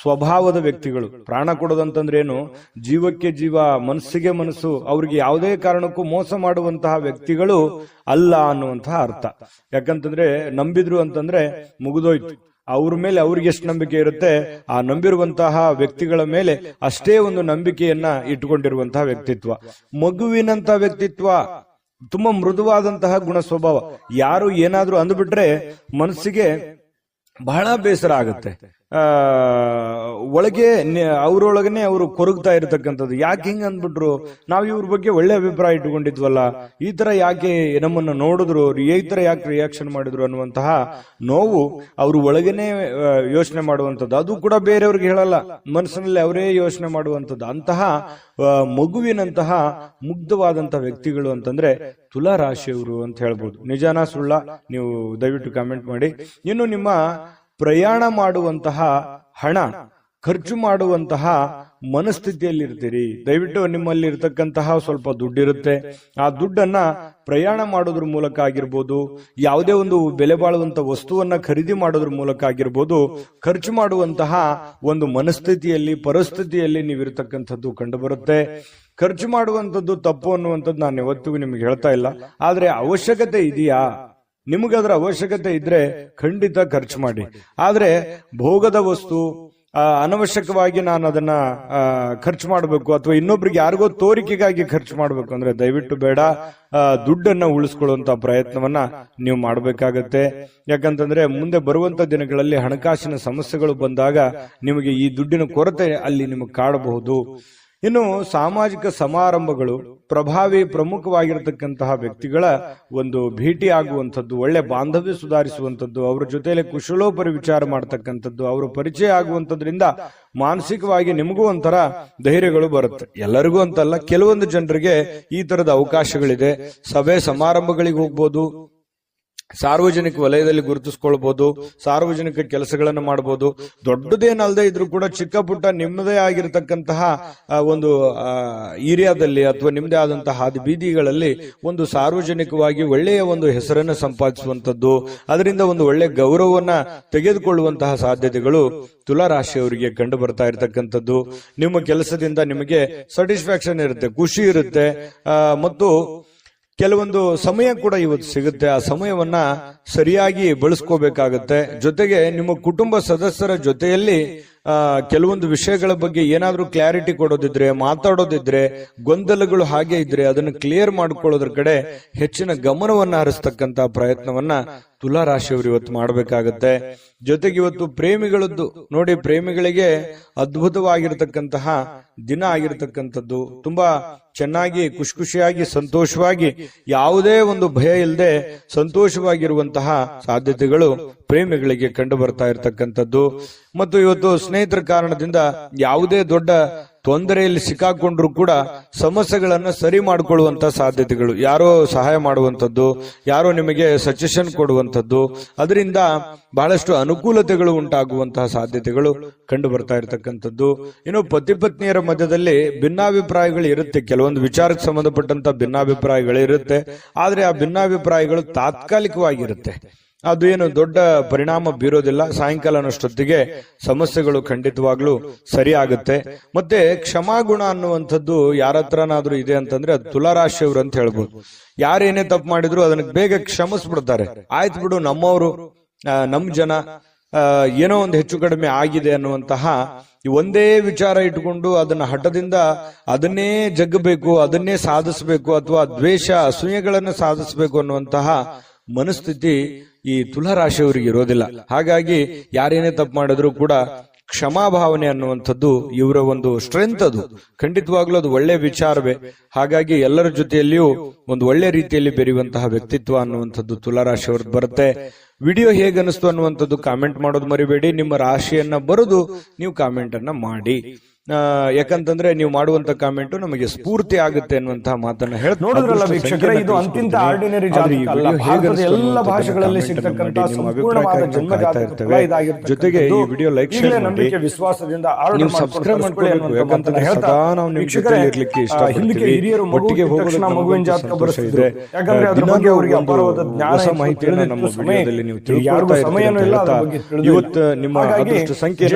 Speaker 1: ಸ್ವಭಾವದ ವ್ಯಕ್ತಿಗಳು. ಪ್ರಾಣ ಕೊಡೋದಂತಂದ್ರೆ ಏನು, ಜೀವಕ್ಕೆ ಜೀವ, ಮನಸ್ಸಿಗೆ ಮನಸ್ಸು, ಅವ್ರಿಗೆ ಯಾವುದೇ ಕಾರಣಕ್ಕೂ ಮೋಸ ಮಾಡುವಂತಹ ವ್ಯಕ್ತಿಗಳು ಅಲ್ಲ ಅನ್ನುವಂತಹ ಅರ್ಥ. ಯಾಕಂತಂದ್ರೆ ನಂಬಿದ್ರು ಅಂತಂದ್ರೆ ಮುಗಿದೋಯ್ತು. ಅವ್ರ ಮೇಲೆ ಅವ್ರಿಗೆ ಎಷ್ಟು ನಂಬಿಕೆ ಇರುತ್ತೆ, ಆ ನಂಬಿರುವಂತಹ ವ್ಯಕ್ತಿಗಳ ಮೇಲೆ ಅಷ್ಟೇ ಒಂದು ನಂಬಿಕೆಯನ್ನ ಇಟ್ಟುಕೊಂಡಿರುವಂತಹ ವ್ಯಕ್ತಿತ್ವ. ಮಗುವಿನಂತ ವ್ಯಕ್ತಿತ್ವ, ತುಂಬಾ ಮೃದುವಾದಂತಹ ಗುಣ ಸ್ವಭಾವ. ಯಾರು ಏನಾದ್ರೂ ಅಂದ್ಬಿಟ್ರೆ ಮನಸ್ಸಿಗೆ ಬಹಳ ಬೇಸರ ಆಗುತ್ತೆ. ಒಳಗೆ ಅವರೊಳಗನೆ ಅವರು ಕೊರಗ್ತಾ ಇರತಕ್ಕಂಥದ್ದು. ಯಾಕೆ ಹಿಂಗ ಅಂದ್ಬಿಟ್ರು, ನಾವು ಇವ್ರ ಬಗ್ಗೆ ಒಳ್ಳೆ ಅಭಿಪ್ರಾಯ ಇಟ್ಕೊಂಡಿದ್ವಲ್ಲ, ಈ ತರ ಯಾಕೆ ನಮ್ಮನ್ನ ನೋಡಿದ್ರು, ಈ ತರ ಯಾಕೆ ರಿಯಾಕ್ಷನ್ ಮಾಡಿದ್ರು ಅನ್ನುವಂತಹ ನೋವು ಅವರು ಒಳಗನೆ ಯೋಚನೆ ಮಾಡುವಂಥದ್ದು. ಅದು ಕೂಡ ಬೇರೆಯವ್ರಿಗೆ ಹೇಳಲ್ಲ, ಮನಸ್ಸಿನಲ್ಲಿ ಅವರೇ ಯೋಚನೆ ಮಾಡುವಂಥದ್ದು. ಅಂತಹ ಮಗುವಿನಂತಹ ಮುಗ್ಧವಾದಂತಹ ವ್ಯಕ್ತಿಗಳು ಅಂತಂದ್ರೆ ತುಲಾ ರಾಶಿಯವರು ಅಂತ ಹೇಳ್ಬೋದು. ನಿಜಾನ ಸುಳ್ಳ ನೀವು ದಯವಿಟ್ಟು ಕಾಮೆಂಟ್ ಮಾಡಿ. ಇನ್ನು ನಿಮ್ಮ ಪ್ರಯಾಣ ಮಾಡುವಂತಹ ಹಣ, ಖರ್ಚು ಮಾಡುವಂತಹ ಮನಸ್ಥಿತಿಯಲ್ಲಿ ಇರ್ತೀರಿ. ದಯವಿಟ್ಟು ನಿಮ್ಮಲ್ಲಿ ಇರತಕ್ಕಂತಹ ಸ್ವಲ್ಪ ದುಡ್ಡಿರುತ್ತೆ, ಆ ದುಡ್ಡನ್ನ ಪ್ರಯಾಣ ಮಾಡೋದ್ರ ಮೂಲಕ ಆಗಿರ್ಬೋದು, ಯಾವುದೇ ಒಂದು ಬೆಲೆ ಬಾಳುವಂತ ವಸ್ತುವನ್ನ ಖರೀದಿ ಮಾಡೋದ್ರ ಮೂಲಕ ಆಗಿರ್ಬೋದು, ಖರ್ಚು ಮಾಡುವಂತಹ ಒಂದು ಮನಸ್ಥಿತಿಯಲ್ಲಿ, ಪರಿಸ್ಥಿತಿಯಲ್ಲಿ ನೀವಿರತಕ್ಕಂಥದ್ದು ಕಂಡು ಬರುತ್ತೆ. ಖರ್ಚು ಮಾಡುವಂಥದ್ದು ತಪ್ಪು ಅನ್ನುವಂಥದ್ದು ನಾನು ಯಾವತ್ತಿಗೂ ನಿಮ್ಗೆ ಹೇಳ್ತಾ ಇಲ್ಲ. ಆದ್ರೆ ಅವಶ್ಯಕತೆ ಇದೆಯಾ, ನಿಮಗದರ ಅವಶ್ಯಕತೆ ಇದ್ರೆ ಖಂಡಿತ ಖರ್ಚು ಮಾಡಿ. ಆದ್ರೆ ಭೋಗದ ವಸ್ತು, ಅನವಶ್ಯಕವಾಗಿ ನಾನು ಅದನ್ನ ಖರ್ಚು ಮಾಡಬೇಕು ಅಥವಾ ಇನ್ನೊಬ್ರಿಗೆ ಯಾರಿಗೋ ತೋರಿಕೆಗಾಗಿ ಖರ್ಚು ಮಾಡಬೇಕು ಅಂದ್ರೆ ದಯವಿಟ್ಟು ಬೇಡ. ದುಡ್ಡನ್ನ ಉಳಿಸ್ಕೊಳ್ಳುವಂತ ಪ್ರಯತ್ನವನ್ನ ನೀವು ಮಾಡಬೇಕಾಗತ್ತೆ. ಯಾಕಂತಂದ್ರೆ ಮುಂದೆ ಬರುವಂತ ದಿನಗಳಲ್ಲಿ ಹಣಕಾಸಿನ ಸಮಸ್ಯೆಗಳು ಬಂದಾಗ ನಿಮಗೆ ಈ ದುಡ್ಡಿನ ಕೊರತೆ ಅಲ್ಲಿ ನಿಮಗೆ ಕಾಡಬಹುದು. ಇನ್ನು ಸಾಮಾಜಿಕ ಸಮಾರಂಭಗಳು, ಪ್ರಮುಖವಾಗಿರತಕ್ಕಂತಹ ವ್ಯಕ್ತಿಗಳ ಒಂದು ಭೇಟಿ ಆಗುವಂಥದ್ದು, ಒಳ್ಳೆ ಬಾಂಧವ್ಯ ಸುಧಾರಿಸುವಂಥದ್ದು, ಅವ್ರ ಜೊತೆಯಲ್ಲಿ ಕುಶಲೋಪರಿ ವಿಚಾರ ಮಾಡತಕ್ಕಂಥದ್ದು, ಅವರು ಪರಿಚಯ ಆಗುವಂಥದ್ರಿಂದ ಮಾನಸಿಕವಾಗಿ ನಿಮಗೂ ಒಂಥರ ಧೈರ್ಯಗಳು ಬರುತ್ತೆ. ಎಲ್ಲರಿಗೂ ಅಂತಲ್ಲ, ಕೆಲವೊಂದು ಜನರಿಗೆ ಈ ತರದ ಅವಕಾಶಗಳಿದೆ. ಸಭೆ ಸಮಾರಂಭಗಳಿಗೆ ಹೋಗ್ಬೋದು, ಸಾರ್ವಜನಿಕ ವಲಯದಲ್ಲಿ ಗುರುತಿಸ್ಕೊಳ್ಬಹುದು, ಸಾರ್ವಜನಿಕ ಕೆಲಸಗಳನ್ನು ಮಾಡಬಹುದು. ದೊಡ್ಡದೇನಲ್ಲದೆ ಇದ್ರೂ ಕೂಡ ಚಿಕ್ಕ ಪುಟ್ಟ ನಿಮ್ಮದೇ ಆಗಿರತಕ್ಕಂತಹ ಒಂದು ಏರಿಯಾದಲ್ಲಿ ಅಥವಾ ನಿಮ್ಮದೇ ಆದಂತಹ ಹಾದಿ ಬೀದಿಗಳಲ್ಲಿ ಒಂದು ಸಾರ್ವಜನಿಕವಾಗಿ ಒಳ್ಳೆಯ ಒಂದು ಹೆಸರನ್ನು ಸಂಪಾದಿಸುವಂತದ್ದು, ಅದರಿಂದ ಒಂದು ಒಳ್ಳೆ ಗೌರವವನ್ನ ತೆಗೆದುಕೊಳ್ಳುವಂತಹ ಸಾಧ್ಯತೆಗಳು ತುಲಾ ರಾಶಿಯವರಿಗೆ ಕಂಡು ಬರ್ತಾ ಇರತಕ್ಕಂಥದ್ದು. ನಿಮ್ಮ ಕೆಲಸದಿಂದ ನಿಮಗೆ ಸ್ಯಾಟಿಸ್ಫ್ಯಾಕ್ಷನ್ ಇರುತ್ತೆ, ಖುಷಿ ಇರುತ್ತೆ, ಮತ್ತು ಕೆಲವೊಂದು ಸಮಯ ಕೂಡ ಇವತ್ತು ಸಿಗುತ್ತೆ. ಆ ಸಮಯವನ್ನ ಸರಿಯಾಗಿ ಬಳಸ್ಕೋಬೇಕಾಗತ್ತೆ. ಜೊತೆಗೆ ನಿಮ್ಮ ಕುಟುಂಬ ಸದಸ್ಯರ ಜೊತೆಯಲ್ಲಿ ಕೆಲವೊಂದು ವಿಷಯಗಳ ಬಗ್ಗೆ ಏನಾದ್ರೂ ಕ್ಲಾರಿಟಿ ಕೊಡೋದಿದ್ರೆ, ಮಾತಾಡೋದಿದ್ರೆ, ಗೊಂದಲಗಳು ಹಾಗೆ ಇದ್ರೆ ಅದನ್ನು ಕ್ಲಿಯರ್ ಮಾಡ್ಕೊಳ್ಳೋದ್ರ ಕಡೆ ಹೆಚ್ಚಿನ ಗಮನವನ್ನ ಹರಿಸ್ತಕ್ಕಂತ ಪ್ರಯತ್ನವನ್ನ ತುಲಾ ರಾಶಿಯವರು ಇವತ್ತು ಮಾಡಬೇಕಾಗತ್ತೆ. ಜೊತೆಗೆ ಇವತ್ತು ಪ್ರೇಮಿಗಳದ್ದು ನೋಡಿ, ಪ್ರೇಮಿಗಳಿಗೆ ಅದ್ಭುತವಾಗಿರತಕ್ಕಂತಹ ದಿನ ಆಗಿರತಕ್ಕಂಥದ್ದು. ತುಂಬಾ ಚೆನ್ನಾಗಿ ಖುಷಿಯಾಗಿ ಸಂತೋಷವಾಗಿ, ಯಾವುದೇ ಒಂದು ಭಯ ಇಲ್ಲದೆ ಸಂತೋಷವಾಗಿರುವಂತಹ ಸಾಧ್ಯತೆಗಳು ಪ್ರೇಮಿಗಳಿಗೆ ಕಂಡು ಬರ್ತಾ ಇರತಕ್ಕಂಥದ್ದು. ಮತ್ತು ಇವತ್ತು ಸ್ನೇಹಿತರ ಕಾರಣದಿಂದ ಯಾವುದೇ ದೊಡ್ಡ ತೊಂದರೆಯಲ್ಲಿ ಸಿಕ್ಕಾಕೊಂಡ್ರು ಕೂಡ ಸಮಸ್ಯೆಗಳನ್ನ ಸರಿ ಮಾಡಿಕೊಳ್ಳುವಂತ ಸಾಧ್ಯತೆಗಳು, ಯಾರೋ ಸಹಾಯ ಮಾಡುವಂಥದ್ದು, ಯಾರೋ ನಿಮಗೆ ಸಜೆಷನ್ ಕೊಡುವಂಥದ್ದು, ಅದರಿಂದ ಬಹಳಷ್ಟು ಅನುಕೂಲತೆಗಳು ಉಂಟಾಗುವಂತಹ ಸಾಧ್ಯತೆಗಳು ಕಂಡು ಬರ್ತಾ ಇರತಕ್ಕಂಥದ್ದು. ಇನ್ನು ಪತಿ ಪತ್ನಿಯರ ಮಧ್ಯದಲ್ಲಿ ಭಿನ್ನಾಭಿಪ್ರಾಯಗಳು ಇರುತ್ತೆ, ಕೆಲವೊಂದು ವಿಚಾರಕ್ಕೆ ಸಂಬಂಧಪಟ್ಟಂತ ಭಿನ್ನಾಭಿಪ್ರಾಯಗಳು ಇರುತ್ತೆ. ಆದ್ರೆ ಆ ಭಿನ್ನಾಭಿಪ್ರಾಯಗಳು ತಾತ್ಕಾಲಿಕವಾಗಿರುತ್ತೆ, ಅದು ಏನು ದೊಡ್ಡ ಪರಿಣಾಮ ಬೀರೋದಿಲ್ಲ. ಸಾಯಂಕಾಲ ಅನ್ನೋಷ್ಟೊತ್ತಿಗೆ ಸಮಸ್ಯೆಗಳು ಖಂಡಿತವಾಗ್ಲೂ ಸರಿ ಆಗುತ್ತೆ. ಮತ್ತೆ ಕ್ಷಮಾಗುಣ ಅನ್ನುವಂಥದ್ದು ಯಾರ ಹತ್ರನಾದ್ರೂ ಇದೆ ಅಂತಂದ್ರೆ ಅದು ತುಲಾ ರಾಶಿಯವರು ಅಂತ ಹೇಳ್ಬೋದು. ಯಾರೇನೇ ತಪ್ಪು ಮಾಡಿದ್ರು ಅದನ್ನ ಬೇಗ ಕ್ಷಮಿಸ್ಬಿಡ್ತಾರೆ. ಆಯ್ತು ಬಿಡು, ನಮ್ಮವರು, ನಮ್ ಜನ, ಏನೋ ಒಂದು ಹೆಚ್ಚು ಕಡಿಮೆ ಆಗಿದೆ ಅನ್ನುವಂತಹ ಒಂದೇ ವಿಚಾರ ಇಟ್ಟುಕೊಂಡು ಅದನ್ನ ಹಠದಿಂದ ಅದನ್ನೇ ಜಗ್ಗಬೇಕು, ಅದನ್ನೇ ಸಾಧಿಸಬೇಕು, ಅಥವಾ ದ್ವೇಷ ಅಸೂಯೆಗಳನ್ನು ಸಾಧಿಸಬೇಕು ಅನ್ನುವಂತಹ ಮನಸ್ಥಿತಿ ಈ ತುಲಾ ರಾಶಿಯವರಿಗೆ ಇರೋದಿಲ್ಲ. ಹಾಗಾಗಿ ಯಾರೇನೇ ತಪ್ಪು ಮಾಡಿದ್ರು ಕೂಡ ಕ್ಷಮಾಭಾವನೆ ಅನ್ನುವಂಥದ್ದು ಇವರ ಒಂದು ಸ್ಟ್ರೆಂತ್. ಅದು ಖಂಡಿತವಾಗ್ಲೂ ಅದು ಒಳ್ಳೆ ವಿಚಾರವೇ. ಹಾಗಾಗಿ ಎಲ್ಲರ ಜೊತೆಯಲ್ಲಿಯೂ ಒಂದು ಒಳ್ಳೆ ರೀತಿಯಲ್ಲಿ ಬೆರೆಯುವಂತಹ ವ್ಯಕ್ತಿತ್ವ ಅನ್ನುವಂಥದ್ದು ತುಲಾ ರಾಶಿಯವ್ರದ್ದು ಬರುತ್ತೆ. ವಿಡಿಯೋ ಹೇಗೆ ಅನಿಸ್ತು ಅನ್ನುವಂಥದ್ದು ಕಾಮೆಂಟ್ ಮಾಡೋದು ಮರಿಬೇಡಿ. ನಿಮ್ಮ ರಾಶಿಯನ್ನ ಬರೆದು ನೀವು ಕಾಮೆಂಟ್ ಅನ್ನ ಮಾಡಿ. ಯಾಕಂತಂದ್ರೆ ನೀವು ಮಾಡುವಂತ ಕಾಮೆಂಟ್ ನಮಗೆ ಸ್ಫೂರ್ತಿ ಆಗುತ್ತೆ ಅನ್ನುವಂತಹ ಮಾತನ್ನ
Speaker 2: ನೋಡಿದ್ರಲ್ಲ ವೀಕ್ಷಕರೇ, ಇದು ಅಂತಿಂತ ಆರ್ಡಿನರಿ ಜಾತಕ ಅಲ್ಲ. ಭಾರತದ ಎಲ್ಲ ಭಾಷೆಗಳಲ್ಲಿ ಸಿಗ್ತಕ್ಕಂತ ಸಂಪೂರ್ಣವಾದ ಜನ್ಮಜಾತಕ
Speaker 1: ಜೊತೆಗೆ ಈ ವಿಡಿಯೋ ಲೈಕ್ ಶೇರ್ ಮಾಡಿ,
Speaker 2: ವಿಶ್ವಾಸದಿಂದ
Speaker 1: ನೀವು ಸಬ್ಸ್ಕ್ರೈಬ್ ಮಾಡ್ಕೊಳ್ಳಿ. ಯಾಕಂತಂದ್ರೆ ಸದಾ ನಾವು ನಿಮ್ಮ ಜೊತೆ ಇರ್ಲಿಕ್ಕೆ ಇಷ್ಟಪಡ್ತೀವಿ.
Speaker 2: ಹಿರಿಯರು
Speaker 1: ಒಟ್ಟಿಗೆ
Speaker 2: ತಕ್ಷಣ ಮಗುವಿನ ಜಾತಕ ಬರೆಸಿದ್ರೆ, ಯಾಕಂದ್ರೆ ಅದ್ರ ಬಗ್ಗೆ ಅವರಿಗೆ ಅಪಾರವಾದ ಜ್ಞಾನ
Speaker 1: ಮಾಹಿತಿಯನ್ನು ನಮ್ಮ ವಿಡಿಯೋದಲ್ಲಿ ನೀವು ತಿಳ್ಕೊಳ್ತಾ ಇರ್ತೀರಿ. ಇವತ್ತು ನಿಮ್ಮ ಅದೃಷ್ಟ ಸಂಖ್ಯೆ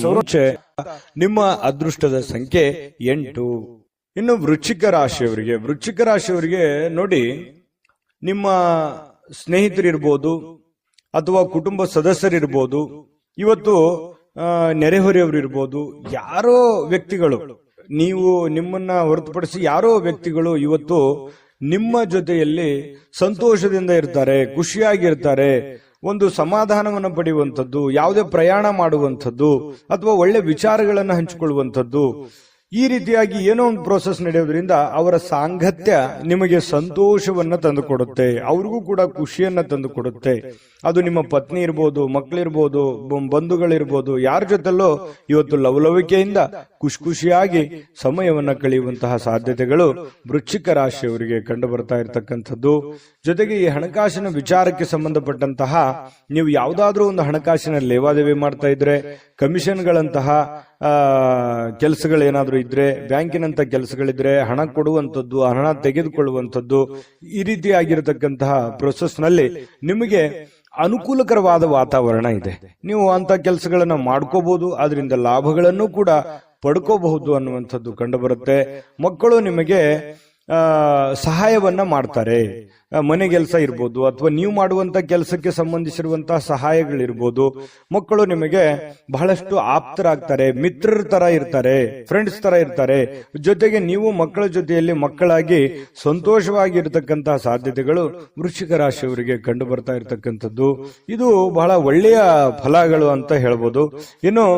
Speaker 1: ಮುಂಚೆ ನಿಮ್ಮ ಅದೃಷ್ಟದ ಸಂಖ್ಯೆ 8. ಇನ್ನು ವೃಶ್ಚಿಕ ರಾಶಿಯವರಿಗೆ ನೋಡಿ, ನಿಮ್ಮ ಸ್ನೇಹಿತರಿರ್ಬೋದು ಅಥವಾ ಕುಟುಂಬ ಸದಸ್ಯರಿರ್ಬೋದು, ಇವತ್ತು ನೆರೆಹೊರೆಯವರು ಇರ್ಬೋದು, ಯಾರೋ ವ್ಯಕ್ತಿಗಳು, ನೀವು ನಿಮ್ಮನ್ನ ಹೊರತುಪಡಿಸಿ ಯಾರೋ ವ್ಯಕ್ತಿಗಳು ಇವತ್ತು ನಿಮ್ಮ ಜೊತೆಯಲ್ಲಿ ಸಂತೋಷದಿಂದ ಇರ್ತಾರೆ, ಖುಷಿಯಾಗಿರ್ತಾರೆ, ಒಂದು ಸಮಾಧಾನವನ್ನು ಪಡೆಯುವಂಥದ್ದು, ಯಾವುದೇ ಪ್ರಯಾಣ ಮಾಡುವಂಥದ್ದು ಅಥವಾ ಒಳ್ಳೆ ವಿಚಾರಗಳನ್ನು ಹಂಚಿಕೊಳ್ಳುವಂಥದ್ದು, ಈ ರೀತಿಯಾಗಿ ಏನೋ ಒಂದು ಪ್ರೋಸೆಸ್ ನಡೆಯೋದ್ರಿಂದ ಅವರ ಸಾಂಗತ್ಯ ನಿಮಗೆ ಸಂತೋಷವನ್ನ ತಂದುಕೊಡುತ್ತೆ, ಅವ್ರಿಗೂ ಕೂಡ ಖುಷಿಯನ್ನ ತಂದುಕೊಡುತ್ತೆ. ಅದು ನಿಮ್ಮ ಪತ್ನಿ ಇರ್ಬೋದು, ಮಕ್ಕಳಿರ್ಬೋದು, ಬಂಧುಗಳಿರ್ಬೋದು, ಯಾರ ಜೊತೆಲ್ಲೋ ಇವತ್ತು ಲವಲವಿಕೆಯಿಂದ ಖುಷಿಯಾಗಿ ಸಮಯವನ್ನ ಕಳೆಯುವಂತಹ ಸಾಧ್ಯತೆಗಳು ವೃಶ್ಚಿಕ ರಾಶಿಯವರಿಗೆ ಕಂಡು ಬರ್ತಾ ಇರತಕ್ಕಂಥದ್ದು. ಜೊತೆಗೆ ಈ ಹಣಕಾಸಿನ ವಿಚಾರಕ್ಕೆ ಸಂಬಂಧಪಟ್ಟಂತಹ ನೀವು ಯಾವುದಾದ್ರೂ ಒಂದು ಹಣಕಾಸಿನ ಲೇವಾದೇವಿ ಮಾಡ್ತಾ ಇದ್ರೆ, ಕಮಿಷನ್ಗಳಂತಹ ಕೆಲಸಗಳೇನಾದ್ರೂ ಇದ್ರೆ, ಬ್ಯಾಂಕಿನಂತ ಕೆಲಸಗಳಿದ್ರೆ, ಹಣ ಕೊಡುವಂಥದ್ದು, ಹಣ ತೆಗೆದುಕೊಳ್ಳುವಂಥದ್ದು, ಈ ರೀತಿಯಾಗಿರತಕ್ಕಂತಹ ಪ್ರೊಸೆಸ್ ನಲ್ಲಿ ನಿಮಗೆ ಅನುಕೂಲಕರವಾದ ವಾತಾವರಣ ಇದೆ. ನೀವು ಅಂತ ಕೆಲಸಗಳನ್ನ ಮಾಡ್ಕೋಬಹುದು, ಅದರಿಂದ ಲಾಭಗಳನ್ನು ಕೂಡ ಪಡ್ಕೋಬಹುದು ಅನ್ನುವಂಥದ್ದು ಕಂಡು ಬರುತ್ತೆ. ಮಕ್ಕಳು ನಿಮಗೆ ಸಹಾಯವನ್ನ ಮಾಡ್ತಾರೆ, ಮನೆ ಕೆಲಸ ಇರ್ಬೋದು ಅಥವಾ ನೀವು ಮಾಡುವಂತ ಕೆಲಸಕ್ಕೆ ಸಂಬಂಧಿಸಿರುವಂತಹ ಸಹಾಯಗಳಿರ್ಬೋದು. ಮಕ್ಕಳು ನಿಮಗೆ ಬಹಳಷ್ಟು ಆಪ್ತರಾಗ್ತಾರೆ, ಮಿತ್ರರ ತರ ಇರ್ತಾರೆ, ಫ್ರೆಂಡ್ಸ್ ತರ ಇರ್ತಾರೆ. ಜೊತೆಗೆ ನೀವು ಮಕ್ಕಳ ಜೊತೆಯಲ್ಲಿ ಮಕ್ಕಳಾಗಿ ಸಂತೋಷವಾಗಿರ್ತಕ್ಕಂತಹ ಸಾಧ್ಯತೆಗಳು ವೃಶ್ಚಿಕ ರಾಶಿಯವರಿಗೆ ಕಂಡು ಬರ್ತಾ ಇರತಕ್ಕಂಥದ್ದು. ಇದು ಬಹಳ ಒಳ್ಳೆಯ ಫಲಗಳು ಅಂತ ಹೇಳ್ಬೋದು. ಇನ್ನು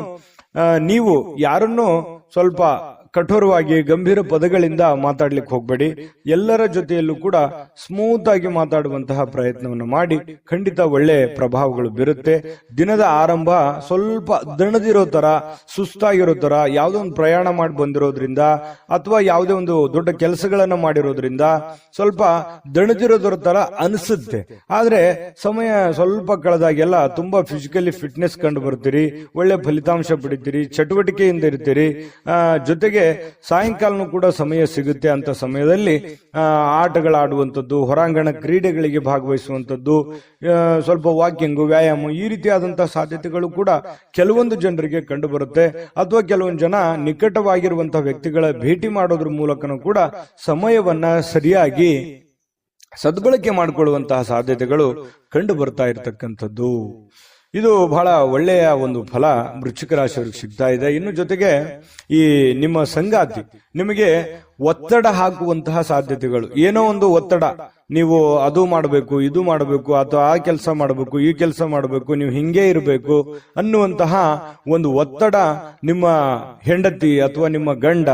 Speaker 1: ನೀವು ಯಾರನ್ನು ಸ್ವಲ್ಪ ಕಠೋರವಾಗಿ ಗಂಭೀರ ಪದಗಳಿಂದ ಮಾತಾಡ್ಲಿಕ್ಕೆ ಹೋಗ್ಬೇಡಿ. ಎಲ್ಲರ ಜೊತೆಯಲ್ಲೂ ಕೂಡ ಸ್ಮೂತ್ ಆಗಿ ಮಾತಾಡುವಂತಹ ಪ್ರಯತ್ನವನ್ನು ಮಾಡಿ, ಖಂಡಿತ ಒಳ್ಳೆ ಪ್ರಭಾವಗಳು ಬೀರುತ್ತೆ. ದಿನದ ಆರಂಭ ಸ್ವಲ್ಪ ದಣದಿರೋ ತರ, ಸುಸ್ತಾಗಿರೋ ತರ, ಯಾವುದೋ ಒಂದು ಪ್ರಯಾಣ ಮಾಡಿ ಬಂದಿರೋದ್ರಿಂದ ಅಥವಾ ಯಾವುದೇ ಒಂದು ದೊಡ್ಡ ಕೆಲಸಗಳನ್ನ ಮಾಡಿರೋದ್ರಿಂದ ಸ್ವಲ್ಪ ದಣದಿರೋದ್ರ ತರ ಅನಿಸುತ್ತೆ. ಆದ್ರೆ ಸಮಯ ಸ್ವಲ್ಪ ಕಳೆದಾಗೆಲ್ಲ ತುಂಬಾ ಫಿಸಿಕಲಿ ಫಿಟ್ನೆಸ್ ಕಂಡು ಬರ್ತೀರಿ, ಒಳ್ಳೆ ಫಲಿತಾಂಶ ಪಡಿತೀರಿ, ಚಟುವಟಿಕೆಯಿಂದ ಇರ್ತೀರಿ. ಜೊತೆಗೆ ಸಾಯಂಕಾಲನೂ ಕೂಡ ಸಮಯ ಸಿಗುತ್ತೆ. ಅಂತ ಸಮಯದಲ್ಲಿ ಆಟಗಳಾಡುವಂಥದ್ದು, ಹೊರಾಂಗಣ ಕ್ರೀಡೆಗಳಿಗೆ ಭಾಗವಹಿಸುವಂಥದ್ದು, ಸ್ವಲ್ಪ ವಾಕಿಂಗು, ವ್ಯಾಯಾಮ, ಈ ರೀತಿಯಾದಂತಹ ಸಾಧ್ಯತೆಗಳು ಕೂಡ ಕೆಲವೊಂದು ಜನರಿಗೆ ಕಂಡು ಬರುತ್ತೆ. ಅಥವಾ ಕೆಲವೊಂದು ಜನ ನಿಕಟವಾಗಿರುವಂತಹ ವ್ಯಕ್ತಿಗಳ ಭೇಟಿ ಮಾಡೋದ್ರ ಮೂಲಕನೂ ಕೂಡ ಸಮಯವನ್ನ ಸರಿಯಾಗಿ ಸದ್ಬಳಕೆ ಮಾಡಿಕೊಳ್ಳುವಂತಹ ಸಾಧ್ಯತೆಗಳು ಕಂಡು ಬರ್ತಾ ಇರತಕ್ಕಂಥದ್ದು. ಇದು ಬಹಳ ಒಳ್ಳೆಯ ಒಂದು ಫಲ ವೃಶ್ಚಿಕ ರಾಶಿಯವರಿಗೆ ಸಿಗ್ತಾ ಇದೆ. ಇನ್ನು ಜೊತೆಗೆ ಈ ನಿಮ್ಮ ಸಂಗಾತಿ ನಿಮಗೆ ಒತ್ತಡ ಹಾಕುವಂತಹ ಸಾಧ್ಯತೆಗಳು, ಏನೋ ಒಂದು ಒತ್ತಡ, ನೀವು ಅದು ಮಾಡಬೇಕು, ಇದು ಮಾಡಬೇಕು, ಅಥವಾ ಆ ಕೆಲಸ ಮಾಡಬೇಕು, ಈ ಕೆಲಸ ಮಾಡಬೇಕು, ನೀವು ಹಿಂಗೆ ಇರಬೇಕು ಅನ್ನುವಂತಹ ಒಂದು ಒತ್ತಡ ನಿಮ್ಮ ಹೆಂಡತಿ ಅಥವಾ ನಿಮ್ಮ ಗಂಡ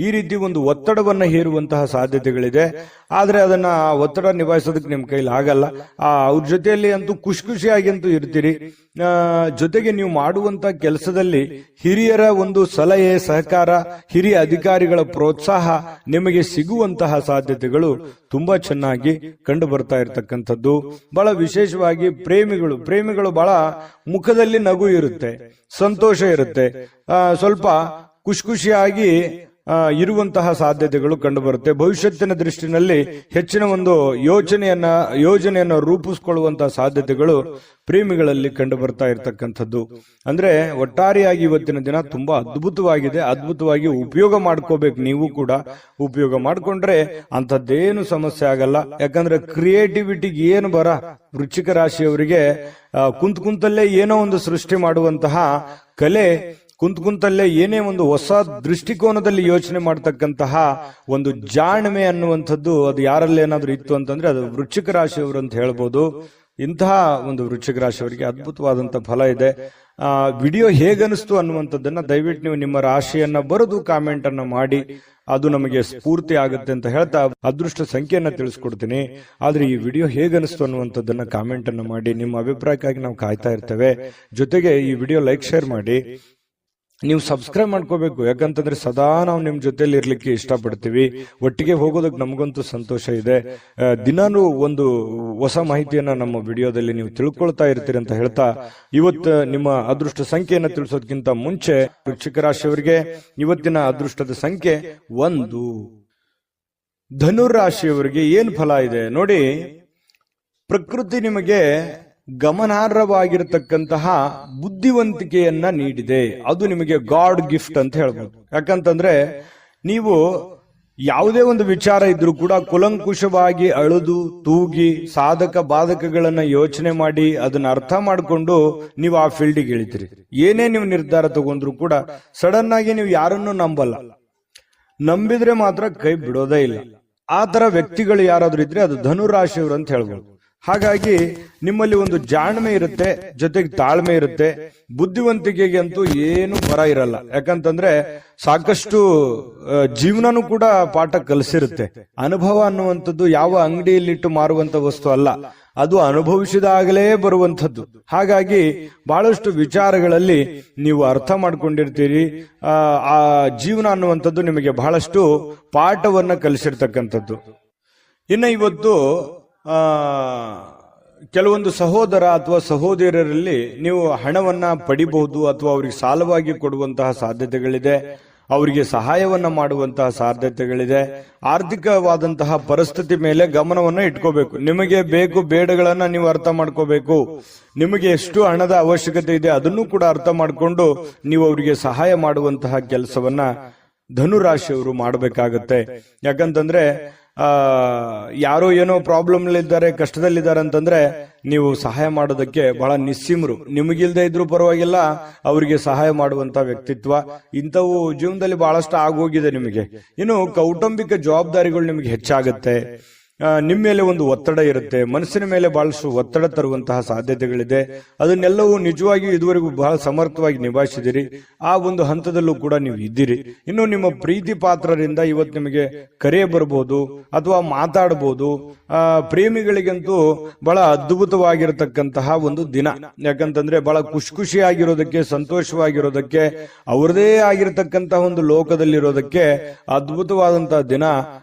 Speaker 1: ಈ ರೀತಿ ಒಂದು ಒತ್ತಡವನ್ನ ಹೇರುವಂತಹ ಸಾಧ್ಯತೆಗಳಿದೆ. ಆದ್ರೆ ಅದನ್ನ ಒತ್ತಡ ನಿಭಾಯಿಸೋದಕ್ಕೆ ನಿಮ್ ಕೈಲಿ ಆಗಲ್ಲ. ಅವ್ರ ಜೊತೆಯಲ್ಲಿ ಅಂತೂ ಖುಷಿಯಾಗಿ ಅಂತೂ ಇರ್ತೀರಿ. ಜೊತೆಗೆ ನೀವು ಮಾಡುವಂತ ಕೆಲಸದಲ್ಲಿ ಹಿರಿಯರ ಒಂದು ಸಲಹೆ, ಸಹಕಾರ, ಹಿರಿಯ ಅಧಿಕಾರಿಗಳ ಪ್ರೋತ್ಸಾಹ ನಿಮಗೆ ಸಿಗುವಂತಹ ಸಾಧ್ಯತೆಗಳು ತುಂಬಾ ಚೆನ್ನಾಗಿ ಕಂಡು ಬರ್ತಾ ಇರತಕ್ಕಂಥದ್ದು. ಬಹಳ ವಿಶೇಷವಾಗಿ ಪ್ರೇಮಿಗಳು ಬಹಳ ಮುಖದಲ್ಲಿ ನಗು ಇರುತ್ತೆ, ಸಂತೋಷ ಇರುತ್ತೆ, ಸ್ವಲ್ಪ ಖುಷಿಯಾಗಿ ಇರುವಂತಹ ಸಾಧ್ಯತೆಗಳು ಕಂಡು ಬರುತ್ತೆ. ಭವಿಷ್ಯತ್ತಿನ ದೃಷ್ಟಿನಲ್ಲಿ ಹೆಚ್ಚಿನ ಒಂದು ಯೋಜನೆಯನ್ನ ರೂಪಿಸಿಕೊಳ್ಳುವಂತಹ ಸಾಧ್ಯತೆಗಳು ಪ್ರೇಮಿಗಳಲ್ಲಿ ಕಂಡು ಬರ್ತಾ ಇರತಕ್ಕಂಥದ್ದು. ಅಂದ್ರೆ ಒಟ್ಟಾರೆಯಾಗಿ ಇವತ್ತಿನ ದಿನ ತುಂಬಾ ಅದ್ಭುತವಾಗಿ ಉಪಯೋಗ ಮಾಡ್ಕೋಬೇಕು. ನೀವು ಕೂಡ ಉಪಯೋಗ ಮಾಡ್ಕೊಂಡ್ರೆ ಅಂತದ್ದೇನು ಸಮಸ್ಯೆ ಆಗಲ್ಲ. ಯಾಕಂದ್ರೆ ಕ್ರಿಯೇಟಿವಿಟಿಗೆ ಏನು ಬರ ವೃಶ್ಚಿಕ ರಾಶಿಯವರಿಗೆ ಕುಂತಲ್ಲೇ ಏನೋ ಒಂದು ಸೃಷ್ಟಿ ಮಾಡುವಂತಹ ಕಲೆ, ಕುಂತಲ್ಲೇ ಏನೇ ಒಂದು ಹೊಸ ದೃಷ್ಟಿಕೋನದಲ್ಲಿ ಯೋಚನೆ ಮಾಡತಕ್ಕಂತಹ ಒಂದು ಜಾಣ್ಮೆ ಅನ್ನುವಂಥದ್ದು ಅದು ಯಾರಲ್ಲಿ ಏನಾದ್ರೂ ಇತ್ತು ಅಂತಂದ್ರೆ ಅದು ವೃಶ್ಚಿಕ ರಾಶಿಯವರು ಅಂತ ಹೇಳ್ಬೋದು. ಇಂತಹ ಒಂದು ವೃಶ್ಚಿಕ ರಾಶಿಯವರಿಗೆ ಅದ್ಭುತವಾದಂತಹ ಫಲ ಇದೆ. ವಿಡಿಯೋ ಹೇಗನಿಸ್ತು ಅನ್ನುವಂಥದ್ದನ್ನ ದಯವಿಟ್ಟು ನೀವು ನಿಮ್ಮ ರಾಶಿಯನ್ನ ಬರೆದು ಕಾಮೆಂಟ್ ಅನ್ನ ಮಾಡಿ, ಅದು ನಮಗೆ ಸ್ಫೂರ್ತಿ ಆಗುತ್ತೆ ಅಂತ ಹೇಳ್ತಾ ಅದೃಷ್ಟ ಸಂಖ್ಯೆಯನ್ನ ತಿಳಿಸ್ಕೊಡ್ತೀನಿ. ಆದ್ರೆ ಈ ವಿಡಿಯೋ ಹೇಗನಿಸ್ತು ಅನ್ನುವಂಥದ್ದನ್ನ ಕಾಮೆಂಟ್ ಅನ್ನ ಮಾಡಿ, ನಿಮ್ಮ ಅಭಿಪ್ರಾಯಕ್ಕಾಗಿ ನಾವು ಕಾಯ್ತಾ ಇರ್ತೇವೆ. ಜೊತೆಗೆ ಈ ವಿಡಿಯೋ ಲೈಕ್ ಶೇರ್ ಮಾಡಿ. ನೀವು ಸಬ್ಸ್ಕ್ರೈಬ್ ಮಾಡ್ಕೋಬೇಕು. ಯಾಕಂತಂದ್ರೆ ಸದಾ ನಾವು ನಿಮ್ ಜೊತೆಲಿ ಇರ್ಲಿಕ್ಕೆ ಇಷ್ಟಪಡ್ತೀವಿ. ಒಟ್ಟಿಗೆ ಹೋಗೋದಕ್ಕೆ ನಮಗಂತೂ ಸಂತೋಷ ಇದೆ. ದಿನಾನು ಒಂದು ಹೊಸ ಮಾಹಿತಿಯನ್ನ ನಮ್ಮ ವಿಡಿಯೋದಲ್ಲಿ ನೀವು ತಿಳ್ಕೊಳ್ತಾ ಇರ್ತೀರಿ ಅಂತ ಹೇಳ್ತಾ, ಇವತ್ತು ನಿಮ್ಮ ಅದೃಷ್ಟ ಸಂಖ್ಯೆಯನ್ನ ತಿಳಿಸೋದಕ್ಕಿಂತ ಮುಂಚೆ ವೃಶ್ಚಿಕ ರಾಶಿಯವರಿಗೆ ಇವತ್ತಿನ ಅದೃಷ್ಟದ ಸಂಖ್ಯೆ 1. ಧನುರ್ ರಾಶಿಯವರಿಗೆ ಏನ್ ಫಲ ಇದೆ ನೋಡಿ. ಪ್ರಕೃತಿ ನಿಮಗೆ ಗಮನಾರ್ಹವಾಗಿರತಕ್ಕಂತಹ ಬುದ್ಧಿವಂತಿಕೆಯನ್ನ ನೀಡಿದೆ. ಅದು ನಿಮಗೆ ಗಾಡ್ ಗಿಫ್ಟ್ ಅಂತ ಹೇಳ್ಬೋದು. ಯಾಕಂತಂದ್ರೆ ನೀವು ಯಾವುದೇ ಒಂದು ವಿಚಾರ ಇದ್ರೂ ಕೂಡ ಕುಲಂಕುಷವಾಗಿ ಅಳುದು ತೂಗಿ ಸಾಧಕ ಬಾಧಕಗಳನ್ನ ಯೋಚನೆ ಮಾಡಿ ಅದನ್ನ ಅರ್ಥ ಮಾಡಿಕೊಂಡು ನೀವು ಆ ಫೀಲ್ಡಿಗೆ ಇಳಿತೀರಿ. ಏನೇ ನೀವು ನಿರ್ಧಾರ ತಗೊಂಡ್ರು ಕೂಡ ಸಡನ್ ಆಗಿ ನೀವು ಯಾರನ್ನು ನಂಬಲ್ಲ. ನಂಬಿದ್ರೆ ಮಾತ್ರ ಕೈ ಬಿಡೋದೇ ಇಲ್ಲ. ಆ ತರ ವ್ಯಕ್ತಿಗಳು ಯಾರಾದ್ರೂ ಇದ್ರೆ ಅದು ಧನುರಾಶಿಯವರು ಅಂತ ಹೇಳ್ಬೋದು. ಹಾಗಾಗಿ ನಿಮ್ಮಲ್ಲಿ ಒಂದು ಜಾಣ್ಮೆ ಇರುತ್ತೆ, ಜೊತೆಗೆ ತಾಳ್ಮೆ ಇರುತ್ತೆ. ಬುದ್ಧಿವಂತಿಕೆಗೆ ಅಂತೂ ಏನು ಬರ ಇರಲ್ಲ. ಯಾಕಂತಂದ್ರೆ ಸಾಕಷ್ಟು ಜೀವನನೂ ಕೂಡ ಪಾಠ ಕಲಿಸಿರುತ್ತೆ. ಅನುಭವ ಅನ್ನುವಂಥದ್ದು ಯಾವ ಅಂಗಡಿಯಲ್ಲಿಟ್ಟು ಮಾರುವಂತ ವಸ್ತು ಅಲ್ಲ, ಅದು ಅನುಭವಿಸಿದಾಗಲೇ ಬರುವಂಥದ್ದು. ಹಾಗಾಗಿ ಬಹಳಷ್ಟು ವಿಚಾರಗಳಲ್ಲಿ ನೀವು ಅರ್ಥ ಮಾಡ್ಕೊಂಡಿರ್ತೀರಿ. ಆ ಜೀವನ ಅನ್ನುವಂಥದ್ದು ನಿಮಗೆ ಬಹಳಷ್ಟು ಪಾಠವನ್ನ ಕಲಿಸಿರ್ತಕ್ಕಂಥದ್ದು. ಇನ್ನು ಇವತ್ತು ಕೆಲವೊಂದು ಸಹೋದರ ಅಥವಾ ಸಹೋದರರಲ್ಲಿ ನೀವು ಹಣವನ್ನ ಪಡಿಬಹುದು, ಅಥವಾ ಅವರಿಗೆ ಸಾಲವಾಗಿ ಕೊಡುವಂತಹ ಸಾಧ್ಯತೆಗಳಿದೆ, ಅವರಿಗೆ ಸಹಾಯವನ್ನ ಮಾಡುವಂತಹ ಸಾಧ್ಯತೆಗಳಿದೆ. ಆರ್ಥಿಕವಾದಂತಹ ಪರಿಸ್ಥಿತಿ ಮೇಲೆ ಗಮನವನ್ನ ಇಟ್ಕೋಬೇಕು. ನಿಮಗೆ ಬೇಕು ಬೇಡಗಳನ್ನ ನೀವು ಅರ್ಥ ಮಾಡ್ಕೋಬೇಕು. ನಿಮಗೆ ಎಷ್ಟು ಹಣದ ಅವಶ್ಯಕತೆ ಇದೆ ಅದನ್ನು ಕೂಡ ಅರ್ಥ ಮಾಡಿಕೊಂಡು ನೀವು ಅವರಿಗೆ ಸಹಾಯ ಮಾಡುವಂತಹ ಕೆಲಸವನ್ನ ಧನುರಾಶಿಯವರು ಮಾಡಬೇಕಾಗತ್ತೆ. ಯಾಕಂತಂದ್ರೆ ಯಾರೋ ಏನೋ ಪ್ರಾಬ್ಲಮ್ ಇದ್ದಾರೆ, ಕಷ್ಟದಲ್ಲಿದ್ದಾರೆ ಅಂತಂದ್ರೆ ನೀವು ಸಹಾಯ ಮಾಡೋದಕ್ಕೆ ಬಹಳ ನಿಸ್ಸೀಮರು. ನಿಮಗಿಲ್ದೇ ಇದ್ರೂ ಪರವಾಗಿಲ್ಲ, ಅವರಿಗೆ ಸಹಾಯ ಮಾಡುವಂತ ವ್ಯಕ್ತಿತ್ವ ಇಂಥವು ಜೀವನದಲ್ಲಿ ಬಹಳಷ್ಟು ಆಗೋಗಿದೆ ನಿಮಗೆ. ಇನ್ನು ಕೌಟುಂಬಿಕ ಜವಾಬ್ದಾರಿಗಳು ನಿಮಗೆ ಹೆಚ್ಚಾಗುತ್ತೆ. ನಿಮ್ಮ ಮೇಲೆ ಒಂದು ಒತ್ತಡ ಇರುತ್ತೆ, ಮನಸ್ಸಿನ ಮೇಲೆ ಬಹಳಷ್ಟು ಒತ್ತಡ ತರುವಂತಹ ಸಾಧ್ಯತೆಗಳಿದೆ. ಅದನ್ನೆಲ್ಲವೂ ನಿಜವಾಗಿಯೂ ಇದುವರೆಗೂ ಬಹಳ ಸಮರ್ಥವಾಗಿ ನಿಭಾಯಿಸಿದಿರಿ. ಆ ಒಂದು ಹಂತದಲ್ಲೂ ಕೂಡ ನೀವು ಇದ್ದೀರಿ. ಇನ್ನು ನಿಮ್ಮ ಪ್ರೀತಿ ಪಾತ್ರರಿಂದ ಇವತ್ತು ನಿಮಗೆ ಕರೆ ಬರಬಹುದು ಅಥವಾ ಮಾತಾಡಬಹುದು. ಪ್ರೇಮಿಗಳಿಗಂತೂ ಬಹಳ ಅದ್ಭುತವಾಗಿರತಕ್ಕಂತಹ ಒಂದು ದಿನ. ಯಾಕಂತಂದ್ರೆ ಬಹಳ ಖುಷಿಯಾಗಿರೋದಕ್ಕೆ, ಸಂತೋಷವಾಗಿರೋದಕ್ಕೆ, ಅವರದೇ ಆಗಿರತಕ್ಕಂತಹ ಒಂದು ಲೋಕದಲ್ಲಿರೋದಕ್ಕೆ ಅದ್ಭುತವಾದಂತಹ ದಿನ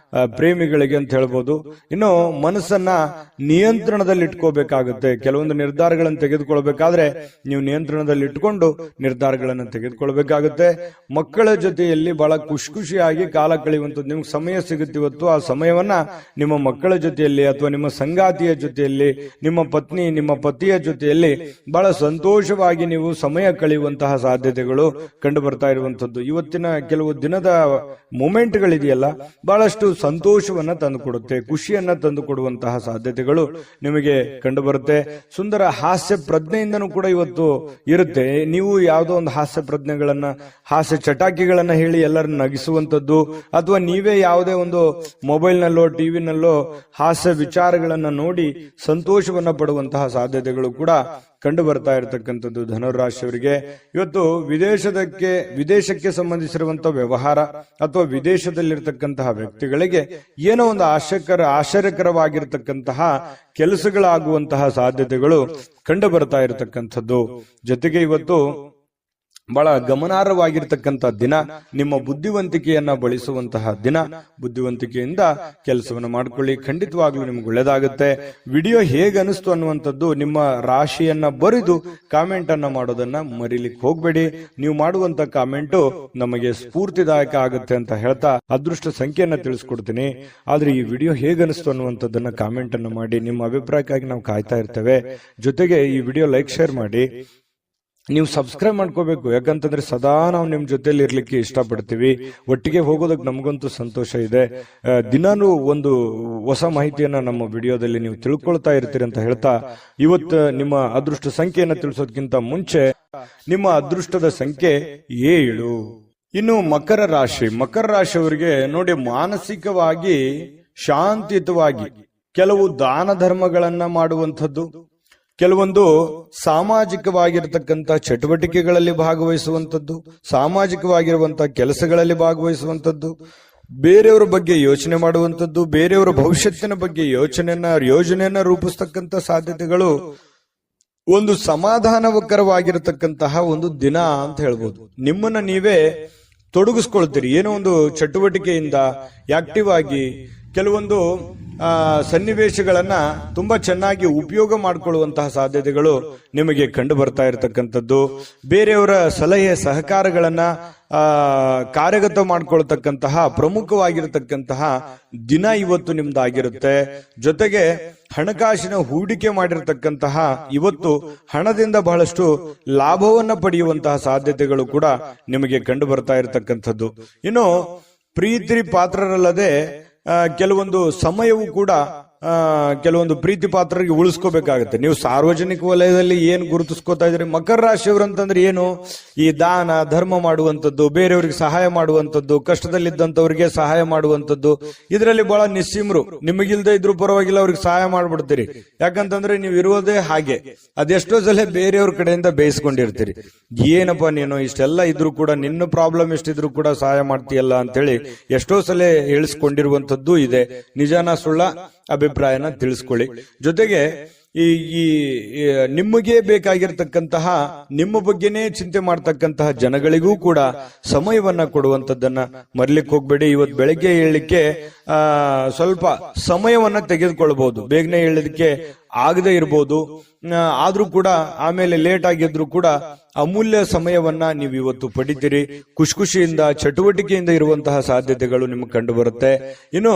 Speaker 1: ಪ್ರೇಮಿಗಳಿಗೆ ಅಂತ ಹೇಳ್ಬೋದು. ಇನ್ನು ಮನಸ್ಸನ್ನ ನಿಯಂತ್ರಣದಲ್ಲಿ ಇಟ್ಕೋಬೇಕಾಗುತ್ತೆ. ಕೆಲವೊಂದು ನಿರ್ಧಾರಗಳನ್ನು ತೆಗೆದುಕೊಳ್ಬೇಕಾದ್ರೆ ನೀವು ನಿಯಂತ್ರಣದಲ್ಲಿ ಇಟ್ಕೊಂಡು ನಿರ್ಧಾರಗಳನ್ನು ತೆಗೆದುಕೊಳ್ಬೇಕಾಗುತ್ತೆ. ಮಕ್ಕಳ ಜೊತೆಯಲ್ಲಿ ಬಹಳ ಖುಷಿಯಾಗಿ ಕಾಲ ಕಳೆಯುವಂಥದ್ದು ನಿಮ್ಗೆ ಸಮಯ ಸಿಗುತ್ತೆ ಇವತ್ತು. ಆ ಸಮಯವನ್ನ ನಿಮ್ಮ ಮಕ್ಕಳ ಜೊತೆಯಲ್ಲಿ ಅಥವಾ ನಿಮ್ಮ ಸಂಗಾತಿಯ ಜೊತೆಯಲ್ಲಿ, ನಿಮ್ಮ ಪತ್ನಿ ನಿಮ್ಮ ಪತಿಯ ಜೊತೆಯಲ್ಲಿ ಬಹಳ ಸಂತೋಷವಾಗಿ ನೀವು ಸಮಯ ಕಳೆಯುವಂತಹ ಸಾಧ್ಯತೆಗಳು ಕಂಡು ಬರ್ತಾ ಇರುವಂತದ್ದು. ಇವತ್ತಿನ ಕೆಲವು ದಿನದ ಮೂಮೆಂಟ್ಗಳಿದೆಯಲ್ಲ, ಬಹಳಷ್ಟು ಸಂತೋಷವನ್ನ ತಂದುಕೊಡುತ್ತೆ, ಖುಷಿಯನ್ನ ತಂದು ಕೊಡುವಂತಹ ಸಾಧ್ಯತೆಗಳು ನಿಮಗೆ ಕಂಡು ಬರುತ್ತೆ. ಸುಂದರ ಹಾಸ್ಯ ಪ್ರಜ್ಞೆಯಿಂದನೂ ಕೂಡ ಇವತ್ತು ಇರುತ್ತೆ. ನೀವು ಯಾವುದೋ ಒಂದು ಹಾಸ್ಯ ಪ್ರಜ್ಞೆಗಳನ್ನ, ಹಾಸ್ಯ ಚಟಾಕಿಗಳನ್ನ ಹೇಳಿ ಎಲ್ಲರನ್ನ ನಗಿಸುವಂತದ್ದು, ಅಥವಾ ನೀವೇ ಯಾವುದೇ ಒಂದು ಮೊಬೈಲ್ನಲ್ಲೋ ಟಿವಿನಲ್ಲೋ ಹಾಸ್ಯ ವಿಚಾರಗಳನ್ನ ನೋಡಿ ಸಂತೋಷವನ್ನ ಪಡುವಂತಹ ಸಾಧ್ಯತೆಗಳು ಕೂಡ ಕಂಡು ಬರ್ತಾ ಇರತಕ್ಕಂಥದ್ದು ಧನುರಾಶಿಯವರಿಗೆ. ಇವತ್ತು ವಿದೇಶಕ್ಕೆ ಸಂಬಂಧಿಸಿರುವಂತಹ ವ್ಯವಹಾರ ಅಥವಾ ವಿದೇಶದಲ್ಲಿರ್ತಕ್ಕಂತಹ ವ್ಯಕ್ತಿಗಳಿಗೆ ಏನೋ ಒಂದು ಆಶ್ಚರ್ಯಕರವಾಗಿರ್ತಕ್ಕಂತಹ ಕೆಲಸಗಳಾಗುವಂತಹ ಸಾಧ್ಯತೆಗಳು ಕಂಡು ಬರ್ತಾ ಇರತಕ್ಕಂಥದ್ದು. ಜೊತೆಗೆ ಇವತ್ತು ಬಹಳ ಗಮನಾರ್ಹವಾಗಿರ್ತಕ್ಕಂಥ ದಿನ, ನಿಮ್ಮ ಬುದ್ಧಿವಂತಿಕೆಯನ್ನ ಬಳಸುವಂತಹ ದಿನ. ಬುದ್ಧಿವಂತಿಕೆಯಿಂದ ಕೆಲಸವನ್ನು ಮಾಡ್ಕೊಳ್ಳಿ, ಖಂಡಿತವಾಗ್ಲೂ ನಿಮ್ಗೆ ಒಳ್ಳೇದಾಗುತ್ತೆ. ವಿಡಿಯೋ ಹೇಗೆ ಅನಿಸ್ತು ಅನ್ನುವಂಥದ್ದು ನಿಮ್ಮ ರಾಶಿಯನ್ನ ಬರೆದು ಕಾಮೆಂಟ್ ಅನ್ನ ಮಾಡೋದನ್ನ ಮರಿಲಿಕ್ಕೆ ಹೋಗ್ಬೇಡಿ. ನೀವು ಮಾಡುವಂತ ಕಾಮೆಂಟು ನಮಗೆ ಸ್ಫೂರ್ತಿದಾಯಕ ಆಗುತ್ತೆ ಅಂತ ಹೇಳ್ತಾ ಅದೃಷ್ಟ ಸಂಖ್ಯೆಯನ್ನ ತಿಳಿಸ್ಕೊಡ್ತೀನಿ. ಆದ್ರೆ ಈ ವಿಡಿಯೋ ಹೇಗೆ ಅನಿಸ್ತು ಅನ್ನುವಂಥದ್ದನ್ನ ಕಾಮೆಂಟ್ ಅನ್ನ ಮಾಡಿ. ನಿಮ್ಮ ಅಭಿಪ್ರಾಯಕ್ಕಾಗಿ ನಾವು ಕಾಯ್ತಾ ಇರ್ತೇವೆ. ಜೊತೆಗೆ ಈ ವಿಡಿಯೋ ಲೈಕ್, ಶೇರ್ ಮಾಡಿ. ನೀವು ಸಬ್ಸ್ಕ್ರೈಬ್ ಮಾಡ್ಕೋಬೇಕು. ಯಾಕಂತಂದ್ರೆ ಸದಾ ನಾವು ನಿಮ್ ಜೊತೆಲಿ ಇರ್ಲಿಕ್ಕೆ ಇಷ್ಟಪಡ್ತೀವಿ. ಒಟ್ಟಿಗೆ ಹೋಗೋದಕ್ಕೆ ನಮಗಂತೂ ಸಂತೋಷ ಇದೆ. ದಿನಾನು ಒಂದು ಹೊಸ ಮಾಹಿತಿಯನ್ನ ನಮ್ಮ ವಿಡಿಯೋದಲ್ಲಿ ನೀವು ತಿಳ್ಕೊಳ್ತಾ ಇರ್ತೀರಿ ಅಂತ ಹೇಳ್ತಾ, ಇವತ್ತು ನಿಮ್ಮ ಅದೃಷ್ಟ ಸಂಖ್ಯೆಯನ್ನ ತಿಳಿಸೋದಕ್ಕಿಂತ ಮುಂಚೆ ನಿಮ್ಮ ಅದೃಷ್ಟದ ಸಂಖ್ಯೆ 7. ಇನ್ನು ಮಕರ ರಾಶಿಯವರಿಗೆ ನೋಡಿ, ಮಾನಸಿಕವಾಗಿ ಶಾಂತಿಯುತವಾಗಿ ಕೆಲವು ದಾನ ಧರ್ಮಗಳನ್ನ ಮಾಡುವಂಥದ್ದು, ಕೆಲವೊಂದು ಸಾಮಾಜಿಕವಾಗಿರತಕ್ಕಂಥ ಚಟುವಟಿಕೆಗಳಲ್ಲಿ ಭಾಗವಹಿಸುವಂಥದ್ದು, ಸಾಮಾಜಿಕವಾಗಿರುವಂತಹ ಕೆಲಸಗಳಲ್ಲಿ ಭಾಗವಹಿಸುವಂಥದ್ದು, ಬೇರೆಯವರ ಬಗ್ಗೆ ಯೋಚನೆ ಮಾಡುವಂಥದ್ದು, ಬೇರೆಯವರ ಭವಿಷ್ಯತ್ತಿನ ಬಗ್ಗೆ ಯೋಜನೆಯನ್ನ ರೂಪಿಸ್ತಕ್ಕಂಥ ಸಾಧ್ಯತೆಗಳು ಒಂದು ಸಮಾಧಾನಕರವಾಗಿರತಕ್ಕಂತಹ ಒಂದು ದಿನ ಅಂತ ಹೇಳ್ಬೋದು. ನಿಮ್ಮನ್ನ ನೀವೇ ತೊಡಗಿಸ್ಕೊಳ್ತೀರಿ ಏನೋ ಒಂದು ಚಟುವಟಿಕೆಯಿಂದ ಆಕ್ಟಿವ್ ಆಗಿ ಕೆಲವೊಂದು ಸನ್ನಿವೇಶಗಳನ್ನ ತುಂಬಾ ಚೆನ್ನಾಗಿ ಉಪಯೋಗ ಮಾಡಿಕೊಳ್ಳುವಂತಹ ಸಾಧ್ಯತೆಗಳು ನಿಮಗೆ ಕಂಡು ಬರ್ತಾ ಇರತಕ್ಕಂಥದ್ದು. ಬೇರೆಯವರ ಸಲಹೆ ಸಹಕಾರಗಳನ್ನ ಕಾರ್ಯಗತ ಮಾಡಿಕೊಳ್ತಕ್ಕಂತಹ ಪ್ರಮುಖವಾಗಿರತಕ್ಕಂತಹ ದಿನ ಇವತ್ತು ನಿಮ್ದಾಗಿರುತ್ತೆ. ಜೊತೆಗೆ ಹಣಕಾಸಿನ ಹೂಡಿಕೆ ಮಾಡಿರತಕ್ಕಂತಹ ಇವತ್ತು ಹಣದಿಂದ ಬಹಳಷ್ಟು ಲಾಭವನ್ನ ಪಡೆಯುವಂತಹ ಸಾಧ್ಯತೆಗಳು ಕೂಡ ನಿಮಗೆ ಕಂಡು ಬರ್ತಾ ಇರತಕ್ಕಂಥದ್ದು. ಇನ್ನು ಪ್ರೀತಿ ಪಾತ್ರರಲ್ಲದೆ ಕೆಲವೊಂದು ಸಮಯವು ಕೂಡ ಕೆಲವೊಂದು ಪ್ರೀತಿ ಪಾತ್ರರಿಗೆ ಉಳಿಸ್ಕೋಬೇಕಾಗತ್ತೆ. ನೀವು ಸಾರ್ವಜನಿಕ ವಲಯದಲ್ಲಿ ಏನ್ ಗುರುತಿಸ್ಕೋತಾ ಇದ್ರಿ, ಮಕರ ರಾಶಿಯವರು ಅಂತಂದ್ರೆ ಏನು, ಈ ದಾನ ಧರ್ಮ ಮಾಡುವಂಥದ್ದು, ಬೇರೆಯವ್ರಿಗೆ ಸಹಾಯ ಮಾಡುವಂಥದ್ದು, ಕಷ್ಟದಲ್ಲಿದ್ದಂಥವ್ರಿಗೆ ಸಹಾಯ ಮಾಡುವಂಥದ್ದು, ಇದರಲ್ಲಿ ಬಹಳ ನಿಸ್ಸೀಮರು. ನಿಮಗಿಲ್ದೇ ಇದ್ರು ಪರವಾಗಿಲ್ಲ, ಅವ್ರಿಗೆ ಸಹಾಯ ಮಾಡ್ಬಿಡ್ತೀರಿ. ಯಾಕಂತಂದ್ರೆ ನೀವು ಇರೋದೇ ಹಾಗೆ. ಅದೆಷ್ಟೋ ಸಲ ಬೇರೆಯವ್ರ ಕಡೆಯಿಂದ ಬೇಯಿಸ್ಕೊಂಡಿರ್ತೀರಿ. ಏನಪ್ಪಾ ನೀನು ಇಷ್ಟೆಲ್ಲ ಇದ್ರು ಕೂಡ, ನಿನ್ನ ಪ್ರಾಬ್ಲಮ್ ಎಷ್ಟಿದ್ರು ಕೂಡ ಸಹಾಯ ಮಾಡ್ತೀಯಲ್ಲ ಅಂತೇಳಿ ಎಷ್ಟೋ ಸಲ ಹೇಳಿಸ್ಕೊಂಡಿರುವಂತದ್ದು ಇದೆ. ನಿಜಾನ ಸುಳ್ಳ ಅಭಿಪ್ರಾಯನ ತಿಳಿಸ್ಕೊಳ್ಳಿ. ಜೊತೆಗೆ ಈ ನಿಮಗೆ ಬೇಕಾಗಿರ್ತಕ್ಕಂತಹ ನಿಮ್ಮ ಬಗ್ಗೆನೇ ಚಿಂತೆ ಮಾಡ್ತಕ್ಕಂತಹ ಜನಗಳಿಗೂ ಕೂಡ ಸಮಯವನ್ನ ಕೊಡುವಂತದ್ದನ್ನ ಮರ್ಲಿಕ್ಕೆ ಹೋಗ್ಬೇಡಿ. ಇವತ್ತು ಬೆಳಗ್ಗೆ ಏಳಲಿಕ್ಕೆ ಸ್ವಲ್ಪ ಸಮಯವನ್ನ ತೆಗೆದುಕೊಳ್ಬಹುದು. ಬೇಗನೆ ಏಳಲಿಕ್ಕೆ ಆಗದೆ ಇರಬಹುದು, ಆದ್ರೂ ಕೂಡ ಆಮೇಲೆ ಲೇಟ್ ಆಗಿದ್ರು ಕೂಡ ಅಮೂಲ್ಯ ಸಮಯವನ್ನ ನೀವು ಇವತ್ತು ಪಡಿತೀರಿ. ಖುಷಿಯಿಂದ ಚಟುವಟಿಕೆಯಿಂದ ಇರುವಂತಹ ಸಾಧ್ಯತೆಗಳು ನಿಮಗೆ ಕಂಡು ಬರುತ್ತೆ. ಇನ್ನು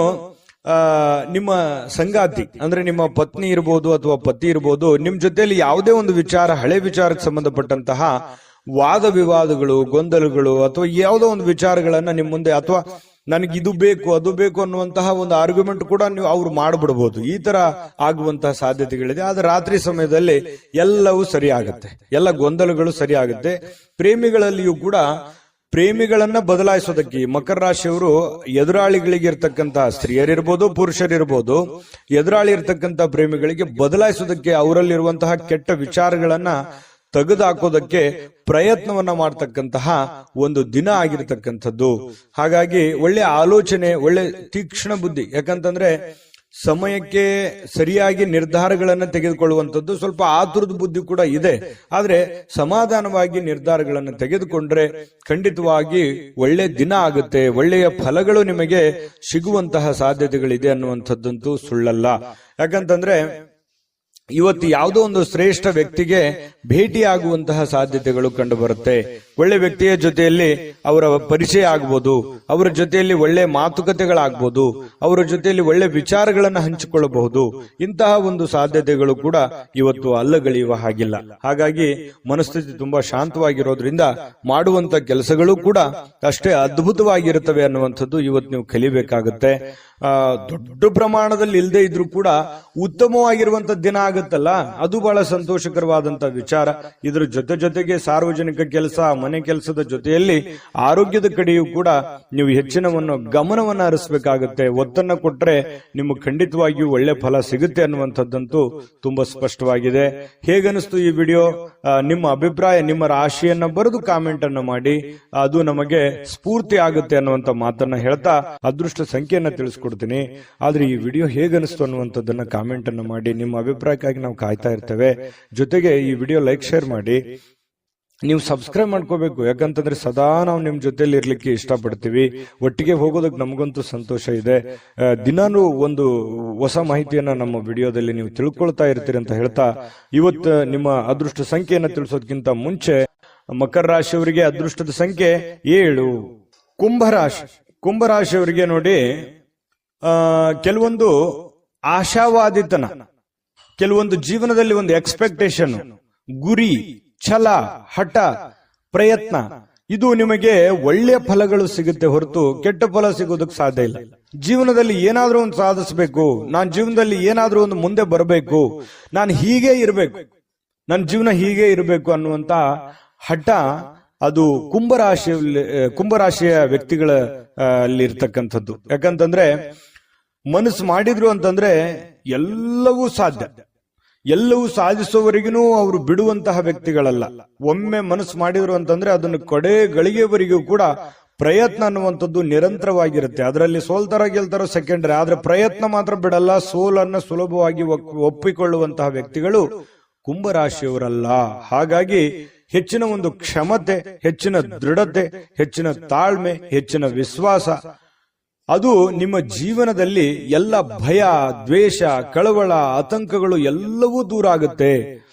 Speaker 1: ನಿಮ್ಮ ಸಂಗಾತಿ ಅಂದ್ರೆ ನಿಮ್ಮ ಪತ್ನಿ ಇರ್ಬೋದು ಅಥವಾ ಪತಿ ಇರ್ಬೋದು, ನಿಮ್ ಜೊತೆಯಲ್ಲಿ ಯಾವುದೇ ಒಂದು ವಿಚಾರ, ಹಳೆ ವಿಚಾರಕ್ಕೆ ಸಂಬಂಧಪಟ್ಟಂತಹ ವಾದ ವಿವಾದಗಳು, ಗೊಂದಲಗಳು ಅಥವಾ ಯಾವುದೋ ಒಂದು ವಿಚಾರಗಳನ್ನ ನಿಮ್ ಮುಂದೆ, ಅಥವಾ ನನಗೆ ಇದು ಬೇಕು ಅದು ಬೇಕು ಅನ್ನುವಂತಹ ಒಂದು ಆರ್ಗ್ಯುಮೆಂಟ್ ಕೂಡ ನೀವು ಅವ್ರು ಮಾಡ್ಬಿಡ್ಬೋದು. ಈ ತರ ಆಗುವಂತಹ ಸಾಧ್ಯತೆಗಳಿದೆ. ಆದ್ರೆ ರಾತ್ರಿ ಸಮಯದಲ್ಲಿ ಎಲ್ಲವೂ ಸರಿ ಆಗುತ್ತೆ, ಎಲ್ಲ ಗೊಂದಲಗಳು ಸರಿ ಆಗುತ್ತೆ. ಪ್ರೇಮಿಗಳಲ್ಲಿಯೂ ಕೂಡ ಪ್ರೇಮಿಗಳನ್ನ ಬದಲಾಯಿಸೋದಕ್ಕೆ ಮಕರ ರಾಶಿಯವರು ಎದುರಾಳಿಗಳಿಗೆ ಇರ್ತಕ್ಕಂತಹ ಸ್ತ್ರೀಯರಿರ್ಬೋದು ಪುರುಷರಿರ್ಬೋದು, ಎದುರಾಳಿ ಇರ್ತಕ್ಕಂತಹ ಪ್ರೇಮಿಗಳಿಗೆ ಬದಲಾಯಿಸೋದಕ್ಕೆ, ಅವರಲ್ಲಿರುವಂತಹ ಕೆಟ್ಟ ವಿಚಾರಗಳನ್ನ ತೆಗೆದುಹಾಕೋದಕ್ಕೆ ಪ್ರಯತ್ನವನ್ನ ಮಾಡ್ತಕ್ಕಂತಹ ಒಂದು ದಿನ ಆಗಿರ್ತಕ್ಕಂಥದ್ದು. ಹಾಗಾಗಿ ಒಳ್ಳೆ ಆಲೋಚನೆ, ಒಳ್ಳೆ ತೀಕ್ಷ್ಣ ಬುದ್ಧಿ. ಯಾಕಂತಂದ್ರೆ ಸಮಯಕ್ಕೆ ಸರಿಯಾಗಿ ನಿರ್ಧಾರಗಳನ್ನು ತೆಗೆದುಕೊಳ್ಳುವಂಥದ್ದು ಸ್ವಲ್ಪ ಆತುರದ ಬುದ್ಧಿ ಕೂಡ ಇದೆ. ಆದ್ರೆ ಸಮಾಧಾನವಾಗಿ ನಿರ್ಧಾರಗಳನ್ನು ತೆಗೆದುಕೊಂಡ್ರೆ ಖಂಡಿತವಾಗಿ ಒಳ್ಳೆ ದಿನ ಆಗುತ್ತೆ, ಒಳ್ಳೆಯ ಫಲಗಳು ನಿಮಗೆ ಸಿಗುವಂತಹ ಸಾಧ್ಯತೆಗಳಿದೆ ಅನ್ನುವಂಥದ್ದಂತೂ ಸುಳ್ಳಲ್ಲ. ಯಾಕಂತಂದ್ರೆ ಇವತ್ತು ಯಾವುದೋ ಒಂದು ಶ್ರೇಷ್ಠ ವ್ಯಕ್ತಿಗೆ ಭೇಟಿಯಾಗುವಂತಹ ಸಾಧ್ಯತೆಗಳು ಕಂಡು ಬರುತ್ತೆ. ಒಳ್ಳೆ ವ್ಯಕ್ತಿಯ ಜೊತೆಯಲ್ಲಿ ಅವರ ಪರಿಚಯ ಆಗ್ಬೋದು, ಅವರ ಜೊತೆಯಲ್ಲಿ ಒಳ್ಳೆ ಮಾತುಕತೆಗಳಾಗ್ಬೋದು, ಅವರ ಜೊತೆಯಲ್ಲಿ ಒಳ್ಳೆ ವಿಚಾರಗಳನ್ನು ಹಂಚಿಕೊಳ್ಳಬಹುದು. ಇಂತಹ ಒಂದು ಸಾಧ್ಯತೆಗಳು ಕೂಡ ಇವತ್ತು ಅಲ್ಲಗಳೆಯುವ ಹಾಗಿಲ್ಲ. ಹಾಗಾಗಿ ಮನಸ್ಥಿತಿ ತುಂಬಾ ಶಾಂತವಾಗಿರೋದ್ರಿಂದ ಮಾಡುವಂತ ಕೆಲಸಗಳು ಕೂಡ ಅಷ್ಟೇ ಅದ್ಭುತವಾಗಿರುತ್ತವೆ ಅನ್ನುವಂಥದ್ದು ಇವತ್ತು ನೀವು ಕಲಿಬೇಕಾಗುತ್ತೆ. ದೊಡ್ಡ ಪ್ರಮಾಣದಲ್ಲಿ ಇಲ್ಲದೆ ಇದ್ರೂ ಕೂಡ ಉತ್ತಮವಾಗಿರುವಂತ ದಿನ ಆಗುತ್ತಲ್ಲ, ಅದು ಬಹಳ ಸಂತೋಷಕರವಾದಂತ ವಿಚಾರ. ಇದ್ರ ಜೊತೆಗೆ ಸಾರ್ವಜನಿಕ ಕೆಲಸ, ಮನೆ ಕೆಲಸದ ಜೊತೆಯಲ್ಲಿ ಆರೋಗ್ಯದ ಕಡೆಯೂ ಕೂಡ ನೀವು ಹೆಚ್ಚಿನ ಗಮನವನ್ನ ಹರಿಸಬೇಕಾಗುತ್ತೆ. ಒತ್ತನ್ನ ಕೊಟ್ರೆ ನಿಮಗೆ ಖಂಡಿತವಾಗಿಯೂ ಒಳ್ಳೆ ಫಲ ಸಿಗುತ್ತೆ ಅನ್ನುವಂಥದ್ದಂತೂ ತುಂಬಾ ಸ್ಪಷ್ಟವಾಗಿದೆ. ಹೇಗನಿಸ್ತು ಈ ವಿಡಿಯೋ? ನಿಮ್ಮ ಅಭಿಪ್ರಾಯ, ನಿಮ್ಮ ರಾಶಿಯನ್ನ ಬರೆದು ಕಾಮೆಂಟ್ ಅನ್ನ ಮಾಡಿ, ಅದು ನಮಗೆ ಸ್ಫೂರ್ತಿ ಆಗುತ್ತೆ ಅನ್ನುವಂತ ಮಾತನ್ನ ಹೇಳ್ತಾ ಅದೃಷ್ಟ ಸಂಖ್ಯೆಯನ್ನ ತಿಳಿಸ್ಕೊಡ್ತೀನಿ. ಆದ್ರೆ ಈ ವಿಡಿಯೋ ಹೇಗನಿಸ್ತು ಅನ್ನುವಂಥದ್ದನ್ನ ಕಾಮೆಂಟ್ ಅನ್ನ ಮಾಡಿ. ನಿಮ್ಮ ಅಭಿಪ್ರಾಯಕ್ಕಾಗಿ ನಾವು ಕಾಯ್ತಾ ಇರ್ತೇವೆ. ಜೊತೆಗೆ ಈ ವಿಡಿಯೋ ಲೈಕ್, ಶೇರ್ ಮಾಡಿ. ನೀವು ಸಬ್ಸ್ಕ್ರೈಬ್ ಮಾಡ್ಕೋಬೇಕು. ಯಾಕಂತಂದ್ರೆ ಸದಾ ನಾವು ನಿಮ್ ಜೊತೆಲಿ ಇರ್ಲಿಕ್ಕೆ ಇಷ್ಟಪಡ್ತೀವಿ. ಒಟ್ಟಿಗೆ ಹೋಗೋದಕ್ಕೆ ನಮಗಂತೂ ಸಂತೋಷ ಇದೆ. ದಿನಾನು ಒಂದು ಹೊಸ ಮಾಹಿತಿಯನ್ನ ನಮ್ಮ ವಿಡಿಯೋದಲ್ಲಿ ನೀವು ತಿಳ್ಕೊಳ್ತಾ ಇರ್ತೀರಿ ಅಂತ ಹೇಳ್ತಾ, ಇವತ್ತು ನಿಮ್ಮ ಅದೃಷ್ಟ ಸಂಖ್ಯೆಯನ್ನ ತಿಳಿಸೋದಕ್ಕಿಂತ ಮುಂಚೆ ಮಕರ ರಾಶಿಯವರಿಗೆ ಅದೃಷ್ಟದ ಸಂಖ್ಯೆ 7. ಕುಂಭರಾಶಿಯವರಿಗೆ ನೋಡಿ, ಕೆಲವೊಂದು ಆಶಾವಾದಿತನ, ಕೆಲವೊಂದು ಜೀವನದಲ್ಲಿ ಒಂದು ಎಕ್ಸ್ಪೆಕ್ಟೇಷನ್, ಗುರಿ, ಛಲ, ಹಠ, ಪ್ರಯತ್ನ, ಇದು ನಿಮಗೆ ಒಳ್ಳೆಯ ಫಲಗಳು ಸಿಗುತ್ತೆ ಹೊರತು ಕೆಟ್ಟ ಫಲ ಸಿಗೋದಕ್ಕೆ ಸಾಧ್ಯ ಇಲ್ಲ. ಜೀವನದಲ್ಲಿ ಏನಾದ್ರೂ ಒಂದು ಸಾಧಿಸಬೇಕು, ನಾನು ಜೀವನದಲ್ಲಿ ಏನಾದ್ರೂ ಒಂದು ಮುಂದೆ ಬರಬೇಕು, ನಾನು ಹೀಗೆ ಇರಬೇಕು, ನನ್ನ ಜೀವನ ಹೀಗೆ ಇರಬೇಕು ಅನ್ನುವಂತ ಹಠ ಅದು ಕುಂಭರಾಶಿಯ ವ್ಯಕ್ತಿಗಳ ಅಲ್ಲಿ ಇರ್ತಕ್ಕಂಥದ್ದು. ಯಾಕಂತಂದ್ರೆ ಮನಸ್ಸು ಮಾಡಿದ್ರು ಅಂತಂದ್ರೆ ಎಲ್ಲವೂ ಸಾಧ್ಯ. ಎಲ್ಲವೂ ಸಾಧಿಸುವವರೆಗೂ ಅವರು ಬಿಡುವಂತಹ ವ್ಯಕ್ತಿಗಳಲ್ಲ. ಒಮ್ಮೆ ಮನಸ್ಸು ಮಾಡಿದ್ರು ಅಂತಂದ್ರೆ ಅದನ್ನು ಕಡೆ ಗಳಿಗೆವರೆಗೂ ಕೂಡ ಪ್ರಯತ್ನ ಅನ್ನುವಂಥದ್ದು ನಿರಂತರವಾಗಿರುತ್ತೆ. ಅದರಲ್ಲಿ ಸೋಲ್ತಾರ ಗೆಲ್ತಾರೋ ಸೆಕೆಂಡರಿ, ಆದ್ರೆ ಪ್ರಯತ್ನ ಮಾತ್ರ ಬಿಡಲ್ಲ. ಸೋಲನ್ನ ಸುಲಭವಾಗಿ ಒಪ್ಪಿಕೊಳ್ಳುವಂತಹ ವ್ಯಕ್ತಿಗಳು ಕುಂಭರಾಶಿಯವರಲ್ಲ. ಹಾಗಾಗಿ ಹೆಚ್ಚಿನ ಒಂದು ಕ್ಷಮತೆ, ಹೆಚ್ಚಿನ ದೃಢತೆ, ಹೆಚ್ಚಿನ ತಾಳ್ಮೆ, ಹೆಚ್ಚಿನ ವಿಶ್ವಾಸ, ಅದು ನಿಮ್ಮ ಜೀವನದಲ್ಲಿ ಎಲ್ಲ ಭಯ, ದ್ವೇಷ, ಕಳವಳ, ಆತಂಕಗಳು ಎಲ್ಲವೂ ದೂರ ಆಗುತ್ತೆ.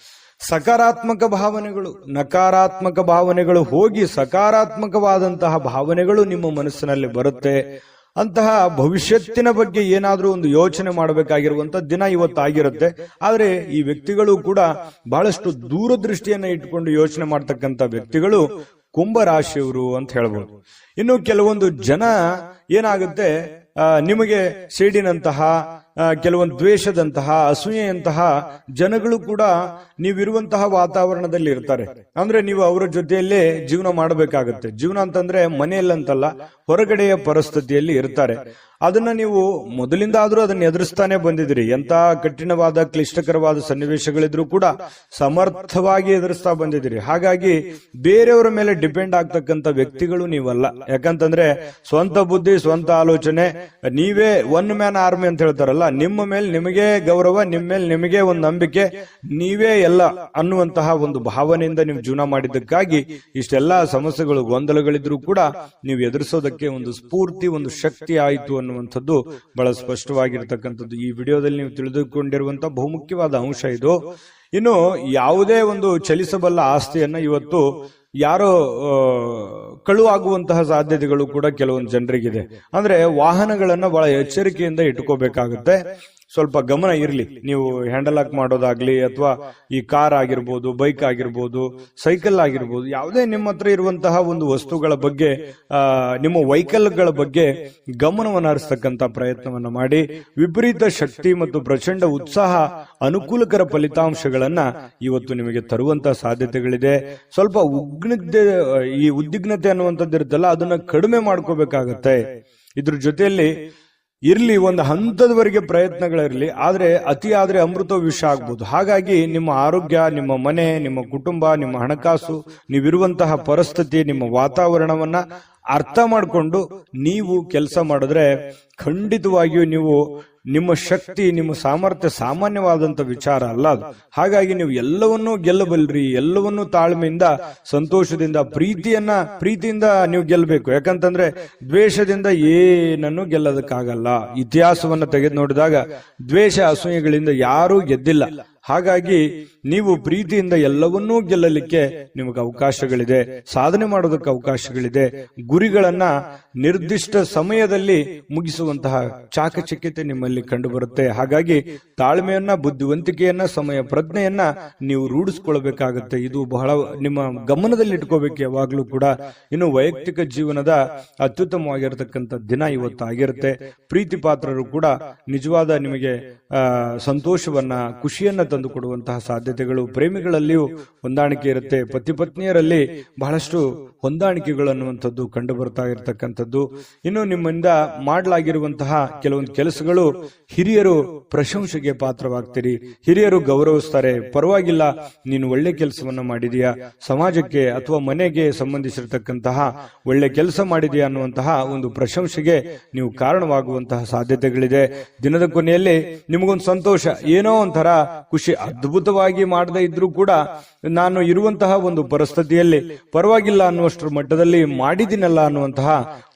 Speaker 1: ಸಕಾರಾತ್ಮಕ ಭಾವನೆಗಳು, ನಕಾರಾತ್ಮಕ ಭಾವನೆಗಳು ಹೋಗಿ ಸಕಾರಾತ್ಮಕವಾದಂತಹ ಭಾವನೆಗಳು ನಿಮ್ಮ ಮನಸ್ಸಿನಲ್ಲಿ ಬರುತ್ತೆ. ಅಂತಹ ಭವಿಷ್ಯತ್ತಿನ ಬಗ್ಗೆ ಏನಾದ್ರೂ ಒಂದು ಯೋಚನೆ ಮಾಡಬೇಕಾಗಿರುವಂತ ದಿನ ಇವತ್ತಾಗಿರುತ್ತೆ. ಆದ್ರೆ ಈ ವ್ಯಕ್ತಿಗಳು ಕೂಡ ಬಹಳಷ್ಟು ದೂರದೃಷ್ಟಿಯನ್ನ ಇಟ್ಕೊಂಡು ಯೋಚನೆ ಮಾಡ್ತಕ್ಕಂಥ ವ್ಯಕ್ತಿಗಳು ಕುಂಭರಾಶಿಯವರು ಅಂತ ಹೇಳ್ಬೋದು. ಇನ್ನು ಕೆಲವೊಂದು ಜನ ಏನಾಗುತ್ತೆ, ನಿಮಗೆ ಸೇಡಿನಂತಹ, ಕೆಲವೊಂದು ದ್ವೇಷದಂತಹ, ಅಸೂಯೆಯಂತಹ ಜನಗಳು ಕೂಡ ನೀವಿರುವಂತಹ ವಾತಾವರಣದಲ್ಲಿ ಇರ್ತಾರೆ. ಅಂದ್ರೆ ನೀವು ಅವರ ಜೊತೆಯಲ್ಲೇ ಜೀವನ ಮಾಡಬೇಕಾಗತ್ತೆ. ಜೀವನ ಅಂತಂದ್ರೆ ಮನೆಯಲ್ಲಂತಲ್ಲ, ಹೊರಗಡೆಯ ಪರಿಸ್ಥಿತಿಯಲ್ಲಿ ಇರ್ತಾರೆ. ಅದನ್ನ ನೀವು ಮೊದಲಿಂದ ಆದ್ರೂ ಅದನ್ನ ಎದುರಿಸ್ತಾನೆ ಬಂದಿದ್ರಿ. ಎಂತ ಕಠಿಣವಾದ, ಕ್ಲಿಷ್ಟಕರವಾದ ಸನ್ನಿವೇಶಗಳಿದ್ರು ಕೂಡ ಸಮರ್ಥವಾಗಿ ಎದುರಿಸ್ತಾ ಬಂದಿದ್ದೀರಿ. ಹಾಗಾಗಿ ಬೇರೆಯವರ ಮೇಲೆ ಡಿಪೆಂಡ್ ಆಗ್ತಕ್ಕಂಥ ವ್ಯಕ್ತಿಗಳು ನೀವಲ್ಲ. ಯಾಕಂತಂದ್ರೆ ಸ್ವಂತ ಬುದ್ಧಿ, ಸ್ವಂತ ಆಲೋಚನೆ, ನೀವೇ ಒನ್ ಮ್ಯಾನ್ ಆರ್ಮಿ ಅಂತ ಹೇಳ್ತಾರಲ್ಲ, ನಿಮ್ಮ ಮೇಲೆ ನಿಮಗೆ ಗೌರವ, ನಿಮ್ಮ ಮೇಲೆ ನಿಮಗೆ ಒಂದು ನಂಬಿಕೆ, ನೀವೇ ಎಲ್ಲ ಅನ್ನುವಂತಹ ಒಂದು ಭಾವನೆಯಿಂದ ನೀವು ಜೀವನ ಮಾಡಿದ್ದಕ್ಕಾಗಿ ಇಷ್ಟೆಲ್ಲಾ ಸಮಸ್ಯೆಗಳು, ಗೊಂದಲಗಳಿದ್ರು ಕೂಡ ನೀವು ಎದುರಿಸೋದಕ್ಕೆ ಒಂದು ಸ್ಫೂರ್ತಿ, ಒಂದು ಶಕ್ತಿ ಆಯಿತು ಅನ್ನುವಂಥದ್ದು ಬಹಳ ಸ್ಪಷ್ಟವಾಗಿರ್ತಕ್ಕಂಥದ್ದು ಈ ವಿಡಿಯೋದಲ್ಲಿ ನೀವು ತಿಳಿದುಕೊಂಡಿರುವಂತಹ ಬಹುಮುಖ್ಯವಾದ ಅಂಶ ಇದು. ಇನ್ನು ಯಾವುದೇ ಒಂದು ಚಲಿಸಬಲ್ಲ ಆಸ್ತಿಯನ್ನ ಇವತ್ತು ಯಾರೋ ಕಳುವಾಗುವಂತಹ ಸಾಧ್ಯತೆಗಳು ಕೂಡ ಕೆಲವೊಂದು ಜನರಿಗಿದೆ. ಅಂದ್ರೆ ವಾಹನಗಳನ್ನ ಬಹಳ ಎಚ್ಚರಿಕೆಯಿಂದ ಇಟ್ಕೋಬೇಕಾಗುತ್ತೆ. ಸ್ವಲ್ಪ ಗಮನ ಇರಲಿ. ನೀವು ಹ್ಯಾಂಡಲ್ ಲಾಕ್ ಮಾಡೋದಾಗ್ಲಿ, ಅಥವಾ ಈ ಕಾರ್ ಆಗಿರ್ಬೋದು, ಬೈಕ್ ಆಗಿರ್ಬೋದು, ಸೈಕಲ್ ಆಗಿರ್ಬೋದು, ಯಾವುದೇ ನಿಮ್ಮ ಹತ್ರ ಇರುವಂತಹ ಒಂದು ವಸ್ತುಗಳ ಬಗ್ಗೆ, ನಿಮ್ಮ ವೆಹಿಕಲ್ಗಳ ಬಗ್ಗೆ ಗಮನವನ್ನು ಹರಿಸ್ತಕ್ಕಂಥ ಪ್ರಯತ್ನವನ್ನ ಮಾಡಿ. ವಿಪರೀತ ಶಕ್ತಿ ಮತ್ತು ಪ್ರಚಂಡ ಉತ್ಸಾಹ ಅನುಕೂಲಕರ ಫಲಿತಾಂಶಗಳನ್ನ ಇವತ್ತು ನಿಮಗೆ ತರುವಂತಹ ಸಾಧ್ಯತೆಗಳಿದೆ. ಸ್ವಲ್ಪ ಈ ಉದ್ವಿಗ್ನತೆ ಅನ್ನುವಂಥದ್ದು ಇರುತ್ತಲ್ಲ, ಅದನ್ನ ಕಡಿಮೆ ಮಾಡ್ಕೋಬೇಕಾಗತ್ತೆ. ಇದ್ರ ಜೊತೆಯಲ್ಲಿ ಇರ್ಲಿ, ಒಂದು ಹಂತದವರೆಗೆ ಪ್ರಯತ್ನಗಳಿರಲಿ, ಆದ್ರೆ ಅತಿ ಆದ್ರೆ ಅಮೃತ ವಿಷ ಆಗ್ಬೋದು. ಹಾಗಾಗಿ ನಿಮ್ಮ ಆರೋಗ್ಯ, ನಿಮ್ಮ ಮನೆ, ನಿಮ್ಮ ಕುಟುಂಬ, ನಿಮ್ಮ ಹಣಕಾಸು, ನೀವಿರುವಂತಹ ಪರಿಸ್ಥಿತಿ, ನಿಮ್ಮ ವಾತಾವರಣವನ್ನ ಅರ್ಥ ಮಾಡಿಕೊಂಡು ನೀವು ಕೆಲಸ ಮಾಡಿದ್ರೆ ಖಂಡಿತವಾಗಿಯೂ ನೀವು, ನಿಮ್ಮ ಶಕ್ತಿ, ನಿಮ್ಮ ಸಾಮರ್ಥ್ಯ ಸಾಮಾನ್ಯವಾದಂತ ವಿಚಾರ ಅಲ್ಲ ಅದು. ಹಾಗಾಗಿ ನೀವು ಎಲ್ಲವನ್ನೂ ಗೆಲ್ಲಬಲ್ರಿ. ಎಲ್ಲವನ್ನೂ ತಾಳ್ಮೆಯಿಂದ, ಸಂತೋಷದಿಂದ, ಪ್ರೀತಿಯಿಂದ ನೀವು ಗೆಲ್ಲಬೇಕು. ಯಾಕಂತಂದ್ರೆ ದ್ವೇಷದಿಂದ ಏನನ್ನು ಗೆಲ್ಲೋದಕ್ಕಾಗಲ್ಲ. ಇತಿಹಾಸವನ್ನ ತೆಗೆದು ನೋಡಿದಾಗ ದ್ವೇಷ, ಅಸೂಯೆಗಳಿಂದ ಯಾರೂ ಗೆದ್ದಿಲ್ಲ. ಹಾಗಾಗಿ ನೀವು ಪ್ರೀತಿಯಿಂದ ಎಲ್ಲವನ್ನೂ ಗೆಲ್ಲಲಿಕ್ಕೆ ನಿಮಗೆ ಅವಕಾಶಗಳಿದೆ, ಸಾಧನೆ ಮಾಡೋದಕ್ಕೆ ಅವಕಾಶಗಳಿದೆ. ಗುರಿಗಳನ್ನ ನಿರ್ದಿಷ್ಟ ಸಮಯದಲ್ಲಿ ಮುಗಿಸುವಂತಹ ಚಾಕಚಕ್ಯತೆ ನಿಮ್ಮಲ್ಲಿ ಕಂಡು ಬರುತ್ತೆ. ಹಾಗಾಗಿ ತಾಳ್ಮೆಯನ್ನ, ಬುದ್ಧಿವಂತಿಕೆಯನ್ನ, ಸಮಯ ಪ್ರಜ್ಞೆಯನ್ನ ನೀವು ರೂಢಿಸ್ಕೊಳ್ಬೇಕಾಗತ್ತೆ. ಇದು ಬಹಳ ನಿಮ್ಮ ಗಮನದಲ್ಲಿ ಇಟ್ಕೋಬೇಕು ಯಾವಾಗ್ಲೂ ಕೂಡ. ಇನ್ನು ವೈಯಕ್ತಿಕ ಜೀವನದ ಅತ್ಯುತ್ತಮವಾಗಿರತಕ್ಕಂಥ ದಿನ ಇವತ್ತು ಆಗಿರುತ್ತೆ. ಪ್ರೀತಿ ಪಾತ್ರರು ಕೂಡ ನಿಜವಾದ ನಿಮಗೆ ಸಂತೋಷವನ್ನ, ಖುಷಿಯನ್ನ ತಂದು ಕೊಡುವಂತಹ ಸಾಧ್ಯತೆಗಳು. ಪ್ರೇಮಿಗಳಲ್ಲಿಯೂ ಹೊಂದಾಣಿಕೆ ಇರುತ್ತೆ. ಪತಿ ಪತ್ನಿಯರಲ್ಲಿ ಬಹಳಷ್ಟು ಹೊಂದಾಣಿಕೆಗಳು ಅನ್ನುವಂಥದ್ದು ಕಂಡು ಬರ್ತಾ ಇರತಕ್ಕಂಥದ್ದು. ಇನ್ನು ನಿಮ್ಮಿಂದ ಮಾಡಲಾಗಿರುವಂತಹ ಕೆಲವೊಂದು ಕೆಲಸಗಳು ಹಿರಿಯರು ಪ್ರಶಂಸೆಗೆ ಪಾತ್ರವಾಗ್ತೀರಿ. ಹಿರಿಯರು ಗೌರವಿಸ್ತಾರೆ. ಪರವಾಗಿಲ್ಲ, ನೀನು ಒಳ್ಳೆ ಕೆಲಸವನ್ನ ಮಾಡಿದೀಯಾ, ಸಮಾಜಕ್ಕೆ ಅಥವಾ ಮನೆಗೆ ಸಂಬಂಧಿಸಿರತಕ್ಕಂತಹ ಒಳ್ಳೆ ಕೆಲಸ ಮಾಡಿದೆಯಾ ಅನ್ನುವಂತಹ ಒಂದು ಪ್ರಶಂಸೆಗೆ ನೀವು ಕಾರಣವಾಗುವಂತಹ ಸಾಧ್ಯತೆಗಳಿದೆ. ದಿನದ ಕೊನೆಯಲ್ಲಿ ನಿಮಗೊಂದು ಸಂತೋಷ, ಏನೋ ಒಂಥರ ಖುಷಿ. ಅದ್ಭುತವಾಗಿ ಮಾಡದೇ ಇದ್ರೂ ಕೂಡ ನಾನು ಇರುವಂತಹ ಒಂದು ಪರಿಸ್ಥಿತಿಯಲ್ಲಿ ಪರವಾಗಿಲ್ಲ ಅನ್ನುವಷ್ಟರ ಮಟ್ಟದಲ್ಲಿ ಮಾಡಿದಿನಲ್ಲ ಅನ್ನುವಂತಹ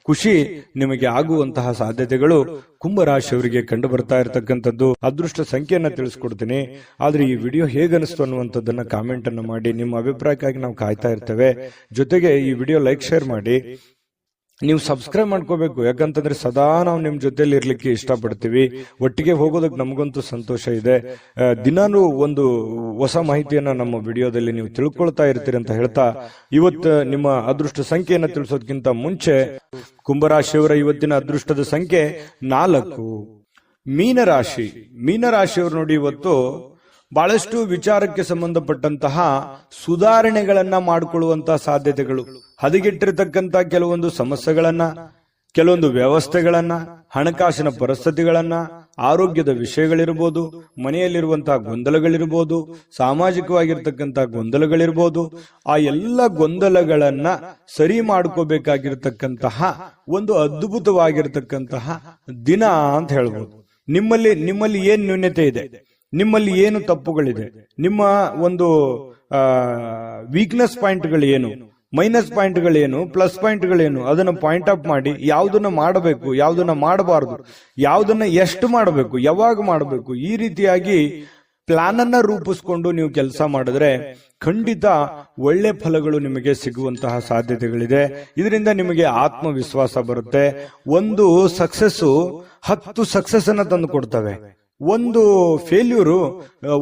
Speaker 1: ಖುಷಿ ನಿಮಗೆ ಆಗುವಂತಹ ಸಾಧ್ಯತೆಗಳು ಕುಂಭರಾಶಿಯವರಿಗೆ ಕಂಡು ಬರ್ತಾ ಇರತಕ್ಕಂಥದ್ದು. ಅದೃಷ್ಟ ಸಂಖ್ಯೆಯನ್ನ ತಿಳಿಸ್ಕೊಡ್ತೀನಿ. ಆದ್ರೆ ಈ ವಿಡಿಯೋ ಹೇಗನಿಸ್ತು ಅನ್ನುವಂಥದ್ದನ್ನ ಕಾಮೆಂಟ್ ಅನ್ನ ಮಾಡಿ. ನಿಮ್ಮ ಅಭಿಪ್ರಾಯಕ್ಕಾಗಿ ನಾವು ಕಾಯ್ತಾ ಇರ್ತೇವೆ. ಜೊತೆಗೆ ಈ ವಿಡಿಯೋ ಲೈಕ್, ಶೇರ್ ಮಾಡಿ. ನೀವು ಸಬ್ಸ್ಕ್ರೈಬ್ ಮಾಡ್ಕೋಬೇಕು. ಯಾಕಂತಂದ್ರೆ ಸದಾ ನಾವು ನಿಮ್ ಜೊತೆಲಿ ಇರ್ಲಿಕ್ಕೆ ಇಷ್ಟಪಡ್ತೀವಿ. ಒಟ್ಟಿಗೆ ಹೋಗೋದಕ್ಕೆ ನಮಗಂತೂ ಸಂತೋಷ ಇದೆ. ದಿನಾನು ಒಂದು ಹೊಸ ಮಾಹಿತಿಯನ್ನ ನಮ್ಮ ವಿಡಿಯೋದಲ್ಲಿ ನೀವು ತಿಳ್ಕೊಳ್ತಾ ಇರ್ತೀರಿ ಅಂತ ಹೇಳ್ತಾ, ಇವತ್ತು ನಿಮ್ಮ ಅದೃಷ್ಟ ಸಂಖ್ಯೆಯನ್ನ ತಿಳಿಸೋದಕ್ಕಿಂತ ಮುಂಚೆ ಕುಂಭರಾಶಿಯವರ ಇವತ್ತಿನ ಅದೃಷ್ಟದ ಸಂಖ್ಯೆ 4. ಮೀನರಾಶಿ. ಮೀನರಾಶಿಯವರು ನೋಡಿ, ಇವತ್ತು ಬಹಳಷ್ಟು ವಿಚಾರಕ್ಕೆ ಸಂಬಂಧಪಟ್ಟಂತಹ ಸುಧಾರಣೆಗಳನ್ನ ಮಾಡಿಕೊಳ್ಳುವಂತಹ ಸಾಧ್ಯತೆಗಳು, ಹದಗೆಟ್ಟಿರತಕ್ಕಂತ ಕೆಲವೊಂದು ಸಮಸ್ಯೆಗಳನ್ನ, ಕೆಲವೊಂದು ವ್ಯವಸ್ಥೆಗಳನ್ನ, ಹಣಕಾಸಿನ ಪರಿಸ್ಥಿತಿಗಳನ್ನ, ಆರೋಗ್ಯದ ವಿಷಯಗಳಿರ್ಬೋದು, ಮನೆಯಲ್ಲಿರುವಂತಹ ಗೊಂದಲಗಳಿರ್ಬೋದು, ಸಾಮಾಜಿಕವಾಗಿರ್ತಕ್ಕಂತಹ ಗೊಂದಲಗಳಿರ್ಬೋದು, ಆ ಎಲ್ಲ ಗೊಂದಲಗಳನ್ನ ಸರಿ ಮಾಡ್ಕೋಬೇಕಾಗಿರ್ತಕ್ಕಂತಹ ಒಂದು ಅದ್ಭುತವಾಗಿರ್ತಕ್ಕಂತಹ ದಿನ ಅಂತ ಹೇಳ್ಬೋದು. ನಿಮ್ಮಲ್ಲಿ ಏನ್ ನ್ಯೂನ್ಯತೆ ಇದೆ, ನಿಮ್ಮಲ್ಲಿ ಏನು ತಪ್ಪುಗಳಿದೆ, ನಿಮ್ಮ ಒಂದು ವೀಕ್ನೆಸ್ ಪಾಯಿಂಟ್ಗಳು ಏನು, ಮೈನಸ್ ಪಾಯಿಂಟ್ಗಳೇನು, ಪ್ಲಸ್ ಪಾಯಿಂಟ್ಗಳೇನು, ಅದನ್ನ ಪಾಯಿಂಟ್ ಅಪ್ ಮಾಡಿ ಯಾವುದನ್ನ ಮಾಡಬೇಕು, ಯಾವುದನ್ನ ಮಾಡಬಾರದು, ಯಾವುದನ್ನ ಎಷ್ಟು ಮಾಡಬೇಕು, ಯಾವಾಗ ಮಾಡಬೇಕು, ಈ ರೀತಿಯಾಗಿ ಪ್ಲಾನ್ ಅನ್ನ ರೂಪಿಸ್ಕೊಂಡು ನೀವು ಕೆಲಸ ಮಾಡಿದ್ರೆ ಖಂಡಿತ ಒಳ್ಳೆ ಫಲಗಳು ನಿಮಗೆ ಸಿಗುವಂತಹ ಸಾಧ್ಯತೆಗಳಿದೆ. ಇದರಿಂದ ನಿಮಗೆ ಆತ್ಮವಿಶ್ವಾಸ ಬರುತ್ತೆ. ಒಂದು ಸಕ್ಸಸ್ 10 ಸಕ್ಸಸ್ ಅನ್ನ ತಂದು ಕೊಡ್ತವೆ. ಒಂದು ಫೇಲ್ಯೂರು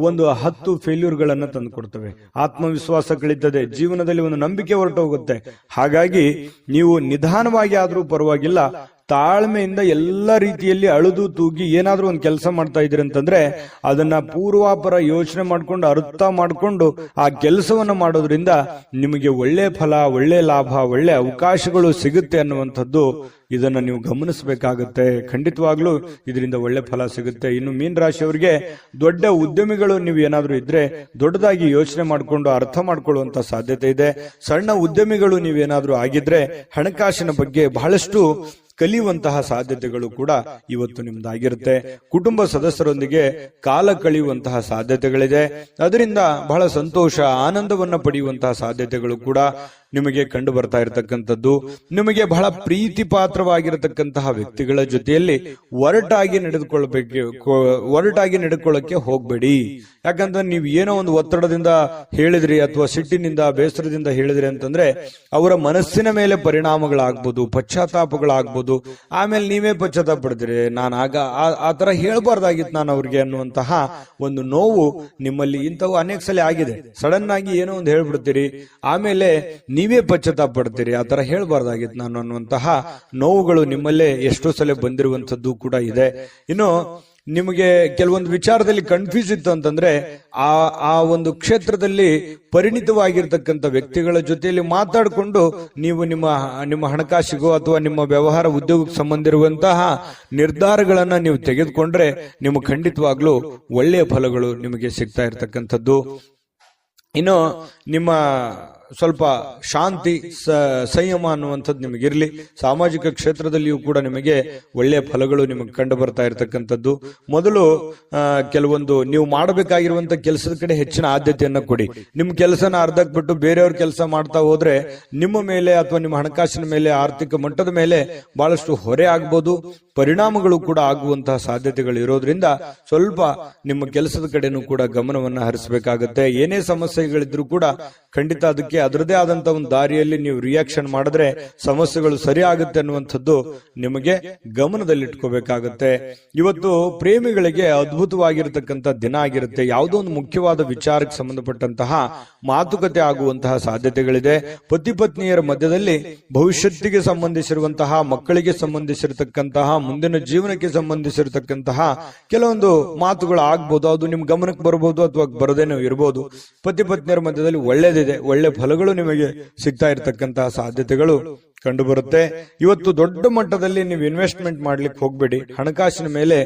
Speaker 1: 10 ಫೇಲ್ಯೂರ್ಗಳನ್ನ ತಂದು ಕೊಡ್ತವೆ. ಆತ್ಮವಿಶ್ವಾಸ ಕಳೀತದೆ, ಜೀವನದಲ್ಲಿ ಒಂದು ನಂಬಿಕೆ ಹೊರಟೋಗುತ್ತೆ. ಹಾಗಾಗಿ ನೀವು ನಿಧಾನವಾಗಿ ಆದ್ರೂ ಪರವಾಗಿಲ್ಲ, ತಾಳ್ಮೆಯಿಂದ ಎಲ್ಲ ರೀತಿಯಲ್ಲಿ ಅಳುದು ತೂಗಿ ಏನಾದ್ರೂ ಒಂದು ಕೆಲಸ ಮಾಡ್ತಾ ಇದ್ರಿ ಅಂತಂದ್ರೆ ಅದನ್ನ ಪೂರ್ವಾಪರ ಯೋಚನೆ ಮಾಡ್ಕೊಂಡು ಅರ್ಥ ಮಾಡ್ಕೊಂಡು ಆ ಕೆಲಸವನ್ನ ಮಾಡೋದ್ರಿಂದ ನಿಮಗೆ ಒಳ್ಳೆ ಫಲ, ಒಳ್ಳೆ ಲಾಭ, ಒಳ್ಳೆ ಅವಕಾಶಗಳು ಸಿಗುತ್ತೆ ಅನ್ನುವಂಥದ್ದು ಇದನ್ನ ನೀವು ಗಮನಿಸಬೇಕಾಗುತ್ತೆ. ಖಂಡಿತವಾಗ್ಲೂ ಇದರಿಂದ ಒಳ್ಳೆ ಫಲ ಸಿಗುತ್ತೆ. ಇನ್ನು ಮೀನ ರಾಶಿಯವರಿಗೆ ದೊಡ್ಡ ಉದ್ಯಮಿಗಳು ನೀವು ಏನಾದ್ರೂ ಇದ್ರೆ ದೊಡ್ಡದಾಗಿ ಯೋಚನೆ ಮಾಡಿಕೊಂಡು ಅರ್ಥ ಮಾಡ್ಕೊಳ್ಳುವಂತ ಸಾಧ್ಯತೆ ಇದೆ. ಸಣ್ಣ ಉದ್ಯಮಿಗಳು ನೀವೇನಾದ್ರೂ ಆಗಿದ್ರೆ ಹಣಕಾಸಿನ ಬಗ್ಗೆ ಬಹಳಷ್ಟು ಕಲಿಯುವಂತಹ ಸಾಧ್ಯತೆಗಳು ಕೂಡ ಇವತ್ತು ನಿಮ್ದಾಗಿರುತ್ತೆ. ಕುಟುಂಬ ಸದಸ್ಯರೊಂದಿಗೆ ಕಾಲ ಕಳೆಯುವಂತಹ ಸಾಧ್ಯತೆಗಳಿದೆ. ಅದರಿಂದ ಬಹಳ ಸಂತೋಷ, ಆನಂದವನ್ನ ಪಡೆಯುವಂತಹ ಸಾಧ್ಯತೆಗಳು ಕೂಡ ನಿಮಗೆ ಕಂಡು ಬರ್ತಾ ಇರತಕ್ಕಂಥದ್ದು. ನಿಮಗೆ ಬಹಳ ಪ್ರೀತಿ ಪಾತ್ರವಾಗಿರತಕ್ಕಂತಹ ವ್ಯಕ್ತಿಗಳ ಜೊತೆಯಲ್ಲಿ ಒರಟಾಗಿ ನಡೆದುಕೊಳ್ಳಕ್ಕೆ ಹೋಗ್ಬೇಡಿ. ಯಾಕಂದ್ರೆ ನೀವು ಏನೋ ಒಂದು ಒತ್ತಡದಿಂದ ಹೇಳಿದ್ರಿ ಅಥವಾ ಸಿಟ್ಟಿನಿಂದ ಬೇಸರದಿಂದ ಹೇಳಿದ್ರಿ ಅಂತಂದ್ರೆ ಅವರ ಮನಸ್ಸಿನ ಮೇಲೆ ಪರಿಣಾಮಗಳಾಗ್ಬೋದು, ಪಶ್ಚಾತ್ತಾಪಗಳಾಗ್ಬೋದು. ಆಮೇಲೆ ನೀವೇ ಪಶ್ಚಾತ್ತಾಪ ಪಡ್ತೀರಿ, ನಾನು ಆಗ ಆ ತರ ಹೇಳ್ಬಾರ್ದಾಗಿತ್ತು ನಾನು ಅವ್ರಿಗೆ ಅನ್ನುವಂತಹ ಒಂದು ನೋವು ನಿಮ್ಮಲ್ಲಿ ಇಂಥವು ಅನೇಕ ಸಲ ಆಗಿದೆ. ಸಡನ್ ಆಗಿ ಏನೋ ಒಂದು ಹೇಳ್ಬಿಡ್ತೀರಿ, ಆಮೇಲೆ ನೀವೇ ಪಶ್ಚಾತ್ತಾಪ ಪಡ್ತೀರಿ, ಆ ತರ ಹೇಳ್ಬಾರ್ದಾಗಿತ್ತು ನಾನು ಅನ್ನುವಂತಹ ನೋವುಗಳು ನಿಮ್ಮಲ್ಲೇ ಎಷ್ಟೋ ಸಲ ಬಂದಿರುವಂತದ್ದು ಕೂಡ ಇದೆ. ಇನ್ನು ನಿಮಗೆ ಕೆಲವೊಂದು ವಿಚಾರದಲ್ಲಿ ಕನ್ಫ್ಯೂಸ್ ಇತ್ತು ಅಂತಂದ್ರೆ ಆ ಒಂದು ಕ್ಷೇತ್ರದಲ್ಲಿ ಪರಿಣಿತವಾಗಿರ್ತಕ್ಕಂಥ ವ್ಯಕ್ತಿಗಳ ಜೊತೆಯಲ್ಲಿ ಮಾತಾಡಿಕೊಂಡು ನೀವು ನಿಮ್ಮ ಹಣಕಾಸಿಗೋ ಅಥವಾ ನಿಮ್ಮ ವ್ಯವಹಾರ ಉದ್ಯೋಗಕ್ಕೆ ಸಂಬಂಧಿರುವಂತಹ ನಿರ್ಧಾರಗಳನ್ನ ನೀವು ತೆಗೆದುಕೊಂಡ್ರೆ ನಿಮಗೆ ಖಂಡಿತವಾಗ್ಲೂ ಒಳ್ಳೆಯ ಫಲಗಳು ನಿಮಗೆ ಸಿಗ್ತಾ ಇರ್ತಕ್ಕಂಥದ್ದು. ಇನ್ನು ನಿಮ್ಮ ಸ್ವಲ್ಪ ಶಾಂತಿ, ಸಂಯಮ ಅನ್ನುವಂಥದ್ದು ನಿಮಗಿರ್ಲಿ. ಸಾಮಾಜಿಕ ಕ್ಷೇತ್ರದಲ್ಲಿಯೂ ಕೂಡ ನಿಮಗೆ ಒಳ್ಳೆಯ ಫಲಗಳು ನಿಮಗೆ ಕಂಡು ಬರ್ತಾ ಇರತಕ್ಕಂಥದ್ದು. ಮೊದಲು ಕೆಲವೊಂದು ನೀವು ಮಾಡಬೇಕಾಗಿರುವಂತ ಕೆಲಸದ ಕಡೆ ಹೆಚ್ಚಿನ ಆದ್ಯತೆಯನ್ನ ಕೊಡಿ. ನಿಮ್ಮ ಕೆಲಸನ ಅರ್ಧಕ್ಕೆ ಬಿಟ್ಟು ಬೇರೆಯವ್ರ ಕೆಲಸ ಮಾಡ್ತಾ ಹೋದ್ರೆ ನಿಮ್ಮ ಮೇಲೆ ಅಥವಾ ನಿಮ್ಮ ಹಣಕಾಸಿನ ಮೇಲೆ, ಆರ್ಥಿಕ ಮಟ್ಟದ ಮೇಲೆ ಬಹಳಷ್ಟು ಹೊರೆ ಆಗ್ಬೋದು, ಪರಿಣಾಮಗಳು ಕೂಡ ಆಗುವಂತಹ ಸಾಧ್ಯತೆಗಳು ಇರೋದ್ರಿಂದ ಸ್ವಲ್ಪ ನಿಮ್ಮ ಕೆಲಸದ ಕಡೆನೂ ಕೂಡ ಗಮನವನ್ನ ಹರಿಸಬೇಕಾಗತ್ತೆ. ಏನೇ ಸಮಸ್ಯೆಗಳಿದ್ರೂ ಕೂಡ ಖಂಡಿತ ಅದಕ್ಕೆ ಅದರದೇ ಆದಂತ ಒಂದು ದಾರಿಯಲ್ಲಿ ನೀವು ರಿಯಾಕ್ಷನ್ ಮಾಡಿದ್ರೆ ಸಮಸ್ಯೆಗಳು ಸರಿ ಆಗುತ್ತೆ ಅನ್ನುವಂಥದ್ದು ನಿಮಗೆ ಗಮನದಲ್ಲಿಟ್ಕೋಬೇಕಾಗತ್ತೆ. ಇವತ್ತು ಪ್ರೇಮಿಗಳಿಗೆ ಅದ್ಭುತವಾಗಿರತಕ್ಕಂಥ ದಿನ ಆಗಿರುತ್ತೆ. ಯಾವುದೋ ಒಂದು ಮುಖ್ಯವಾದ ವಿಚಾರಕ್ಕೆ ಸಂಬಂಧಪಟ್ಟಂತಹ ಮಾತುಕತೆ ಆಗುವಂತಹ ಸಾಧ್ಯತೆಗಳಿದೆ. ಪತಿ ಪತ್ನಿಯರ ಮಧ್ಯದಲ್ಲಿ ಭವಿಷ್ಯತ್ತಿಗೆ ಸಂಬಂಧಿಸಿರುವಂತಹ, ಮಕ್ಕಳಿಗೆ ಸಂಬಂಧಿಸಿರತಕ್ಕಂತಹ, ಮುಂದಿನ ಜೀವನಕ್ಕೆ ಸಂಬಂಧಿಸಿರತಕ್ಕಂತಹ ಕೆಲವೊಂದು ಮಾತುಗಳು ಆಗ್ಬೋದು. ಅದು ನಿಮ್ ಗಮನಕ್ಕೆ ಬರಬಹುದು ಅಥವಾ ಬರದೇನೋ ಇರಬಹುದು. ಪತಿ ಪತ್ನಿಯರ ಮಧ್ಯದಲ್ಲಿ ಒಳ್ಳೇದಿದೆ, ಒಳ್ಳೆ ಫಲಗಳು ನಿಮಗೆ ಸಿಗ್ತಾ ಇರತಕ್ಕಂತಹ ಸಾಧ್ಯತೆಗಳು ಕಂಡು ಬರುತ್ತೆ. ಇವತ್ತು ದೊಡ್ಡ ಮಟ್ಟದಲ್ಲಿ ನೀವು ಇನ್ವೆಸ್ಟ್ಮೆಂಟ್ ಮಾಡ್ಲಿಕ್ಕೆ ಹೋಗ್ಬೇಡಿ. ಹಣಕಾಸಿನ ಮೇಲೆ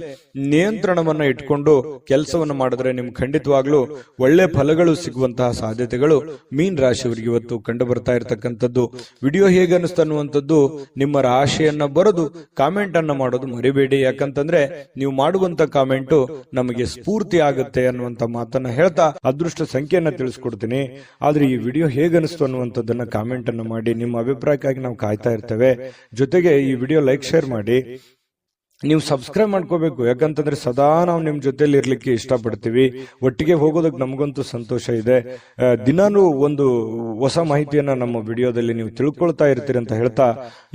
Speaker 1: ನಿಯಂತ್ರಣವನ್ನ ಇಟ್ಕೊಂಡು ಕೆಲಸವನ್ನ ಮಾಡಿದ್ರೆ ನಿಮ್ಗೆ ಖಂಡಿತವಾಗ್ಲೂ ಒಳ್ಳೆ ಫಲಗಳು ಸಿಗುವಂತಹ ಸಾಧ್ಯತೆಗಳು ಮೀನ್ ರಾಶಿಯವರಿಗೆ ಇವತ್ತು ಕಂಡು ಬರ್ತಾ ಇರತಕ್ಕಂಥದ್ದು. ವಿಡಿಯೋ ಹೇಗೆ ಅನಿಸ್ತಾ ಅನ್ನುವಂಥದ್ದು ನಿಮ್ಮ ರಾಶಿಯನ್ನ ಬರೆದು ಕಾಮೆಂಟ್ ಅನ್ನ ಮಾಡೋದು ಮರಿಬೇಡಿ. ಯಾಕಂತಂದ್ರೆ ನೀವು ಮಾಡುವಂತ ಕಾಮೆಂಟು ನಮಗೆ ಸ್ಫೂರ್ತಿ ಆಗುತ್ತೆ ಅನ್ನುವಂತ ಮಾತನ್ನ ಹೇಳ್ತಾ ಅದೃಷ್ಟ ಸಂಖ್ಯೆಯನ್ನ ತಿಳಿಸ್ಕೊಡ್ತೀನಿ. ಆದ್ರೆ ಈ ವಿಡಿಯೋ ಹೇಗೆ ಅನಿಸ್ತು ಅನ್ನುವಂಥದ್ದನ್ನ ಕಾಮೆಂಟ್ ಅನ್ನ ಮಾಡಿ. ನಿಮ್ಮ ಅಭಿಪ್ರಾಯಕ್ಕಾಗಿ ನಾವು ಕಾಯ್ತಾ ಇರ್ತೇವೆ. ಜೊತೆಗೆ ಈ ವಿಡಿಯೋ ಲೈಕ್, ಶೇರ್ ಮಾಡಿ. ನೀವು ಸಬ್ಸ್ಕ್ರೈಬ್ ಮಾಡ್ಕೋಬೇಕು. ಯಾಕಂತಂದ್ರೆ ಸದಾ ನಾವು ನಿಮ್ ಜೊತೆಲಿ ಇರ್ಲಿಕ್ಕೆ ಇಷ್ಟಪಡ್ತೀವಿ. ಒಟ್ಟಿಗೆ ಹೋಗೋದಕ್ಕೆ ನಮಗಂತೂ ಸಂತೋಷ ಇದೆ. ದಿನಾನು ಒಂದು ಹೊಸ ಮಾಹಿತಿಯನ್ನ ನಮ್ಮ ವಿಡಿಯೋದಲ್ಲಿ ನೀವು ತಿಳ್ಕೊಳ್ತಾ ಇರ್ತೀರಿ ಅಂತ ಹೇಳ್ತಾ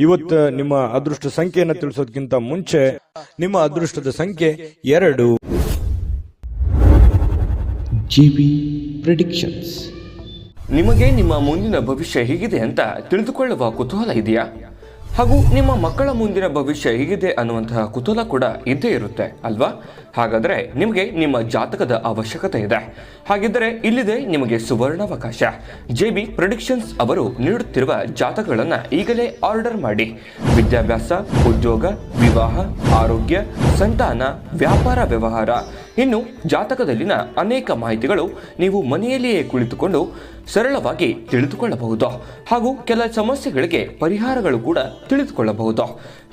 Speaker 1: ಇವತ್ತು ನಿಮ್ಮ ಅದೃಷ್ಟ ಸಂಖ್ಯೆಯನ್ನ ತಿಳಿಸೋದಕ್ಕಿಂತ ಮುಂಚೆ ನಿಮ್ಮ ಅದೃಷ್ಟದ ಸಂಖ್ಯೆ 2.
Speaker 3: GB predictions.
Speaker 4: ನಿಮಗೆ ನಿಮ್ಮ ಮುಂದಿನ ಭವಿಷ್ಯ ಹೇಗಿದೆ ಅಂತ ತಿಳಿದುಕೊಳ್ಳುವ ಕುತೂಹಲ ಇದೆಯಾ? ಹಾಗೂ ನಿಮ್ಮ ಮಕ್ಕಳ ಮುಂದಿನ ಭವಿಷ್ಯ ಹೇಗಿದೆ ಅನ್ನುವಂತಹ ಕುತೂಹಲ ಕೂಡ ಇದ್ದೇ ಇರುತ್ತೆ ಅಲ್ವಾ? ಹಾಗಾದರೆ ನಿಮಗೆ ನಿಮ್ಮ ಜಾತಕದ ಅವಶ್ಯಕತೆ ಇದೆ. ಹಾಗಿದ್ದರೆ ಇಲ್ಲಿದೆ ನಿಮಗೆ ಸುವರ್ಣಾವಕಾಶ. JB ಪ್ರೆಡಿಕ್ಷನ್ಸ್ ಅವರು ನೀಡುತ್ತಿರುವ ಜಾತಕಗಳನ್ನು ಈಗಲೇ ಆರ್ಡರ್ ಮಾಡಿ. ವಿದ್ಯಾಭ್ಯಾಸ, ಉದ್ಯೋಗ, ವಿವಾಹ, ಆರೋಗ್ಯ, ಸಂತಾನ, ವ್ಯಾಪಾರ ವ್ಯವಹಾರ, ಇನ್ನು ಜಾತಕದಲ್ಲಿನ ಅನೇಕ ಮಾಹಿತಿಗಳು ನೀವು ಮನೆಯಲ್ಲಿಯೇ ಕುಳಿತುಕೊಂಡು ಸರಳವಾಗಿ ತಿಳಿದುಕೊಳ್ಳಬಹುದು ಹಾಗೂ ಕೆಲ ಸಮಸ್ಯೆಗಳಿಗೆ ಪರಿಹಾರಗಳು ಕೂಡ ತಿಳಿದುಕೊಳ್ಳಬಹುದು.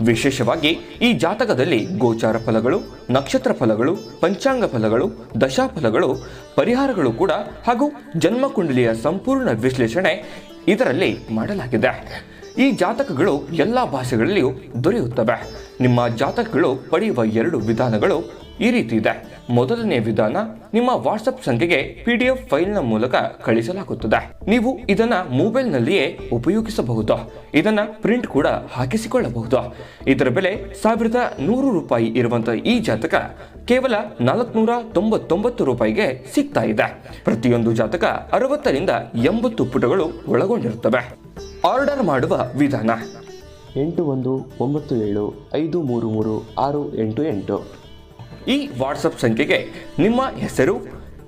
Speaker 4: ವಿಶೇಷವಾಗಿ ಈ ಜಾತಕದಲ್ಲಿ ಗೋಚಾರ ಫಲಗಳು, ನಕ್ಷತ್ರ ಫಲಗಳು, ಪಂಚಾಂಗ ಫಲಗಳು, ದಶಾಫಲಗಳು, ಪರಿಹಾರಗಳು ಕೂಡ ಹಾಗೂ ಜನ್ಮಕುಂಡಲಿಯ ಸಂಪೂರ್ಣ ವಿಶ್ಲೇಷಣೆ ಇದರಲ್ಲಿ ಮಾಡಲಾಗಿದೆ. ಈ ಜಾತಕಗಳು ಎಲ್ಲ ಭಾಷೆಗಳಲ್ಲಿಯೂ ದೊರೆಯುತ್ತವೆ. ನಿಮ್ಮ ಜಾತಕಗಳು ಪಡೆಯುವ 2 ವಿಧಾನಗಳು ಈ ರೀತಿ ಇದೆ. ಮೊದಲನೇ ವಿಧಾನ, ನಿಮ್ಮ ವಾಟ್ಸಪ್ ಸಂಖ್ಯೆಗೆ PDF ಫೈಲ್ನ ಮೂಲಕ ಕಳಿಸಲಾಗುತ್ತದೆ. ನೀವು ಇದನ್ನ ಮೊಬೈಲ್ನಲ್ಲಿಯೇ ಉಪಯೋಗಿಸಬಹುದು. ಇದನ್ನ ಪ್ರಿಂಟ್ ಕೂಡ ಹಾಕಿಸಿಕೊಳ್ಳಬಹುದು. ಇದರ ಬೆಲೆ 1100 ರೂಪಾಯಿ ಇರುವಂತಹ ಈ ಜಾತಕ ಕೇವಲ 499 ರೂಪಾಯಿಗೆ ಸಿಗ್ತಾ ಇದೆ. ಪ್ರತಿಯೊಂದು ಜಾತಕ 60 ರಿಂದ 80 ಪುಟಗಳು ಒಳಗೊಂಡಿರುತ್ತವೆ. ಆರ್ಡರ್ ಮಾಡುವ ವಿಧಾನ
Speaker 5: 8197533688.
Speaker 4: ಈ ವಾಟ್ಸಪ್ ಸಂಖ್ಯೆಗೆ ನಿಮ್ಮ ಹೆಸರು,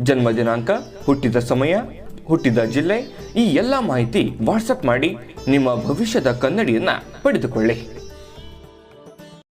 Speaker 4: ಜನ್ಮ ದಿನಾಂಕ, ಹುಟ್ಟಿದ ಸಮಯ, ಹುಟ್ಟಿದ ಜಿಲ್ಲೆ ಈ ಎಲ್ಲ ಮಾಹಿತಿ ವಾಟ್ಸಪ್ ಮಾಡಿ ನಿಮ್ಮ ಭವಿಷ್ಯದ ಕನ್ನಡಿಯನ್ನ ಪಡೆದುಕೊಳ್ಳಿ.